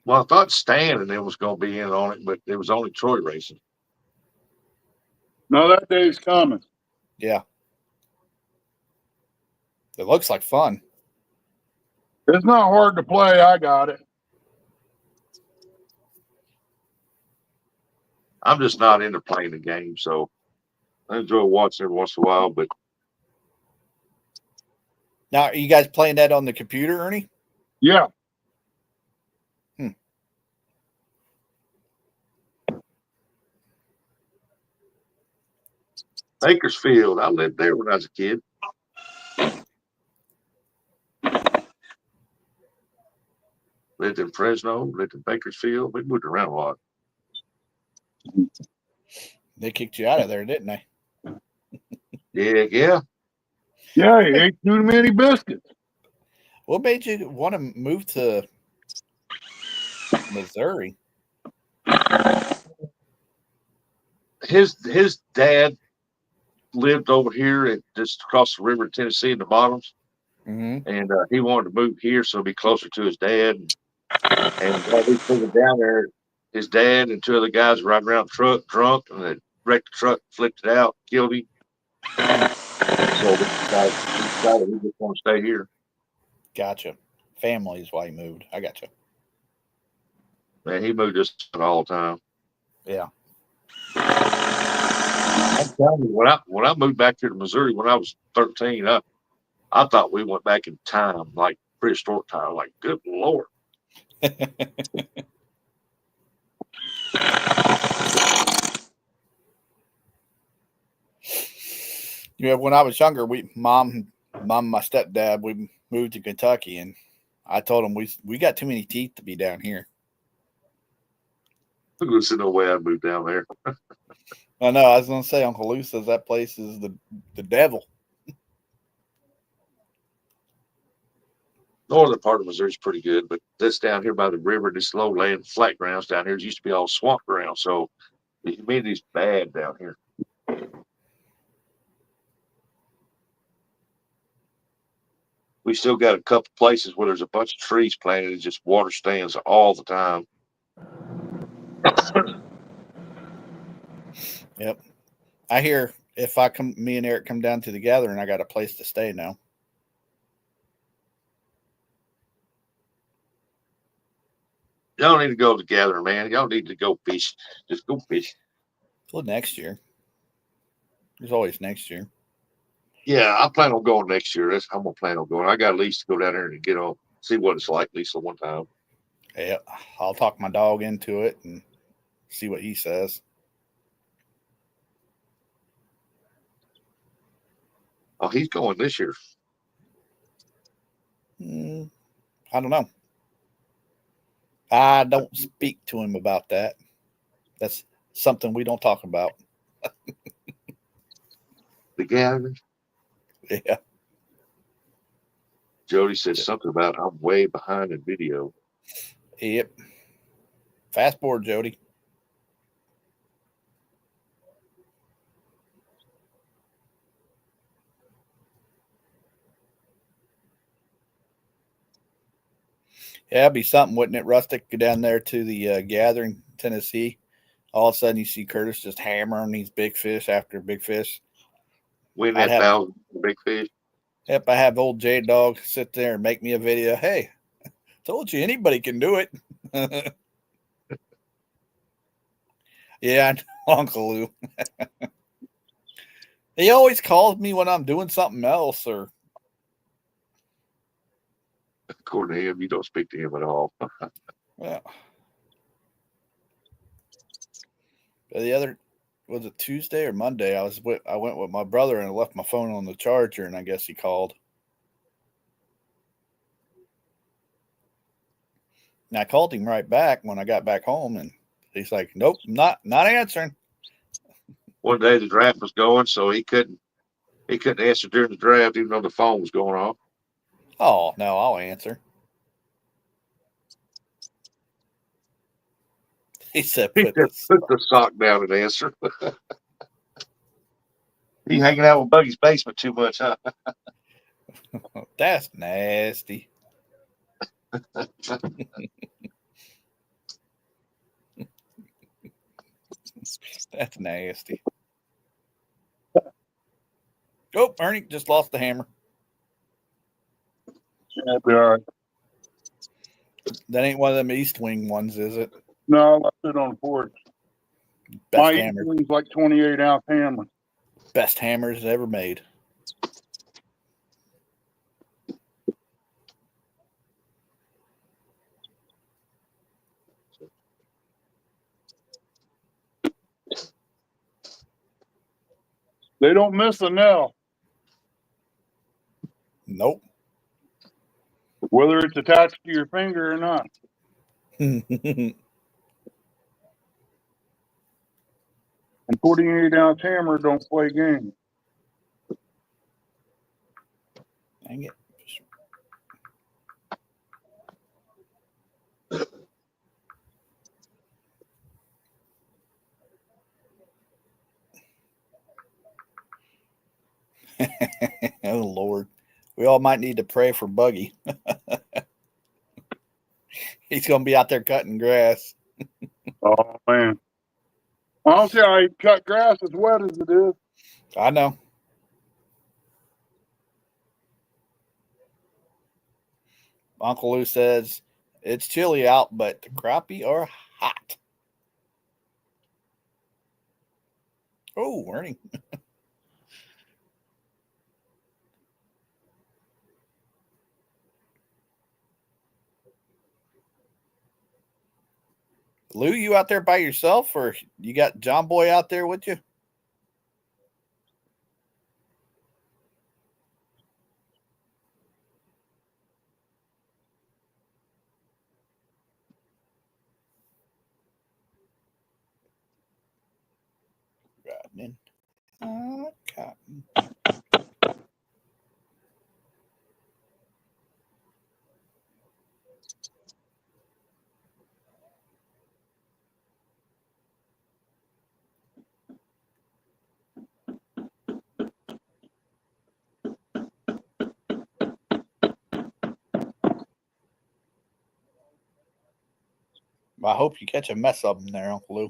Well, I thought Stan and it was going to be in on it, but it was only Troy racing. No, that day's coming. Yeah. It looks like fun. It's not hard to play. I got it. I'm just not into playing the game, so I enjoy watching every once in a while. But Now, are you guys playing that on the computer, Ernie? Yeah. Bakersfield, I lived there when I was a kid. Lived in Fresno, lived in Bakersfield. We moved around a lot. They kicked you out of there, didn't they? Yeah. Yeah, you ate too many biscuits. What made you want to move to Missouri? His dad lived over here just across the river in Tennessee in the bottoms. Mm-hmm. And he wanted to move here so be closer to his dad. And while we flew down there, his dad and 2 other guys were riding around the truck drunk, and they wrecked the truck, flipped it out, killed him. So we decided we just want to stay here. Gotcha. Family is why he moved. I gotcha. Man, he moved us all the time. Yeah. I'm telling you, when I moved back here to Missouri when I was 13, I thought we went back in time, like prehistoric time. Like, good Lord. Yeah, when I was younger, mom and my stepdad, we moved to Kentucky, and I told him we got too many teeth to be down here. There's no way I'd move down there. I know. I was gonna say Uncle Lou says that place is the devil. Northern part of Missouri is pretty good, but this down here by the river, this low land, flat grounds down here, it used to be all swamp ground. So the humidity's bad down here. We still got a couple places where there's a bunch of trees planted and just water stands all the time. Yep. I hear if me and Eric come down to the gathering, I got a place to stay now. Y'all need to go together, man. Y'all need to go fish. Just go fish. Well, next year. There's always next year. Yeah, I plan on going next year. I'm gonna plan on going. I got at least to go down there and get on, see what it's like, at least one time. Yeah, I'll talk my dog into it and see what he says. Oh, he's going this year. I don't know. I don't speak to him about that. That's something we don't talk about. The gathering. Yeah. Jody said something about I'm way behind in video. Yep. Fast forward, Jody. Yeah, it'd be something, wouldn't it, Rustic? Go down there to the gathering, Tennessee. All of a sudden, you see Curtis just hammering these big fish after big fish. Win I'd that have, 1,000 big fish. yep, I have old J Dog sit there and make me a video. Hey, told you anybody can do it. Yeah, I know, Uncle Lou. He always calls me when I'm doing something else, or According to him, you don't speak to him at all. yeah. The other was it Tuesday or Monday? I went with my brother and I left my phone on the charger, and I guess he called. And I called him right back when I got back home, and he's like, "Nope, not answering." One day the draft was going, so he couldn't answer during the draft, even though the phone was going off. Oh no, I'll answer. He said, He "Put said, this." put the sock down and answer. He hanging out with Buggy's basement too much, huh? That's nasty. That's nasty. Oh, Ernie just lost the hammer. That'd be all right. That ain't one of them East Wing ones, is it? No, I left it on the porch. Best My hammer, thing's like 28-ounce hammer. best hammers ever made. They don't miss a nail, Nope. whether it's attached to your finger or not. Dang And 48-ounce hammer don't play games. it. Oh Lord, we all might need to pray for Buggy. He's gonna be out there cutting grass. Oh man, I don't see how you cut grass as wet as it is. I know. Uncle Lou says it's chilly out, but the crappie are hot. Oh, Ernie. Lou, you out there by yourself, or you got John Boy out there with you? Riding in cotton. I hope you catch a mess of them there, Uncle Lou.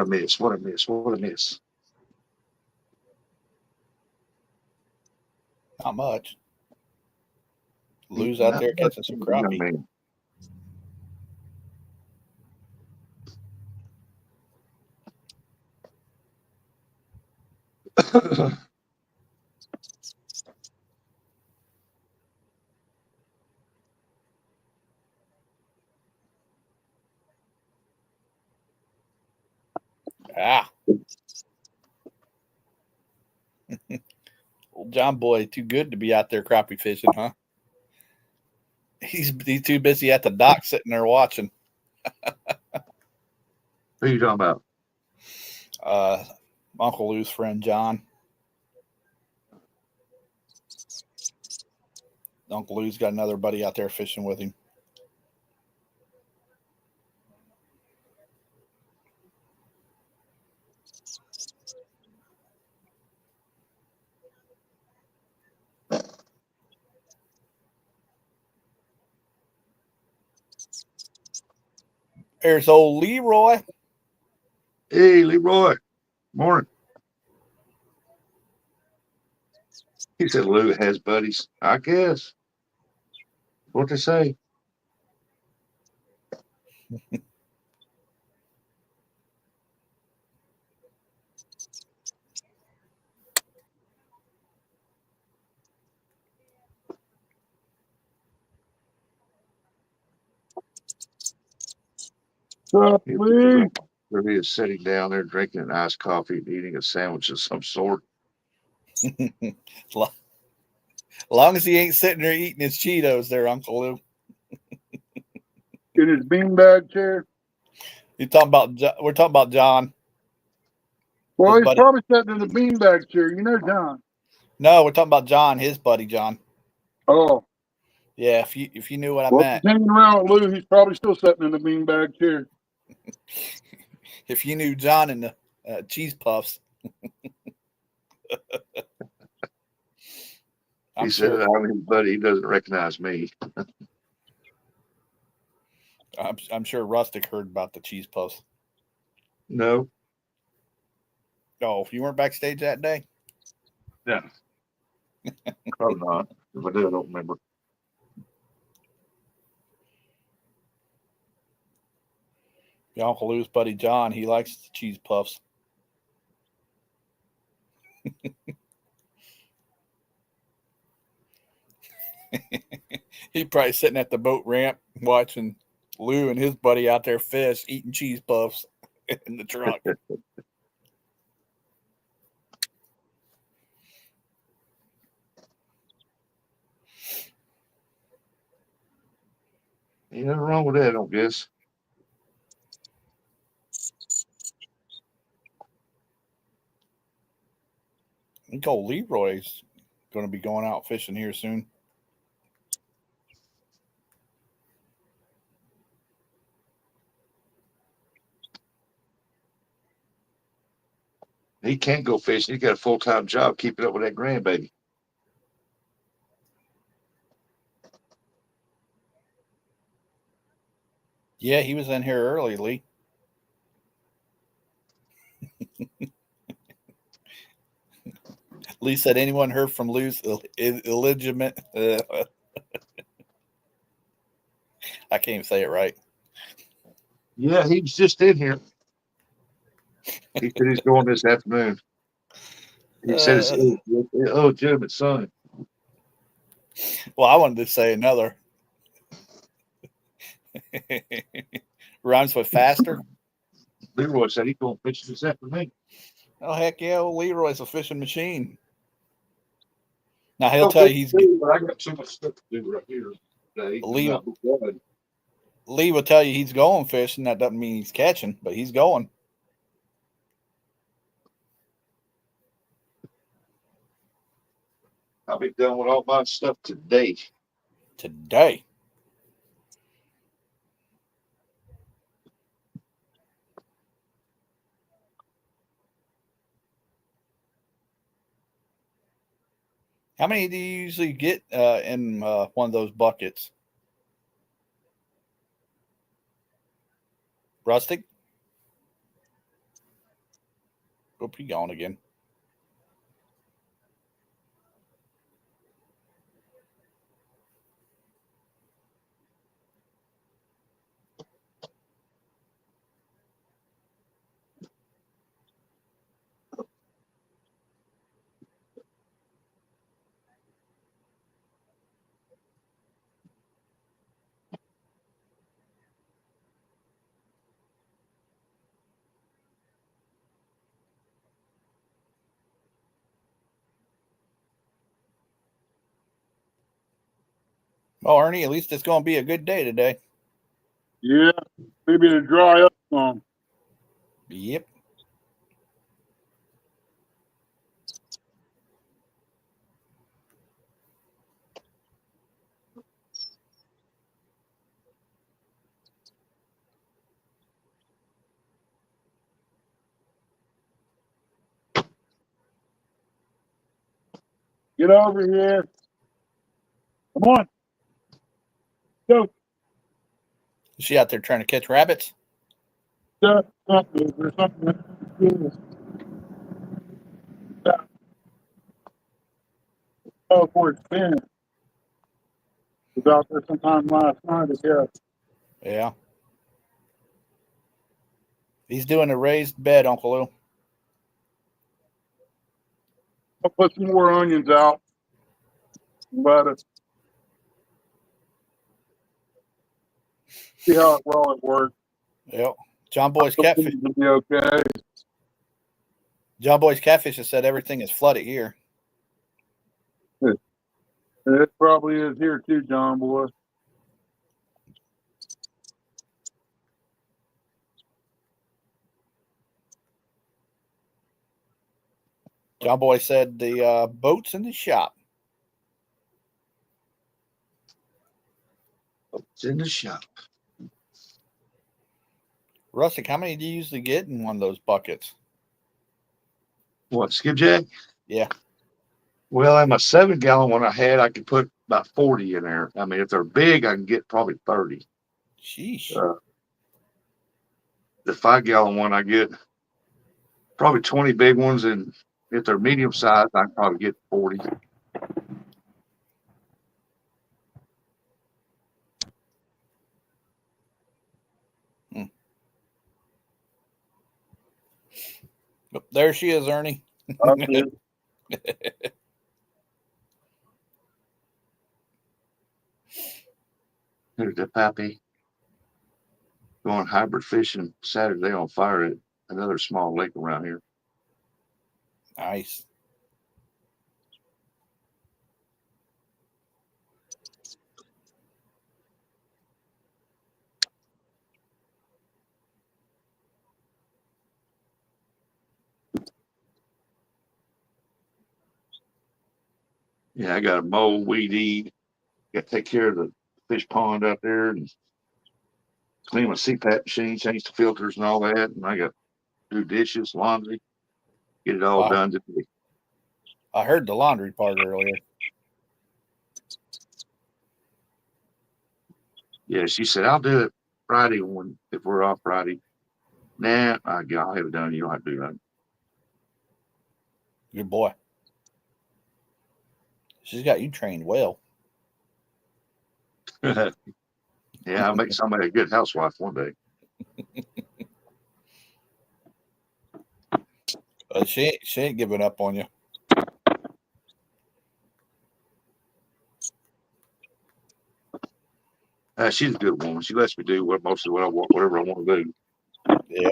I miss? What I miss? What I miss? Not much. Lou's out there catching some crappie. Man. Ah. Old John boy, too good to be out there crappie fishing, huh? He's too busy at the dock sitting there watching. Who you talking about? Uncle Lou's friend John. Uncle Lou's got another buddy out there fishing with him. There's old Leroy. Hey, Leroy. Morning. He said Lou has buddies. I guess. What they say? Lee? There he is sitting down there drinking an iced coffee and eating a sandwich of some sort. As long as he ain't sitting there eating his Cheetos there, Uncle Lou. In his beanbag chair? We're talking about John. Well, His he's buddy. probably sitting in the beanbag chair. You know, John. No, we're talking about John, his buddy John. Oh. Yeah, if you knew what I Well, meant. if he's hanging around with Lou, he's probably still sitting in the beanbag chair. If you knew John and the cheese puffs. He said, I'm his buddy. He doesn't recognize me. I'm sure Rustic heard about the cheese puffs. No. Oh, you weren't backstage that day? Yeah. Probably not. If I did, I don't remember. Your Uncle Lou's buddy John, he likes the cheese puffs. He's probably sitting at the boat ramp watching Lou and his buddy out there fish, eating cheese puffs in the truck. Ain't nothing wrong with that, I don't guess. I think old Leroy's going to be going out fishing here soon. He can't go fishing. He's got a full-time job keeping up with that grandbaby. Yeah, he was in here early, Lee. Lee said, anyone heard from Lou's illegitimate? I can't even say it right. Yeah, he was just in here. He said he's going this afternoon. He said it's illegitimate son. Well, I wanted to say another. Rhymes with faster. Leroy said he's going fishing this afternoon. Oh, heck yeah. Well, Leroy's a fishing machine. Now, he'll tell you he's... I got too much stuff to do right here today. Lee will tell you he's going fishing. That doesn't mean he's catching, but he's going. I'll be done with all my stuff today. Today. How many do you usually get in one of those buckets? Rustic? Hope he gone again. Well, Ernie, at least it's going to be a good day today. Yeah, maybe to dry up some. Yep. Get over here. Come on. Go. Is she out there trying to catch rabbits? There's something. Oh, for it's been. Was out there sometime last night, I guess. Yeah. He's doing a raised bed, Uncle Lou. I'll put some more onions out. Lettuce. See how well it works. Yep. John Boy's catfish. It'll be okay. John Boy's catfish has said everything is flooded here. It probably is here too, John boy. John Boy said the boat's in the shop. It's in the shop. Rustic, how many do you usually get in one of those buckets? What, skipjack? Yeah. Well, in my 7-gallon one I had, I could put about 40 in there. I mean, if they're big, I can get probably 30. Sheesh. The 5-gallon one, I get probably 20 big ones, and if they're medium sized, I can probably get 40. There she is, Ernie. Here's the pappy going hybrid fishing Saturday on fire at another small lake around here. Nice. Yeah, I got a mow, weed eat. Got to take care of the fish pond out there and clean my CPAP machine, change the filters and all that. And I got to do dishes, laundry, get it all Wow. done today. I heard the laundry part earlier. Yeah, she said, I'll do it Friday if we're off Friday. Nah, I'll have it done. You don't have to do that. Good boy. She's got you trained well. Yeah, I'll make somebody a good housewife one day. She ain't giving up on you. She's a good woman. She lets me do whatever I want to do. Yeah.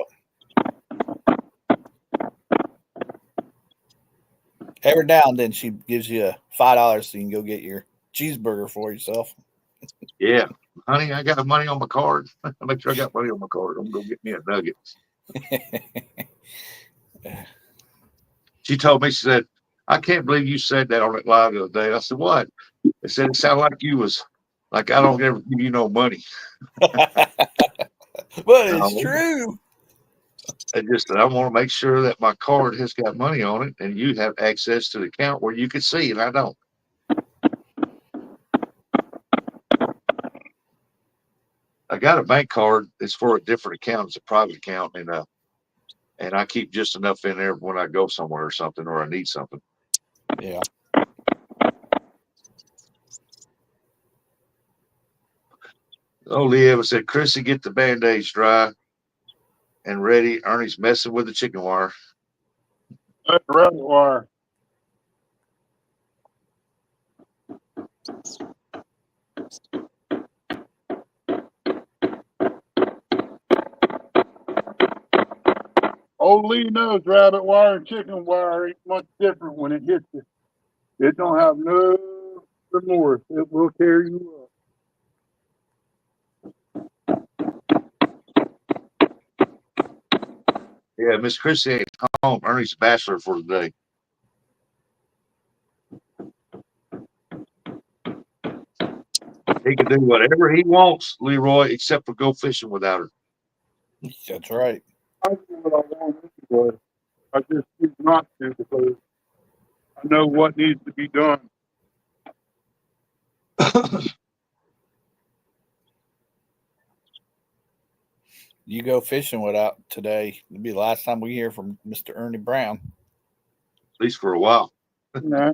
Every now and then she gives you $5 so you can go get your cheeseburger for yourself. Yeah, honey, I got money on my card. I make sure I got money on my card. I'm gonna go get me a nugget. She told me, she said, I can't believe you said that on that live the other day. I said, what? They said it sounded like you was like I don't ever give you no money. But it's No. true. It just that I want to make sure that my card has got money on it and you have access to the account where you can see and I don't. I got a bank card. It's for a different account. It's a private account. And And I keep just enough in there when I go somewhere or something, or I need something. Yeah. Oh, Leah said, Chrissy, get the band-aids dry and ready. Ernie's messing with the chicken wire. That's the rabbit wire. Old Lee knows rabbit wire and chicken wire ain't much different when it hits you. It don't have no remorse. It will tear you up. Yeah, Miss Chrissy ain't home. Ernie's a bachelor for the day. He can do whatever he wants, Leroy, except for go fishing without her. That's right. I do what I want anyway. I just choose not to because I know what needs to be done. You go fishing without today. It'll be the last time we hear from Mr. Ernie Brown. At least for a while. Nah.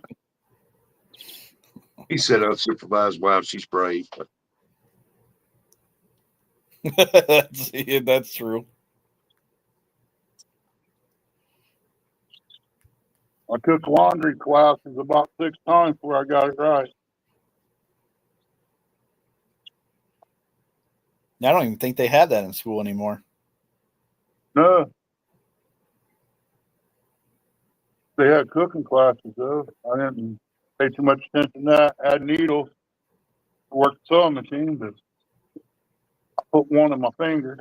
He said unsupervised. Wow, she's brave. But That's true. I took laundry classes about 6 times before I got it right. I don't even think they have that in school anymore. No. They had cooking classes though. I didn't pay too much attention to that. I had needles. I worked the sewing machine, but I put one in my finger.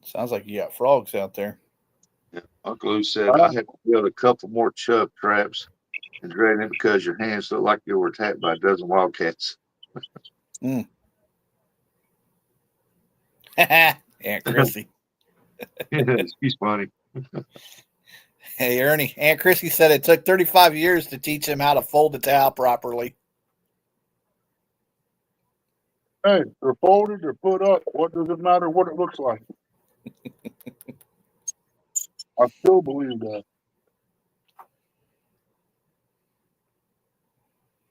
Sounds like you got frogs out there. yeah, Uncle Lou said, I had to build a couple more chub traps and drain them because your hands look like you were attacked by a dozen wildcats. Aunt Chrissy. She's funny. Hey, Ernie. Aunt Chrissy said it took 35 years to teach him how to fold a towel properly. Hey, they're folded or put up. What does it matter what it looks like? I still believe that.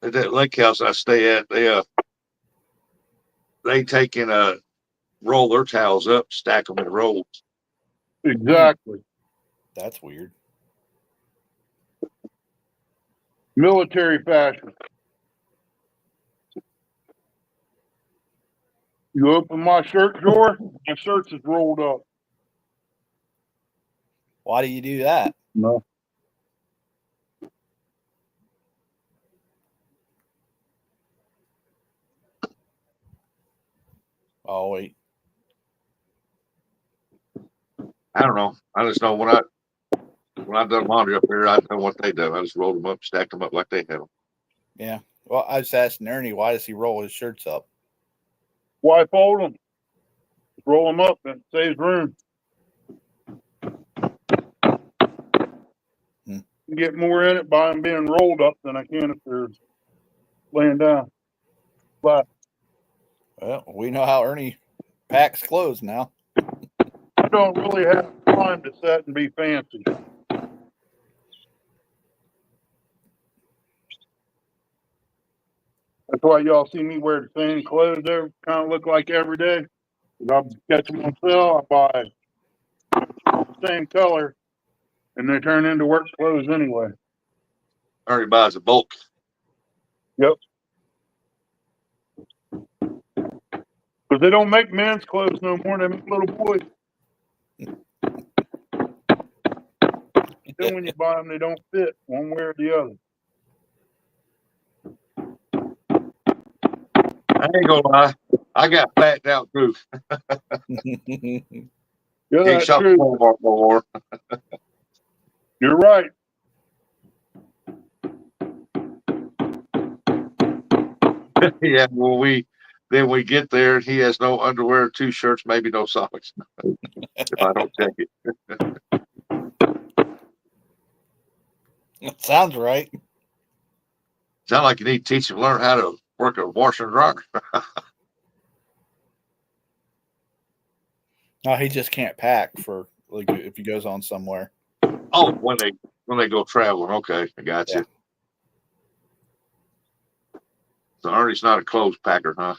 At that lake house I stay at, they take and roll their towels up, stack them in rolls. Exactly. That's weird. Military fashion. You open my shirt drawer, my shirts is rolled up. Why do you do that? No. Oh, wait. I don't know. I just know when I done laundry up here, I know what they do. I just rolled them up, stacked them up like they had them. Yeah. Well, I was asking Ernie, why does he roll his shirts up? Why fold them? Roll them up and it saves room. Hmm. You get more in it by them being rolled up than I can if they're laying down. But Well, we know how Ernie packs clothes now. I don't really have time to sit and be fancy. That's why y'all see me wear the same clothes there, kind of look like every day. If I catch them on sale, I buy the same color, and they turn into work clothes anyway. Ernie buys a bulk. Yep. Because they don't make men's clothes no more. They make little boys. Then when you buy them, they don't fit one way or the other. I ain't gonna lie. I got fattened out too. Yeah, Can't that's shop true. Walmart no more. You're right. Yeah, well, we get there and he has no underwear, 2 shirts, maybe no socks. If I don't check it. That sounds right. Sound like you need to teach him learn how to work a washer and dryer. No, he just can't pack for like if he goes on somewhere. Oh, when they go traveling. Okay, I got you. So Ernie's not a clothes packer, huh?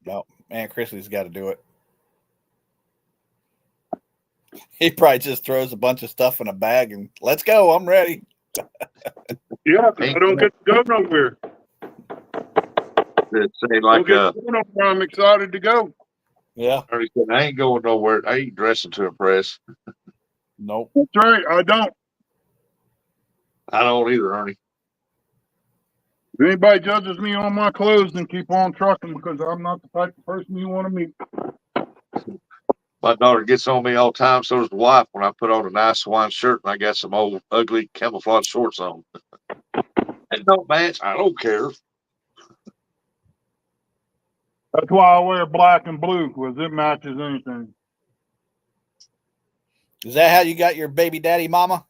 No, Aunt Chrissy's got to do it. He probably just throws a bunch of stuff in a bag and let's go. I'm ready. Yeah, 'cause I don't get to go nowhere. To say Don't like get to go nowhere. I'm excited to go. Yeah. Ernie said, I ain't going nowhere. I ain't dressing to impress. Nope. That's right. I don't. I don't either, Ernie. If anybody judges me on my clothes, then keep on trucking because I'm not the type of person you want to meet. My daughter gets on me all the time. So does the wife when I put on a nice Hawaiian shirt and I got some old ugly camouflage shorts on. It don't match. I don't care. That's why I wear black and blue because it matches anything. Is that how you got your baby daddy mama?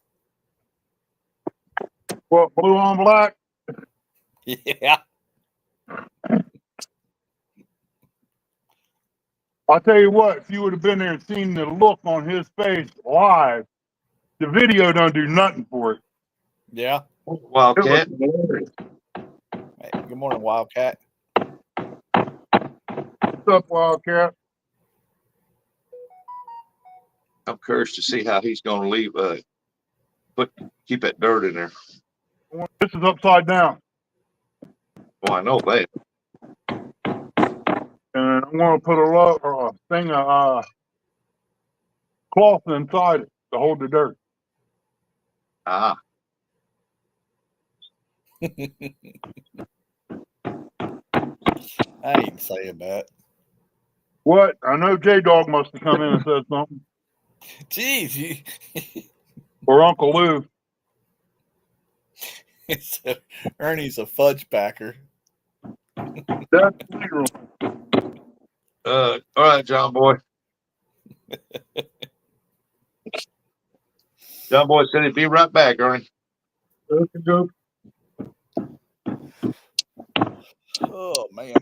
What, blue on black? Yeah. I'll tell you what, if you would have been there and seen the look on his face live, the video don't do nothing for it. Yeah. Wildcat. It was hilarious. Hey, good morning, Wildcat. What's up, Wildcat? I'm curious to see how he's going to leave. Keep that dirt in there. This is upside down. Well, I know that. And I'm going to put a thing of cloth inside it to hold the dirt. Ah, I ain't saying that. What? I know J-Dog must have come in and said something. Jeez, Or Uncle Lou. Ernie's a fudge packer. That's legal. all right, John Boy. John Boy said he'd be right back, Ernie. Okay, go. Oh man.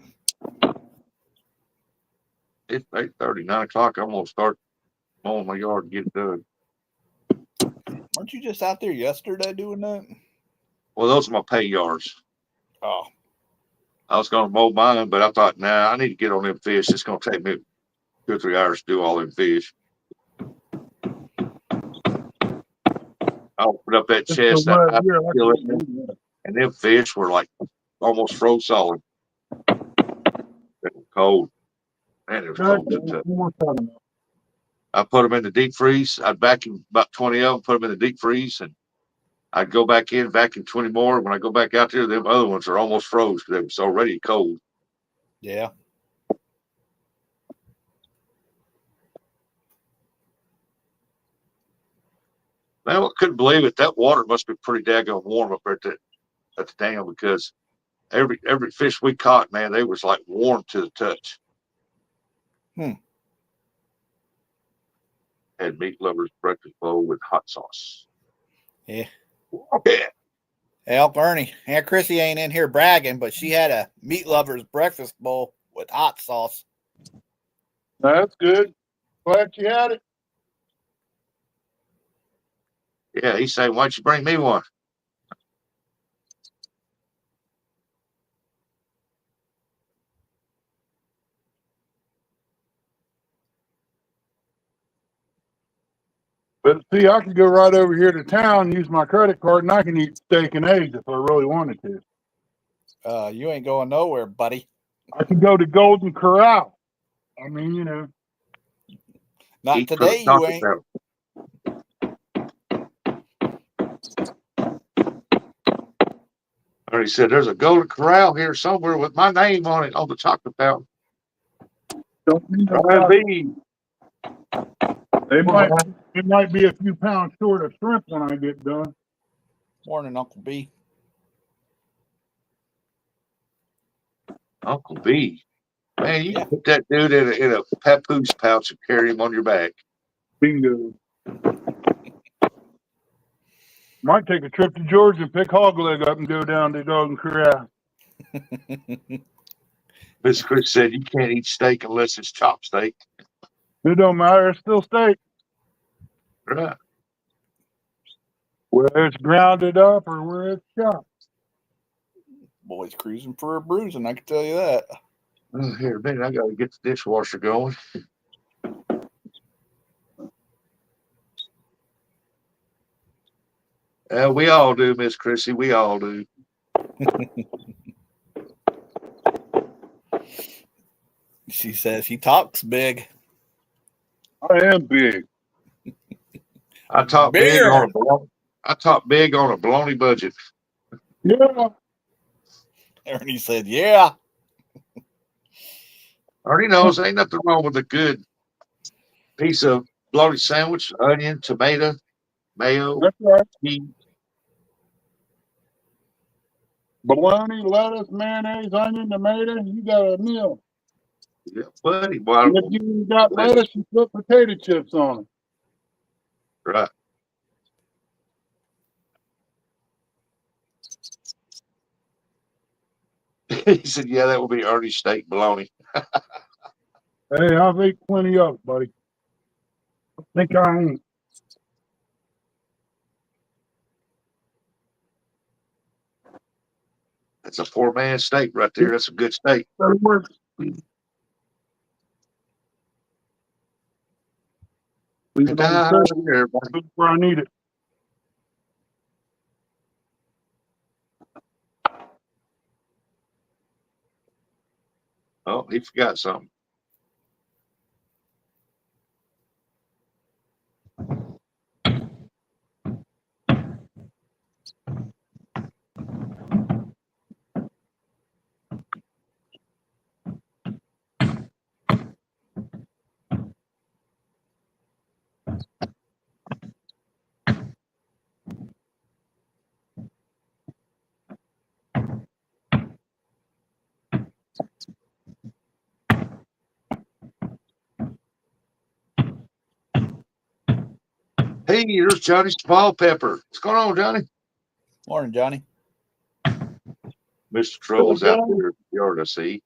It's 8:30, 9 o'clock. I'm gonna start mowing my yard and get it done. Weren't you just out there yesterday doing that? Well, those are my pay yards. Oh. I was gonna mow mine, but I thought, nah, I need to get on them fish. It's gonna take me 2 or 3 hours to do all them fish. I'll put up that chest out, and them fish were like almost froze solid. They were cold. Man, it was cold. I put them in the deep freeze. I'd vacuum about 20 of them, put them in the deep freeze, and I'd go back in, vacuum 20 more. When I go back out there, them other ones are almost froze because they was already cold. Yeah. Man, I couldn't believe it. That water must be pretty daggone warm up at the dam because every fish we caught, man, they was like warm to the touch. Had meat lovers breakfast bowl with hot sauce. Yeah. Okay. Hey, Uncle Ernie, Aunt Chrissy ain't in here bragging, but she had a meat lover's breakfast bowl with hot sauce. That's good. Glad you had it. Yeah, he's saying, why don't you bring me one? But see, I could go right over here to town, use my credit card, and I can eat steak and eggs if I really wanted to. You ain't going nowhere, buddy. I could go to Golden Corral. I mean, you know. Not Eat today, you ain't. Ernie said, there's a Golden Corral here somewhere with my name on it on the chocolate fountain. Don't need no It might be a few pounds short of shrimp when I get done. Morning, Uncle B. Uncle B. Man, you Yeah. can put that dude in a papoose pouch and carry him on your back. Bingo. Might take a trip to Georgia and pick hog leg up and go down to Dog and Corral. Miss Chris said you can't eat steak unless it's chopped steak. It don't matter. It's still steak. Right. Whether it's grounded up or where it's chopped. Boys cruising for a bruising, I can tell you that. Oh, here a minute, I gotta get the dishwasher going. We all do, Miss Chrissy. We all do. She says he talks big. I am big. I talk big Bigger. on a bologna. I talk big on a bologna budget. Yeah. Ernie said, yeah. Already knows ain't nothing wrong with a good piece of bologna sandwich, onion, tomato, mayo, That's right. cheese. Bologna, lettuce, mayonnaise, onion, tomato. You got a meal. Yeah, buddy. Well, And if you ain't got lettuce, you put potato chips on it. right. He said, "Yeah, that will be Ernie steak bologna." Hey, I've ate plenty of it, buddy. I think I ain't. That's a poor man's steak right there. That's a good steak. That works. Leave And it on the table everybody. where I need it. Oh, he forgot something. Hey, here's Johnny Ball Pepper. What's going on, Johnny? Morning, Johnny. Mr. Troll's out there in the yard, I see.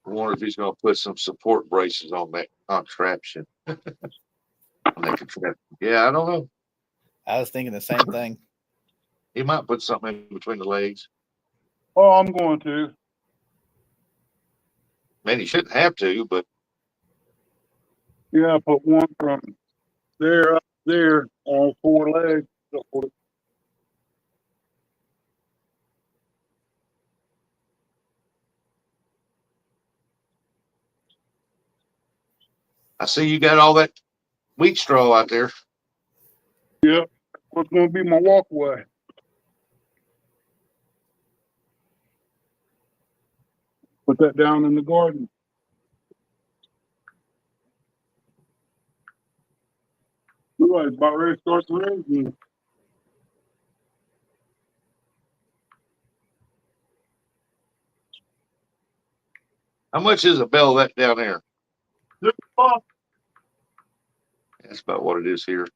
I wonder if he's going to put some support braces on that contraption. On that contraption. Yeah, I don't know. I was thinking the same thing. He might put something in between the legs. Oh, I'm going to. Man, he shouldn't have to, but Yeah, I put one from there up there on 4 legs. I see you got all that wheat straw out there. Yep. What's going to be my walkway? Put that down in the garden. Looks like it's about ready to start to rain again. How much is a bell that down there? $6. That's about what it is here.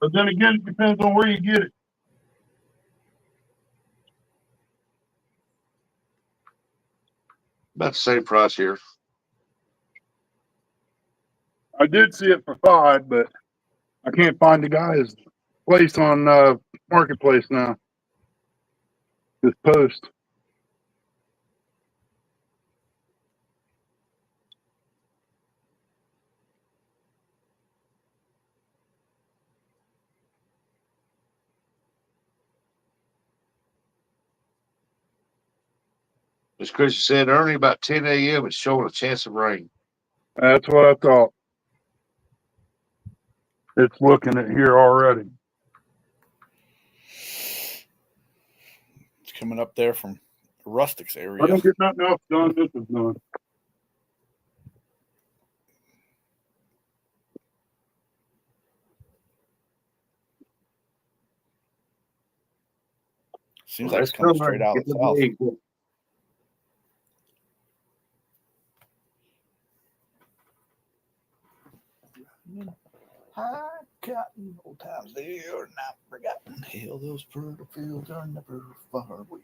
But then again, it depends on where you get it. About the same price here. I did see it for 5, but I can't find the guy's place on Marketplace now. His post. As Chris said, Ernie, about 10 a.m., it's showing a chance of rain. That's what I thought. It's looking at here already. It's coming up there from Rustic's I area. don't get nothing else done. This is done. Seems like it's coming straight out of the south. High cotton, old times they are not forgotten. Hail, those fertile fields are never far away.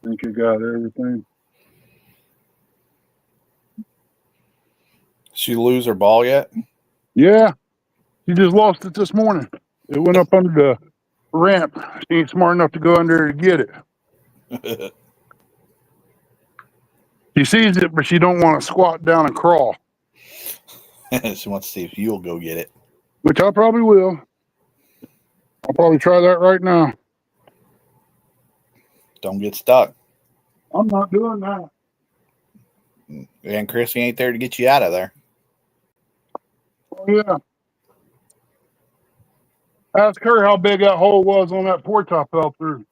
Think you got everything? She lose her ball yet? Yeah. She just lost it this morning. It went up under the ramp. She ain't smart enough to go under there to get it. She sees it, but she don't want to squat down and crawl. She wants to see if you'll go get it. Which I probably will. I'll probably try that right now. Don't get stuck. I'm not doing that. And Chrissy ain't there to get you out of there. Oh, yeah. Ask her how big that hole was on that porch I fell through.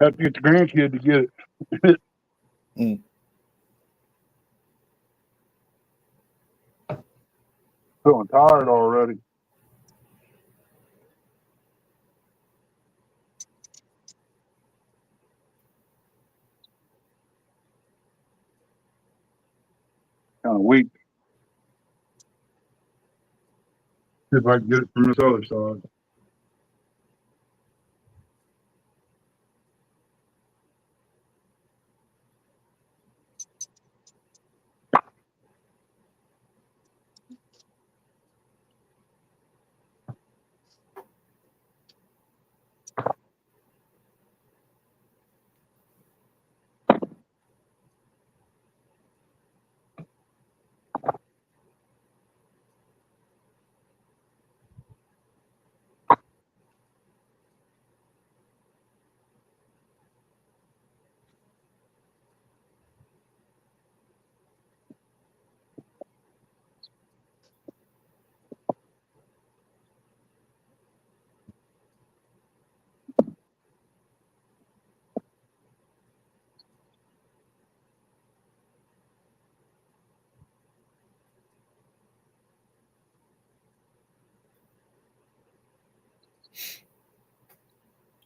Have to get the grandkid to get it. Feeling tired already. Kind of weak. See if I can get it from this other side.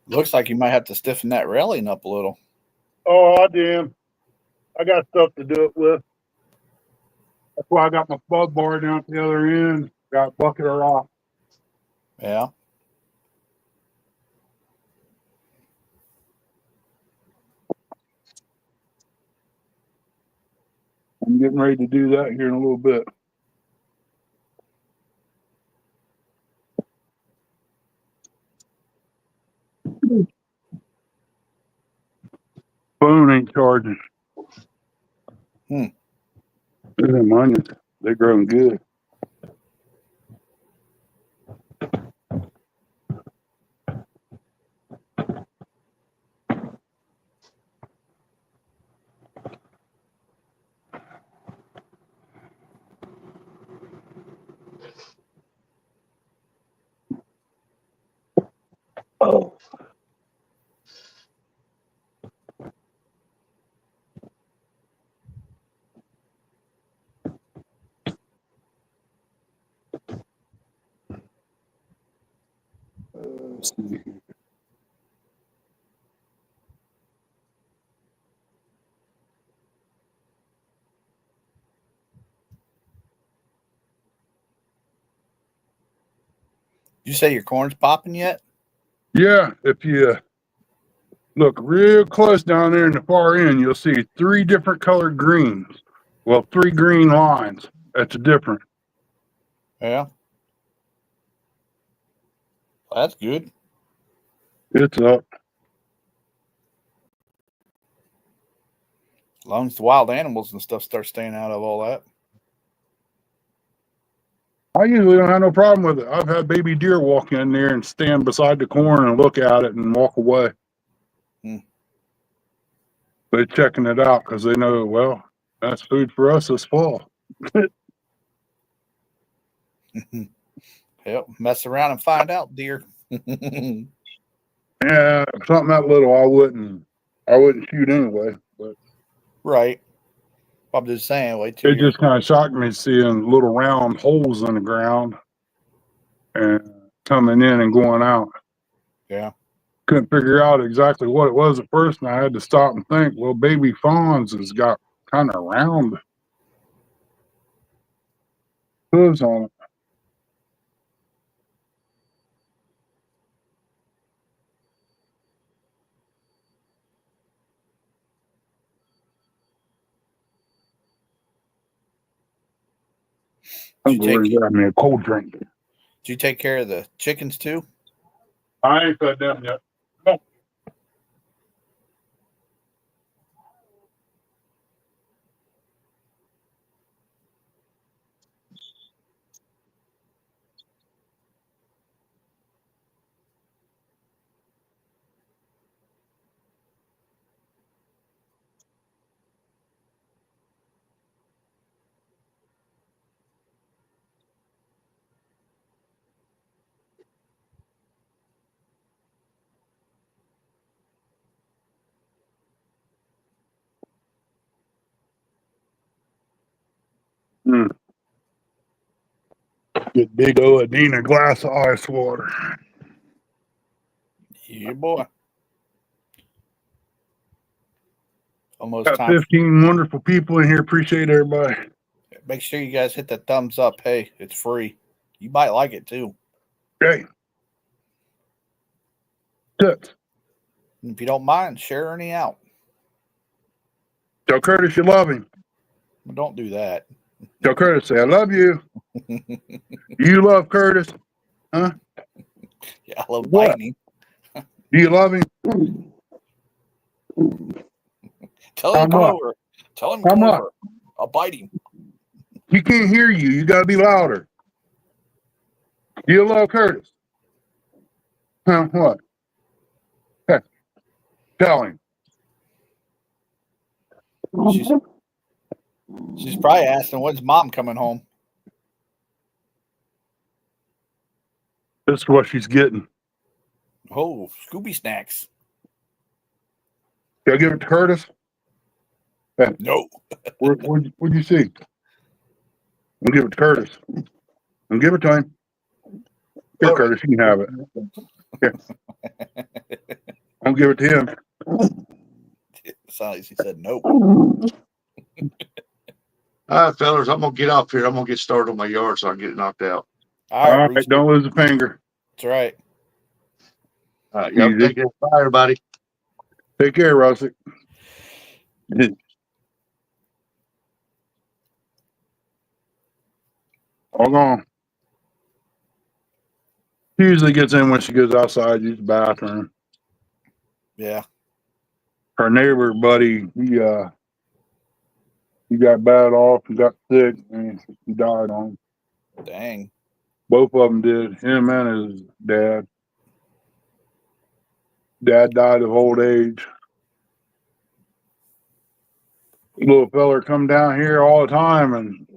Looks like you might have to stiffen that railing up a little. Oh, I damn. I got stuff to do it with. That's why I got my bug bar down at the other end. Got a bucket of rock. Yeah. I'm getting ready to do that here in a little bit. Phone ain't charging. Hmm. Look at them onions. They're growing good. Oh. see. Did you say your corn's popping yet? Yeah, if you look real close down there in the far end, you'll see 3 different colored greens. Well, 3 green lines. That's different. Yeah. Well, that's good. It's up. As long as the wild animals and stuff start staying out of all that. I usually don't have no problem with it. I've had baby deer walk in there and stand beside the corn and look at it and walk away. Hmm. They're checking it out because they know, well, that's food for us this fall. Yep. Mess around and find out, dear. Yeah, something that little, I wouldn't shoot anyway. But Right. I'm just saying, wait till it just kind of shocked me seeing little round holes in the ground and coming in and going out. Yeah. Couldn't figure out exactly what it was at first, and I had to stop and think. Well, baby fawns has got kind of round hooves on it. I'm going to grab me a cold drink. Did you take care of the chickens too? I ain't fed them yet. No. Mm. Get big old Adina glass of ice water. Yeah, boy. Almost Got time. 15 wonderful people in here. Appreciate everybody. Make sure you guys hit the thumbs up. Hey, it's free. You might like it too. Hey. Toots. And if you don't mind, share Ernie out. Tell Curtis you love him. But don't do that. Tell Curtis, say, I love you. You love Curtis? Huh? Yeah, I love What? biting him. Do you love him? Tell him to come over. Tell him to come over. I'll bite him. He can't hear you. You got to be louder. Do you love Curtis? Huh? What? Hey, tell him. She's probably asking, when's mom coming home? This is what she's getting. Oh, Scooby snacks. Can I give it to Curtis? Hey, No. what'd you see? I'll give it to Curtis. I'll give it to him. Here, Oh. Curtis, you can have it. Here. I'll give it to him. Sounds like she said no. All right, fellas, I'm gonna get off here. I'm gonna get started on my yard so I can get it knocked out. All All right, right, Bruce. don't lose a finger. That's right. All right, y'all Easy. take care. Bye, everybody. Take care, Russell. All gone. She usually gets in when she goes outside, use the bathroom. Yeah. Her neighbor buddy, he got bad off and got sick and he died on him. Dang. Both of them did, him and his dad. Dad died of old age. Little feller come down here all the time and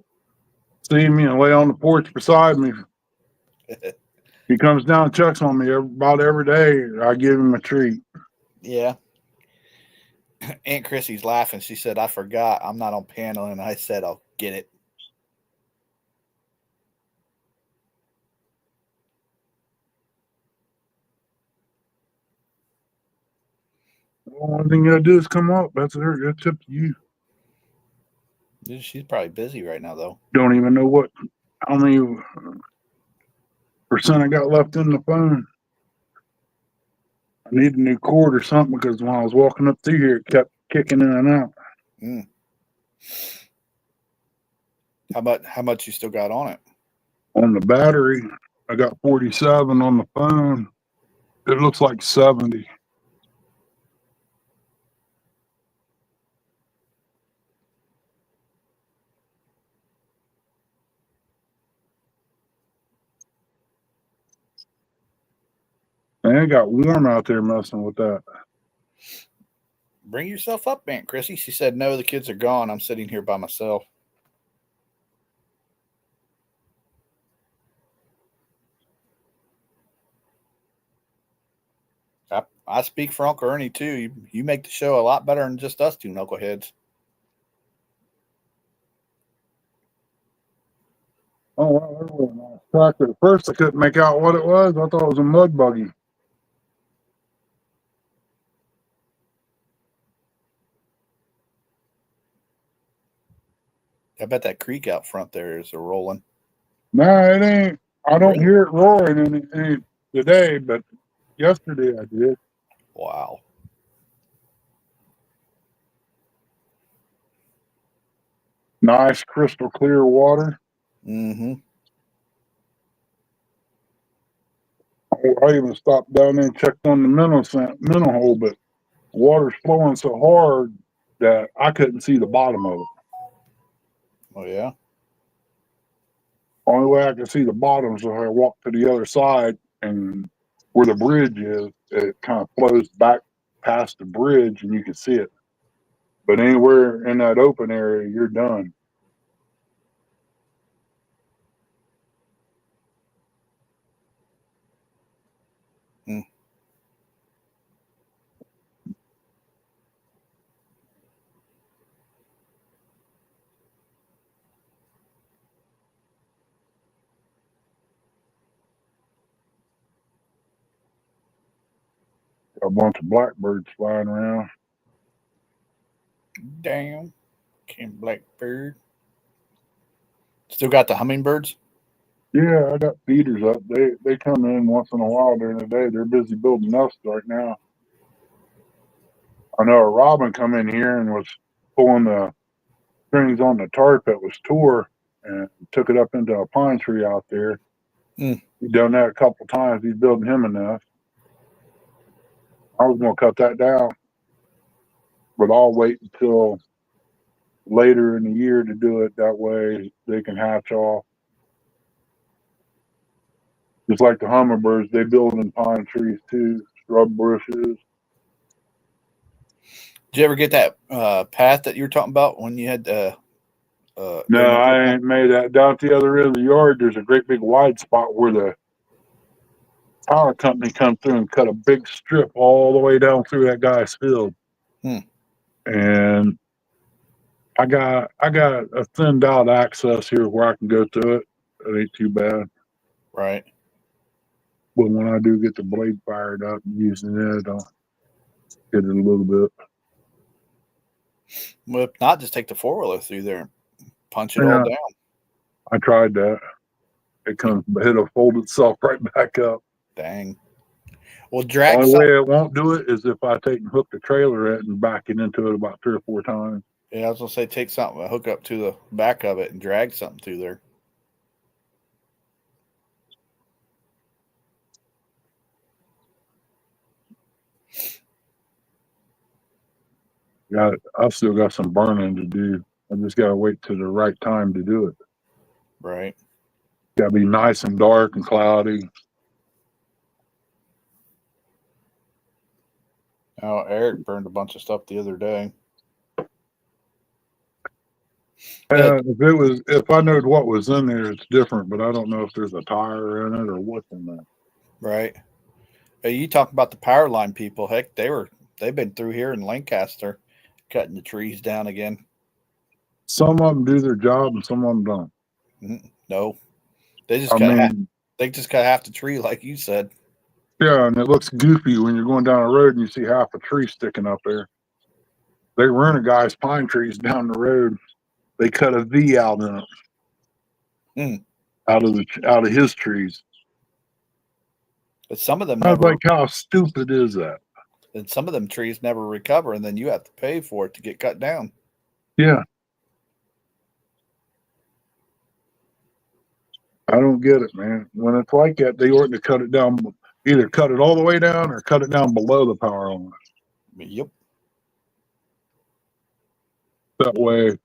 see me and lay on the porch beside me. He comes down and checks on me about every day. I give him a treat. Yeah. Aunt Chrissy's laughing. She said, I forgot. I'm not on panel. And I said, I'll get it. Well, one thing you gotta do is come up. That's her. That's up to you. Dude, she's probably busy right now, though. Don't even know how many percent I got left in the phone. I need a new cord or something because when I was walking up through here, it kept kicking in and out. Mm. How much you still got on it? On the battery, I got 47. On the phone, it looks like 70. And it got warm out there messing with that. Bring yourself up, Aunt Chrissy. She said, no, the kids are gone. I'm sitting here by myself. I speak for Uncle Ernie, too. You make the show a lot better than just us two knuckleheads. Oh, wow, that was a nice tractor. At first, I couldn't make out what it was. I thought it was a mud buggy. I bet that creek out front there is a rolling. No, it ain't. I don't Really? hear it roaring any today, but yesterday I did. Wow. Nice crystal clear water. Mm-hmm. I even stopped down there and checked on the mineral hole, but the water's flowing so hard that I couldn't see the bottom of it. Oh, yeah? Only way I could see the bottom is if I walk to the other side, and where the bridge is, it kind of flows back past the bridge and you can see it. But anywhere in that open area, you're done. Mm. A bunch of blackbirds flying around. Damn. King Blackbird. Still got the hummingbirds? Yeah, I got feeders up. They come in once in a while during the day. They're busy building nests right now. I know a robin come in here and was pulling the strings on the tarp that was tore and took it up into a pine tree out there. Mm. He's done that a couple times. He's building him a nest. I was going to cut that down, but I'll wait until later in the year to do it. That way they can hatch off. Just like the hummingbirds, they build in pine trees too, scrub bushes. Did you ever get that path that you were talking about when you had No, Ernie put I ain't made that. Down at the other end of the yard, there's a great big wide spot where the power company come through and cut a big strip all the way down through that guy's field. Hmm. And I got a thinned out access here where I can go to it. It ain't too bad. Right. But when I do get the blade fired up and using it, I'll get it a little bit. Well, if not, just take the 4-wheeler through there and punch it Yeah. all down. I tried that. It'll fold itself right back up. Dang. Well, drag Only some. way it won't do it is if I take and hook the trailer at and back it into it about 3 or 4 times. Yeah, I was gonna say take something, hook up to the back of it, and drag something through there. I've still got some burning to do. I just gotta wait till the right time to do it. Right. Gotta be nice and dark and cloudy. Oh, Eric burned a bunch of stuff the other day. Yeah. If I knowed what was in there, it's different, but I don't know if there's a tire in it or what's in there. Right. Hey, you talk about the power line people. Heck, they've been through here in Lancaster, cutting the trees down again. Some of them do their job and some of them don't. No, they just I cut mean, they just cut half the tree, like you said. Yeah, and it looks goofy when you're going down a road and you see half a tree sticking up there. They run a guy's pine trees down the road. They cut a V out in it, out of his trees. But some of them I was never, like, how stupid is that? and some of them trees never recover, and then you have to pay for it to get cut down. Yeah. I don't get it, man. When it's like that, they ought to cut it down, either cut it all the way down or cut it down below the power line. Yep. That way,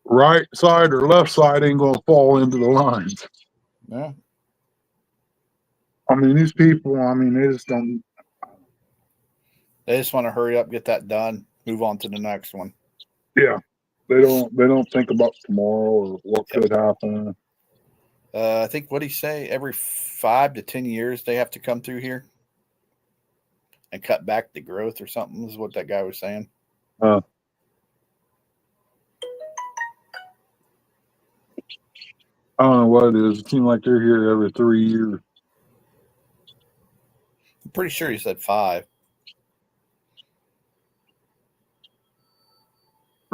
right side or left side ain't going to fall into the lines. Yeah. I mean, these people, I mean, they just don't. They just want to hurry up, get that done, move on to the next one. Yeah, they don't think about tomorrow or what Yep. could happen. I think what he say, every 5 to 10 years they have to come through here and cut back the growth or something, is what that guy was saying. I don't know what it is. It seems like they're here every 3 years. I'm pretty sure he said 5.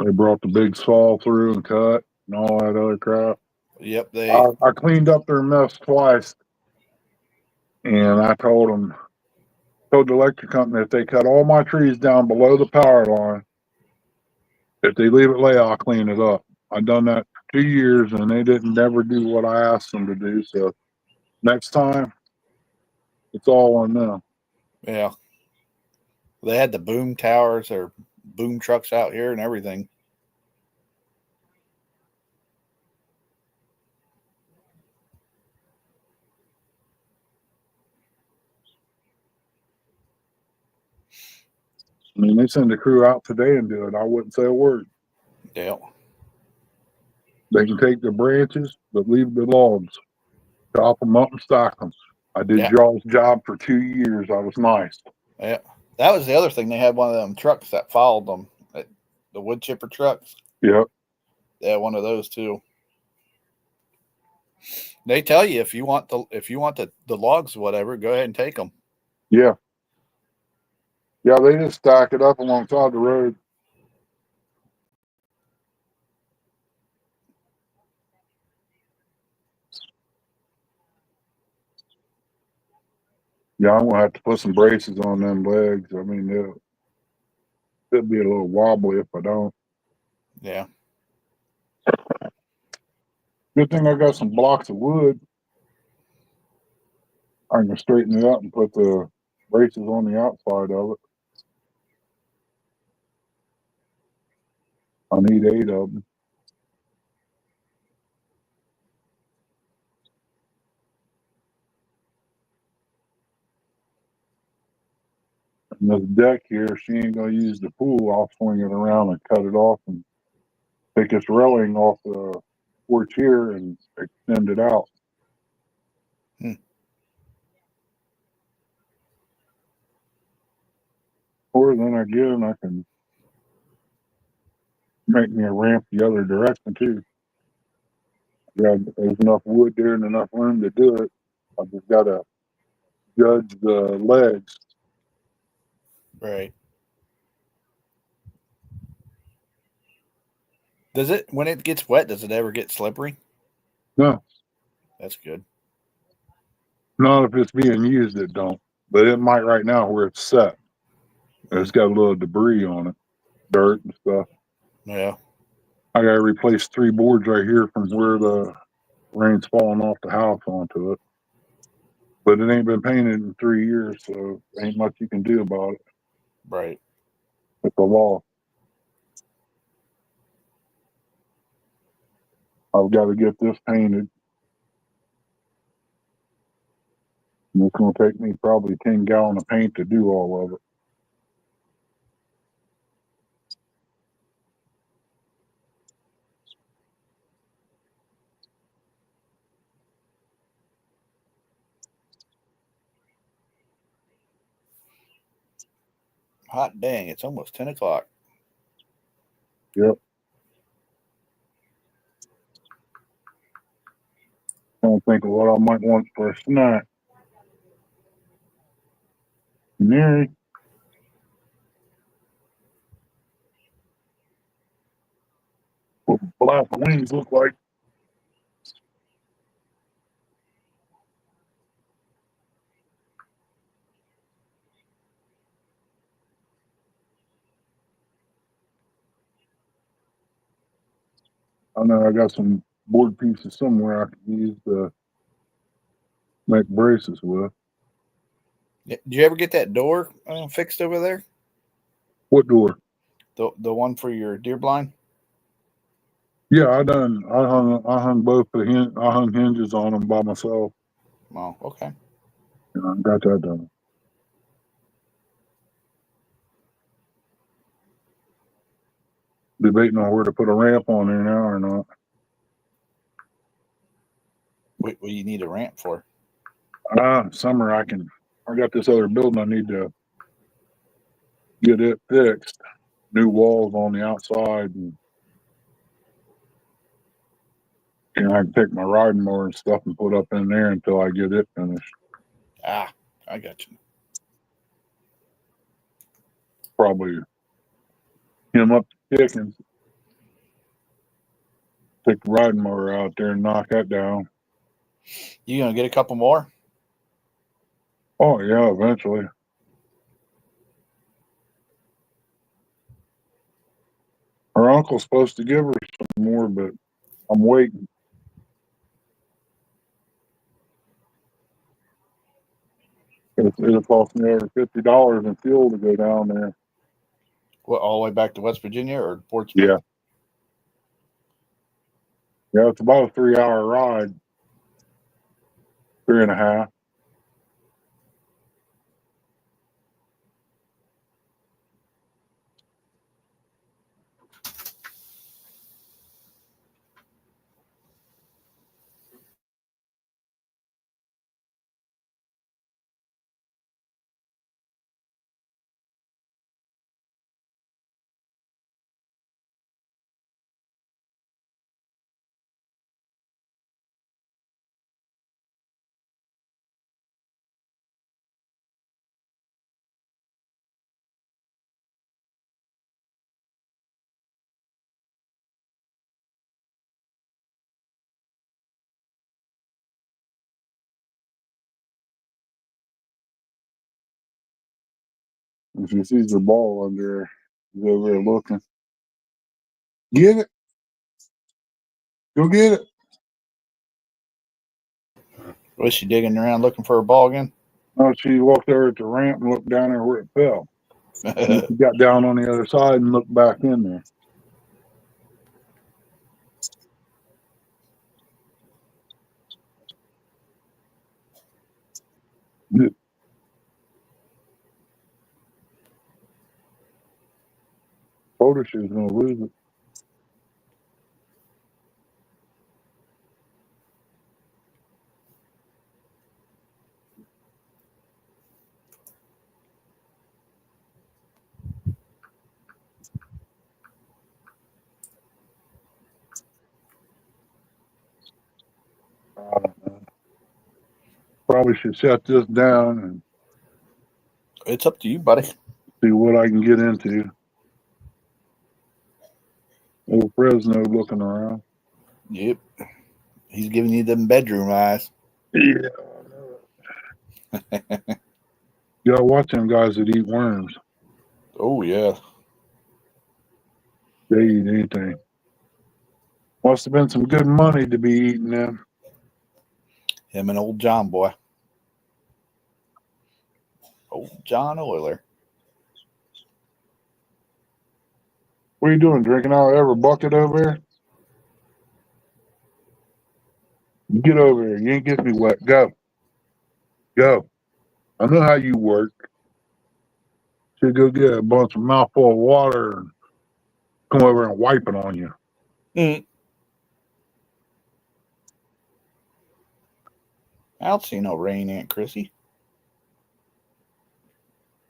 They brought the big saw through and cut and all that other crap. Yep, they I cleaned up their mess twice, and I told the electric company if they cut all my trees down below the power line, if they leave it lay, I'll clean it up. I've done that for 2 years, and they didn't never do what I asked them to do. So next time, it's all on them. yeah. They had the boom towers or boom trucks out here and everything. I mean, they send a crew out today and do it. I wouldn't say a word. Yeah. They can take the branches, but leave the logs. Chop them up and stack them. I did Yeah. y'all's job for 2 years. I was nice. Yeah. That was the other thing. They had one of them trucks that followed them, the wood chipper trucks. Yep. They had one of those too. They tell you if you want the logs, whatever, go ahead and take them. Yeah. Yeah, they just stack it up alongside the road. Yeah, I'm gonna have to put some braces on them legs. I mean, it'll be a little wobbly if I don't. Yeah. Good thing I got some blocks of wood. I can straighten it up and put the braces on the outside of it. I need 8 of them. And this deck here, she ain't gonna use the pool. I'll swing it around and cut it off and take this railing off the porch here and extend it out. Or then again, I can make me a ramp the other direction too. Yeah, there's enough wood there and enough room to do it. I just gotta judge the legs. Right. Does it, when it gets wet, does it ever get slippery? No, That's good. not if it's being used, it don't. But it might right now where it's set. It's got a little debris on it, dirt and stuff. Yeah. I gotta replace 3 boards right here from where the rain's falling off the house onto it. But it ain't been painted in 3 years, so ain't much you can do about it. Right. It's a law. I've got to get this painted. And it's going to take me probably 10 gallons of paint to do all of it. Hot dang, it's almost 10 o'clock. Yep. Trying to think of what I might want for a snack. Ernie. What black wings look like. I know I got some board pieces somewhere I can use to make braces with. Did you ever get that door fixed over there? What door? The one for your deer blind? Yeah, I hung both I hung hinges on them by myself. Oh, okay. And I got that done. Debating on where to put a ramp on there now or not. What do you need a ramp for? Summer I got this other building I need to get it fixed. New walls on the outside and I can take my riding mower and stuff and put up in there until I get it finished. Ah, I got you. Probably him up the chickens. Take the riding mower out there and knock that down. You gonna get a couple more? Oh yeah, eventually. Her uncle's supposed to give her some more, but I'm waiting. It'll cost me over $50 in fuel to go down there. What, all the way back to West Virginia or Portsmouth? Yeah. Yeah, it's about a 3-hour ride. 3.5. If she sees the ball under her, she's over there looking. Get it. Go get it. Was she digging around looking for a ball again? Oh, she walked over at the ramp and looked down there where it fell. And she got down on the other side and looked back in there. Told her she was going to lose it. Probably should shut this down and It's up to you, buddy. see what I can get into. Old Fresno looking around. Yep. He's giving you them bedroom eyes. Yeah. You gotta watch them guys that eat worms. Oh, yeah. They eat anything. Must have been some good money to be eating them. Him and old John boy. Old John Oiler. What are you doing? Drinking out of every bucket over there? Get over here. You ain't getting me wet. Go. Go. I know how you work. Should go get a bunch of mouthful of water and come over and wipe it on you. I don't see no rain, Aunt Chrissy.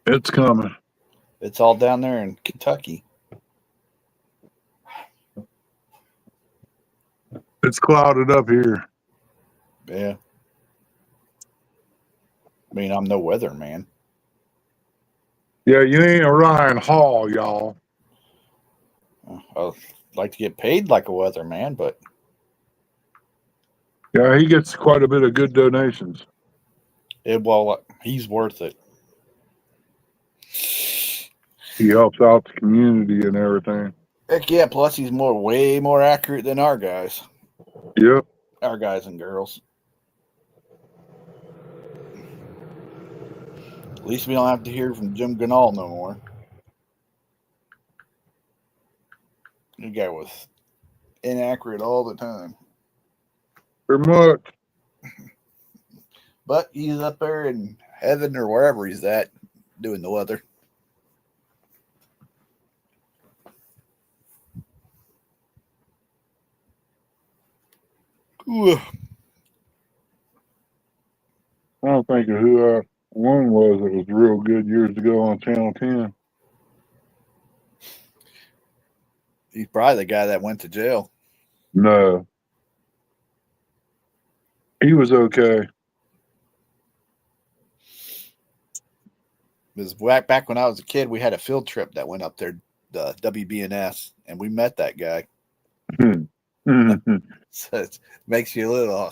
It's coming. It's all down there in Kentucky. It's clouded up here. Yeah. I mean, I'm no weatherman. Yeah, you ain't a Ryan Hall, y'all. I'd like to get paid like a weatherman, but Yeah, he gets quite a bit of good donations. he's worth it. He helps out the community and everything. Heck yeah! Plus, he's way more accurate than our guys Yep. and girls. At least we don't have to hear from Jim Ganal no more. The guy was inaccurate all the time. Pretty much. But he's up there in heaven or wherever he's at doing the weather. Ooh. I don't think of who one was that was real good years ago on Channel 10. He's probably the guy that went to jail. No. He was okay. Because back when I was a kid, we had a field trip that went up there, the WBNS, and we met that guy. So it makes you a little.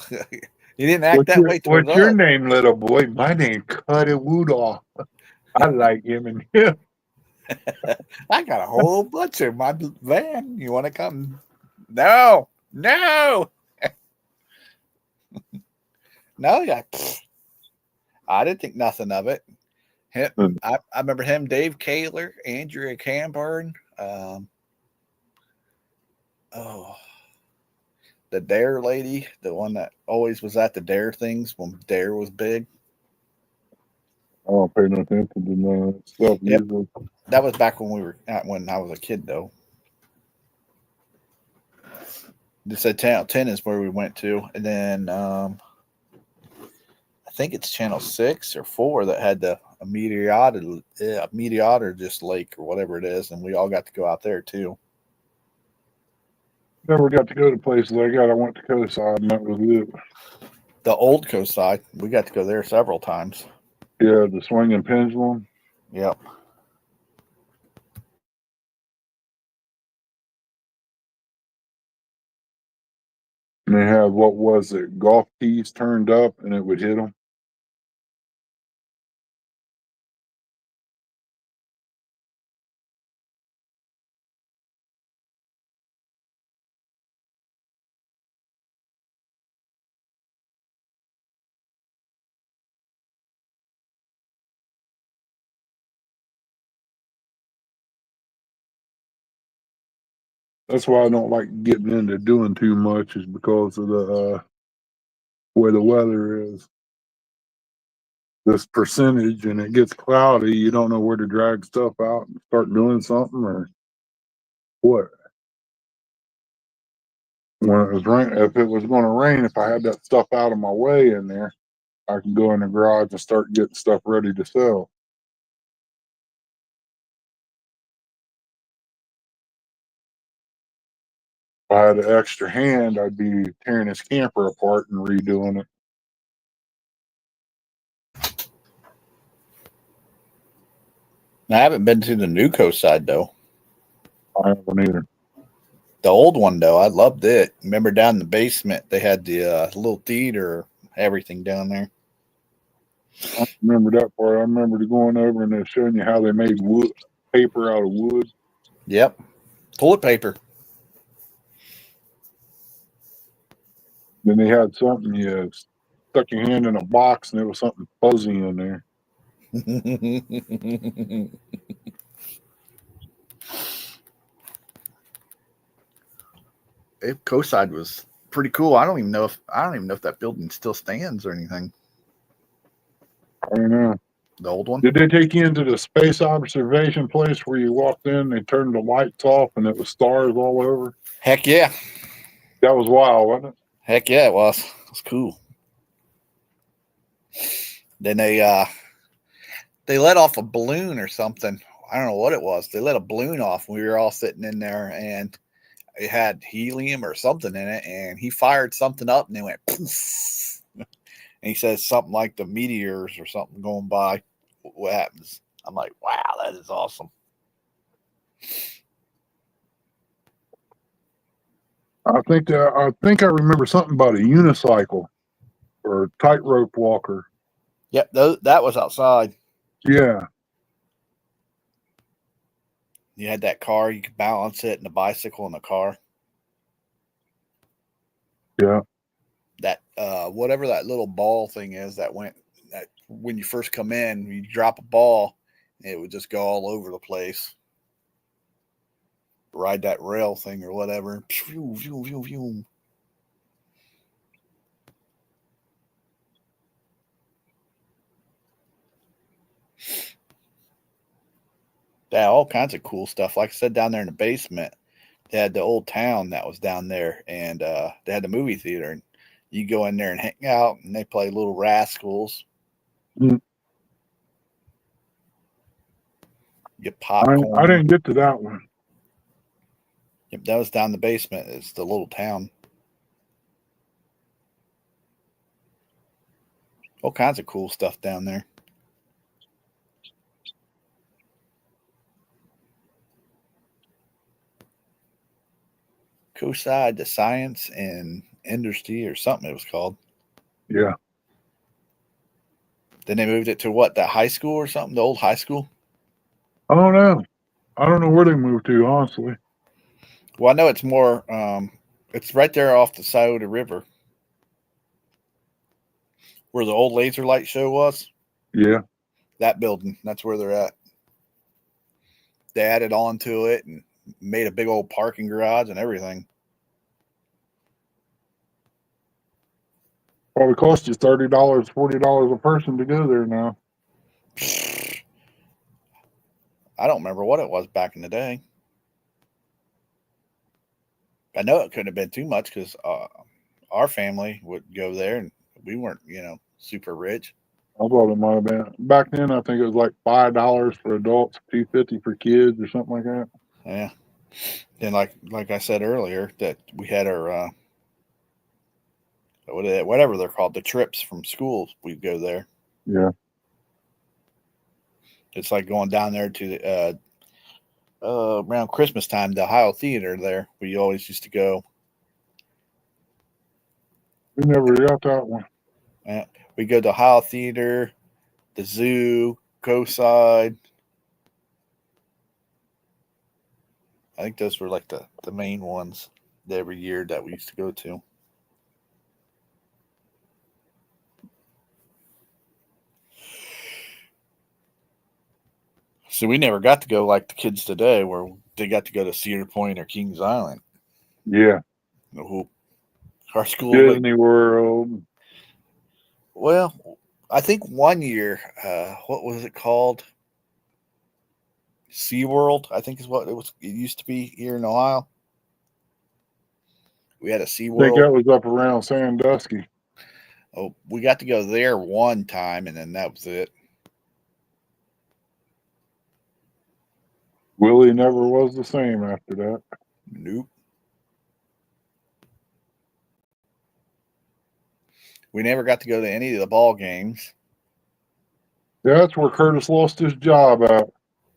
He didn't act that way towards What's your us. name, little boy? My name's Cuddy Woodall. I like him and him. I got a whole bunch of my van. You want to come? No. No, yeah. I didn't think nothing of it. Him, I remember him, Dave Kaler, Andrea Camburn. The Dare lady, the one that always was at the Dare things when Dare was big. I don't pay no attention to none of that stuff. Yep. Usually. That was back when when I was a kid, though. This said Channel 10 is where we went to, and then I think it's Channel 6 or 4 that had a meteorologist lake or whatever it is, and we all got to go out there too. Never got to go to places like that. I went to Coastside and that was it. The old coast side, we got to go there several times. Yeah, the swinging pendulum. Yep. And they had, what was it, golf tees turned up and it would hit them. That's why I don't like getting into doing too much, is because of the where the weather is. This percentage, and it gets cloudy, you don't know where to drag stuff out and start doing something or what. When it was rain, if it was going to rain, if I had that stuff out of my way in there, I can go in the garage and start getting stuff ready to sell. If I had an extra hand, I'd be tearing this camper apart and redoing it. I haven't been to the new coast side though. I haven't either. The old one though, I loved it. Remember down in the basement, they had the little theater, everything down there. I remember that part. I remember going over and they're showing you how they made wood paper out of wood. Yep, toilet paper. Then they had something you stuck your hand in a box and there was something fuzzy in there. Coast side was pretty cool. I don't even know if that building still stands or anything. I don't know. The old one. Did they take you into the space observation place where you walked in, they turned the lights off, and it was stars all over? Heck yeah. That was wild, wasn't it? Heck yeah, it was. It was cool. Then they let off a balloon or something. I don't know what it was. They let a balloon off. We were all sitting in there, and it had helium or something in it, and he fired something up, and it went poof. And he says something like the meteors or something going by. What happens? I'm like, wow, that is awesome. I think I remember something about a unicycle or a tightrope walker. Yep, that was outside. Yeah, You had that car, you could balance it, and the bicycle in the car. yeah. That whatever that little ball thing is that when you first come in, you drop a ball, it would just go all over the place. Ride that rail thing or whatever. Phew, phew, phew, phew. Yeah, all kinds of cool stuff. Like I said, down there in the basement, they had the old town that was down there, and they had the movie theater. And you go in there and hang out, and they play Little Rascals. Mm. Get I popcorn. didn't get to that one. Yep, that was down in the basement. It's the little town. All kinds of cool stuff down there. Co-side to Science and Industry or something it was called. Yeah, Then they moved it to what, the high school or something? The old high school? I don't know. I don't know where they moved to, honestly. Well, I know it's more, it's right there off the side of the river where the old laser light show was. Yeah, That building, that's where they're at. They added on to it and made a big old parking garage and everything. probably cost you $30, $40 a person to go there now. I don't remember what it was back in the day. I know it couldn't have been too much because our family would go there and we weren't, super rich. I thought it might have been back then. I think it was like $5 for adults, $2.50 for kids, or something like that. Yeah. Then, like I said earlier, that we had our whatever they're called, the trips from school. We'd go there. Yeah, It's like going down there to the around Christmas time, the Ohio Theater there. We always used to go. we never got that one. We go to Ohio Theater, the zoo, Coastside. I think those were like the main ones every year that we used to go to. So we never got to go like the kids today, where they got to go to Cedar Point or Kings Island. Yeah, Our school, like, Disney World. well, I think one year, what was it called? SeaWorld, I think is what it was. It used to be here in Ohio. We had a I think SeaWorld. that was up around Sandusky. Oh, we got to go there one time, and then that was it. Willie never was the same after that. Nope. We never got to go to any of the ball games. That's where Curtis lost his job at.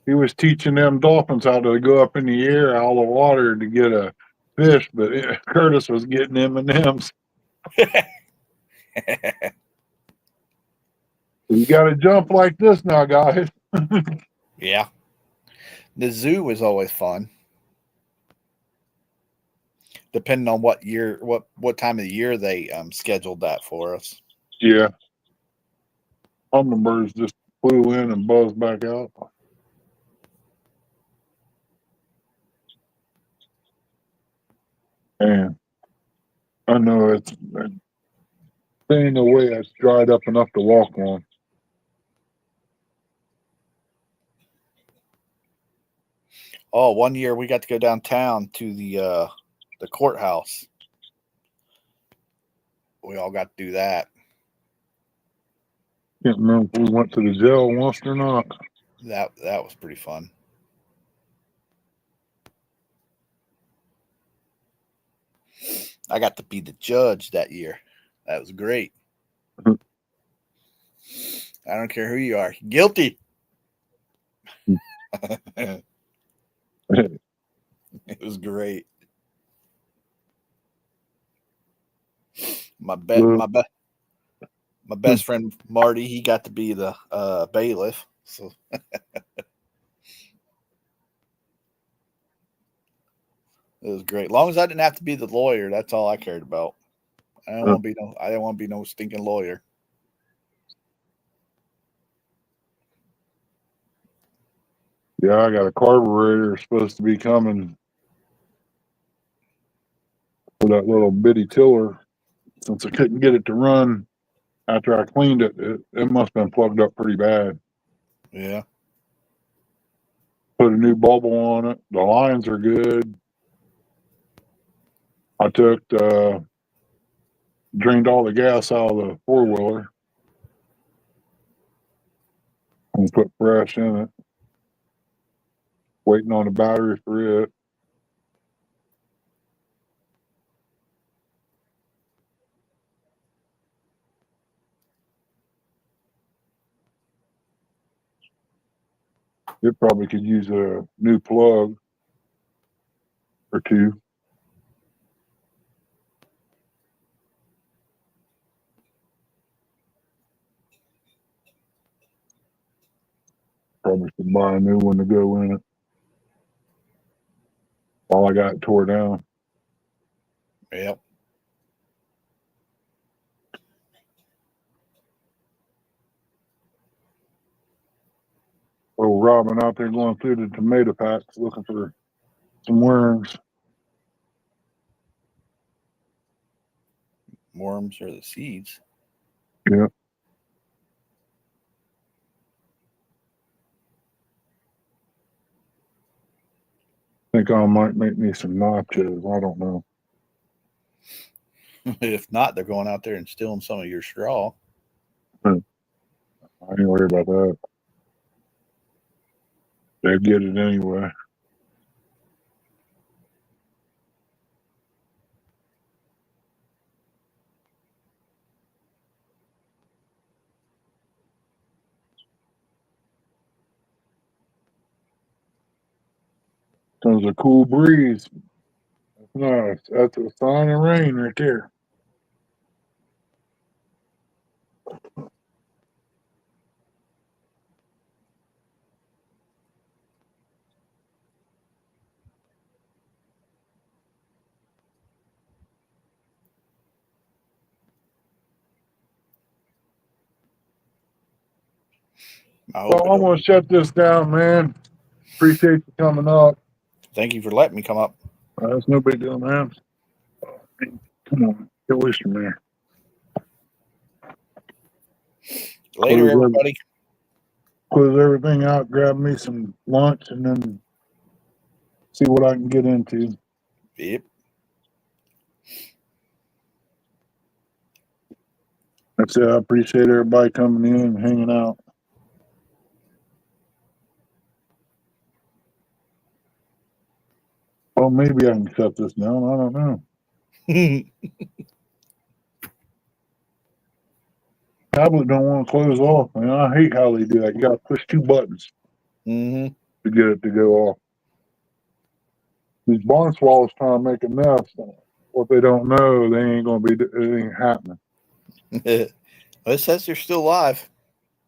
He was teaching them dolphins how to go up in the air out of the water to get a fish, but Curtis was getting M&Ms. You got to jump like this now, guys. Yeah. The zoo was always fun. Depending on what year, what time of the year they scheduled that for us. Yeah. Hummingbirds just flew in and buzzed back out. And I know it's staying away. It's dried up enough to walk on. Oh, one year we got to go downtown to the courthouse. We all got to do that. Can't remember if we went to the jail once or not. That was pretty fun. I got to be the judge that year. That was great. I don't care who you are. Guilty. It was great. My best friend Marty, he got to be the bailiff. So it was great. As long as I didn't have to be the lawyer, that's all I cared about. I didn't want to be no stinking lawyer. Yeah, I got a carburetor supposed to be coming for that little bitty tiller. Since I couldn't get it to run after I cleaned it, it must have been plugged up pretty bad. Yeah. Put a new bubble on it. The lines are good. I drained all the gas out of the four-wheeler and put fresh in it. Waiting on the battery for it. It probably could use a new plug or two. Probably should buy a new one to go in it while I got it tore down. Yep. Oh, Robin out there going through the tomato patch looking for some worms. Worms or the seeds. Yeah. Think I might make me some nachos. I don't know. If not, they're going out there and stealing some of your straw. I ain't worried about that. They'll get it anyway. There's a cool breeze. That's nice. That's a sign of rain right there. Well, I'm going to shut this down, man. Appreciate you coming up. Thank you for letting me come up. That's no big deal, man. Come on. Get Oyster Man. Later, everybody. Close everything out, grab me some lunch, and then see what I can get into. Yep. That's it. I appreciate everybody coming in and hanging out. Well, maybe I can shut this down. I don't know. Tablet don't want to close off, man. I hate how they do that. You got to push two buttons to get it to go off. These barn swallows trying to make a nest. What they don't know, they ain't gonna be. It ain't happening. It says you're still live.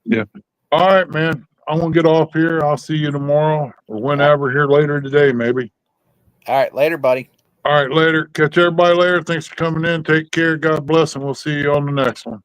Yeah. All right, man. I'm gonna get off here. I'll see you tomorrow or whenever here later today, maybe. All right, later, buddy. All right, later. Catch everybody later. Thanks for coming in. Take care. God bless, and we'll see you on the next one.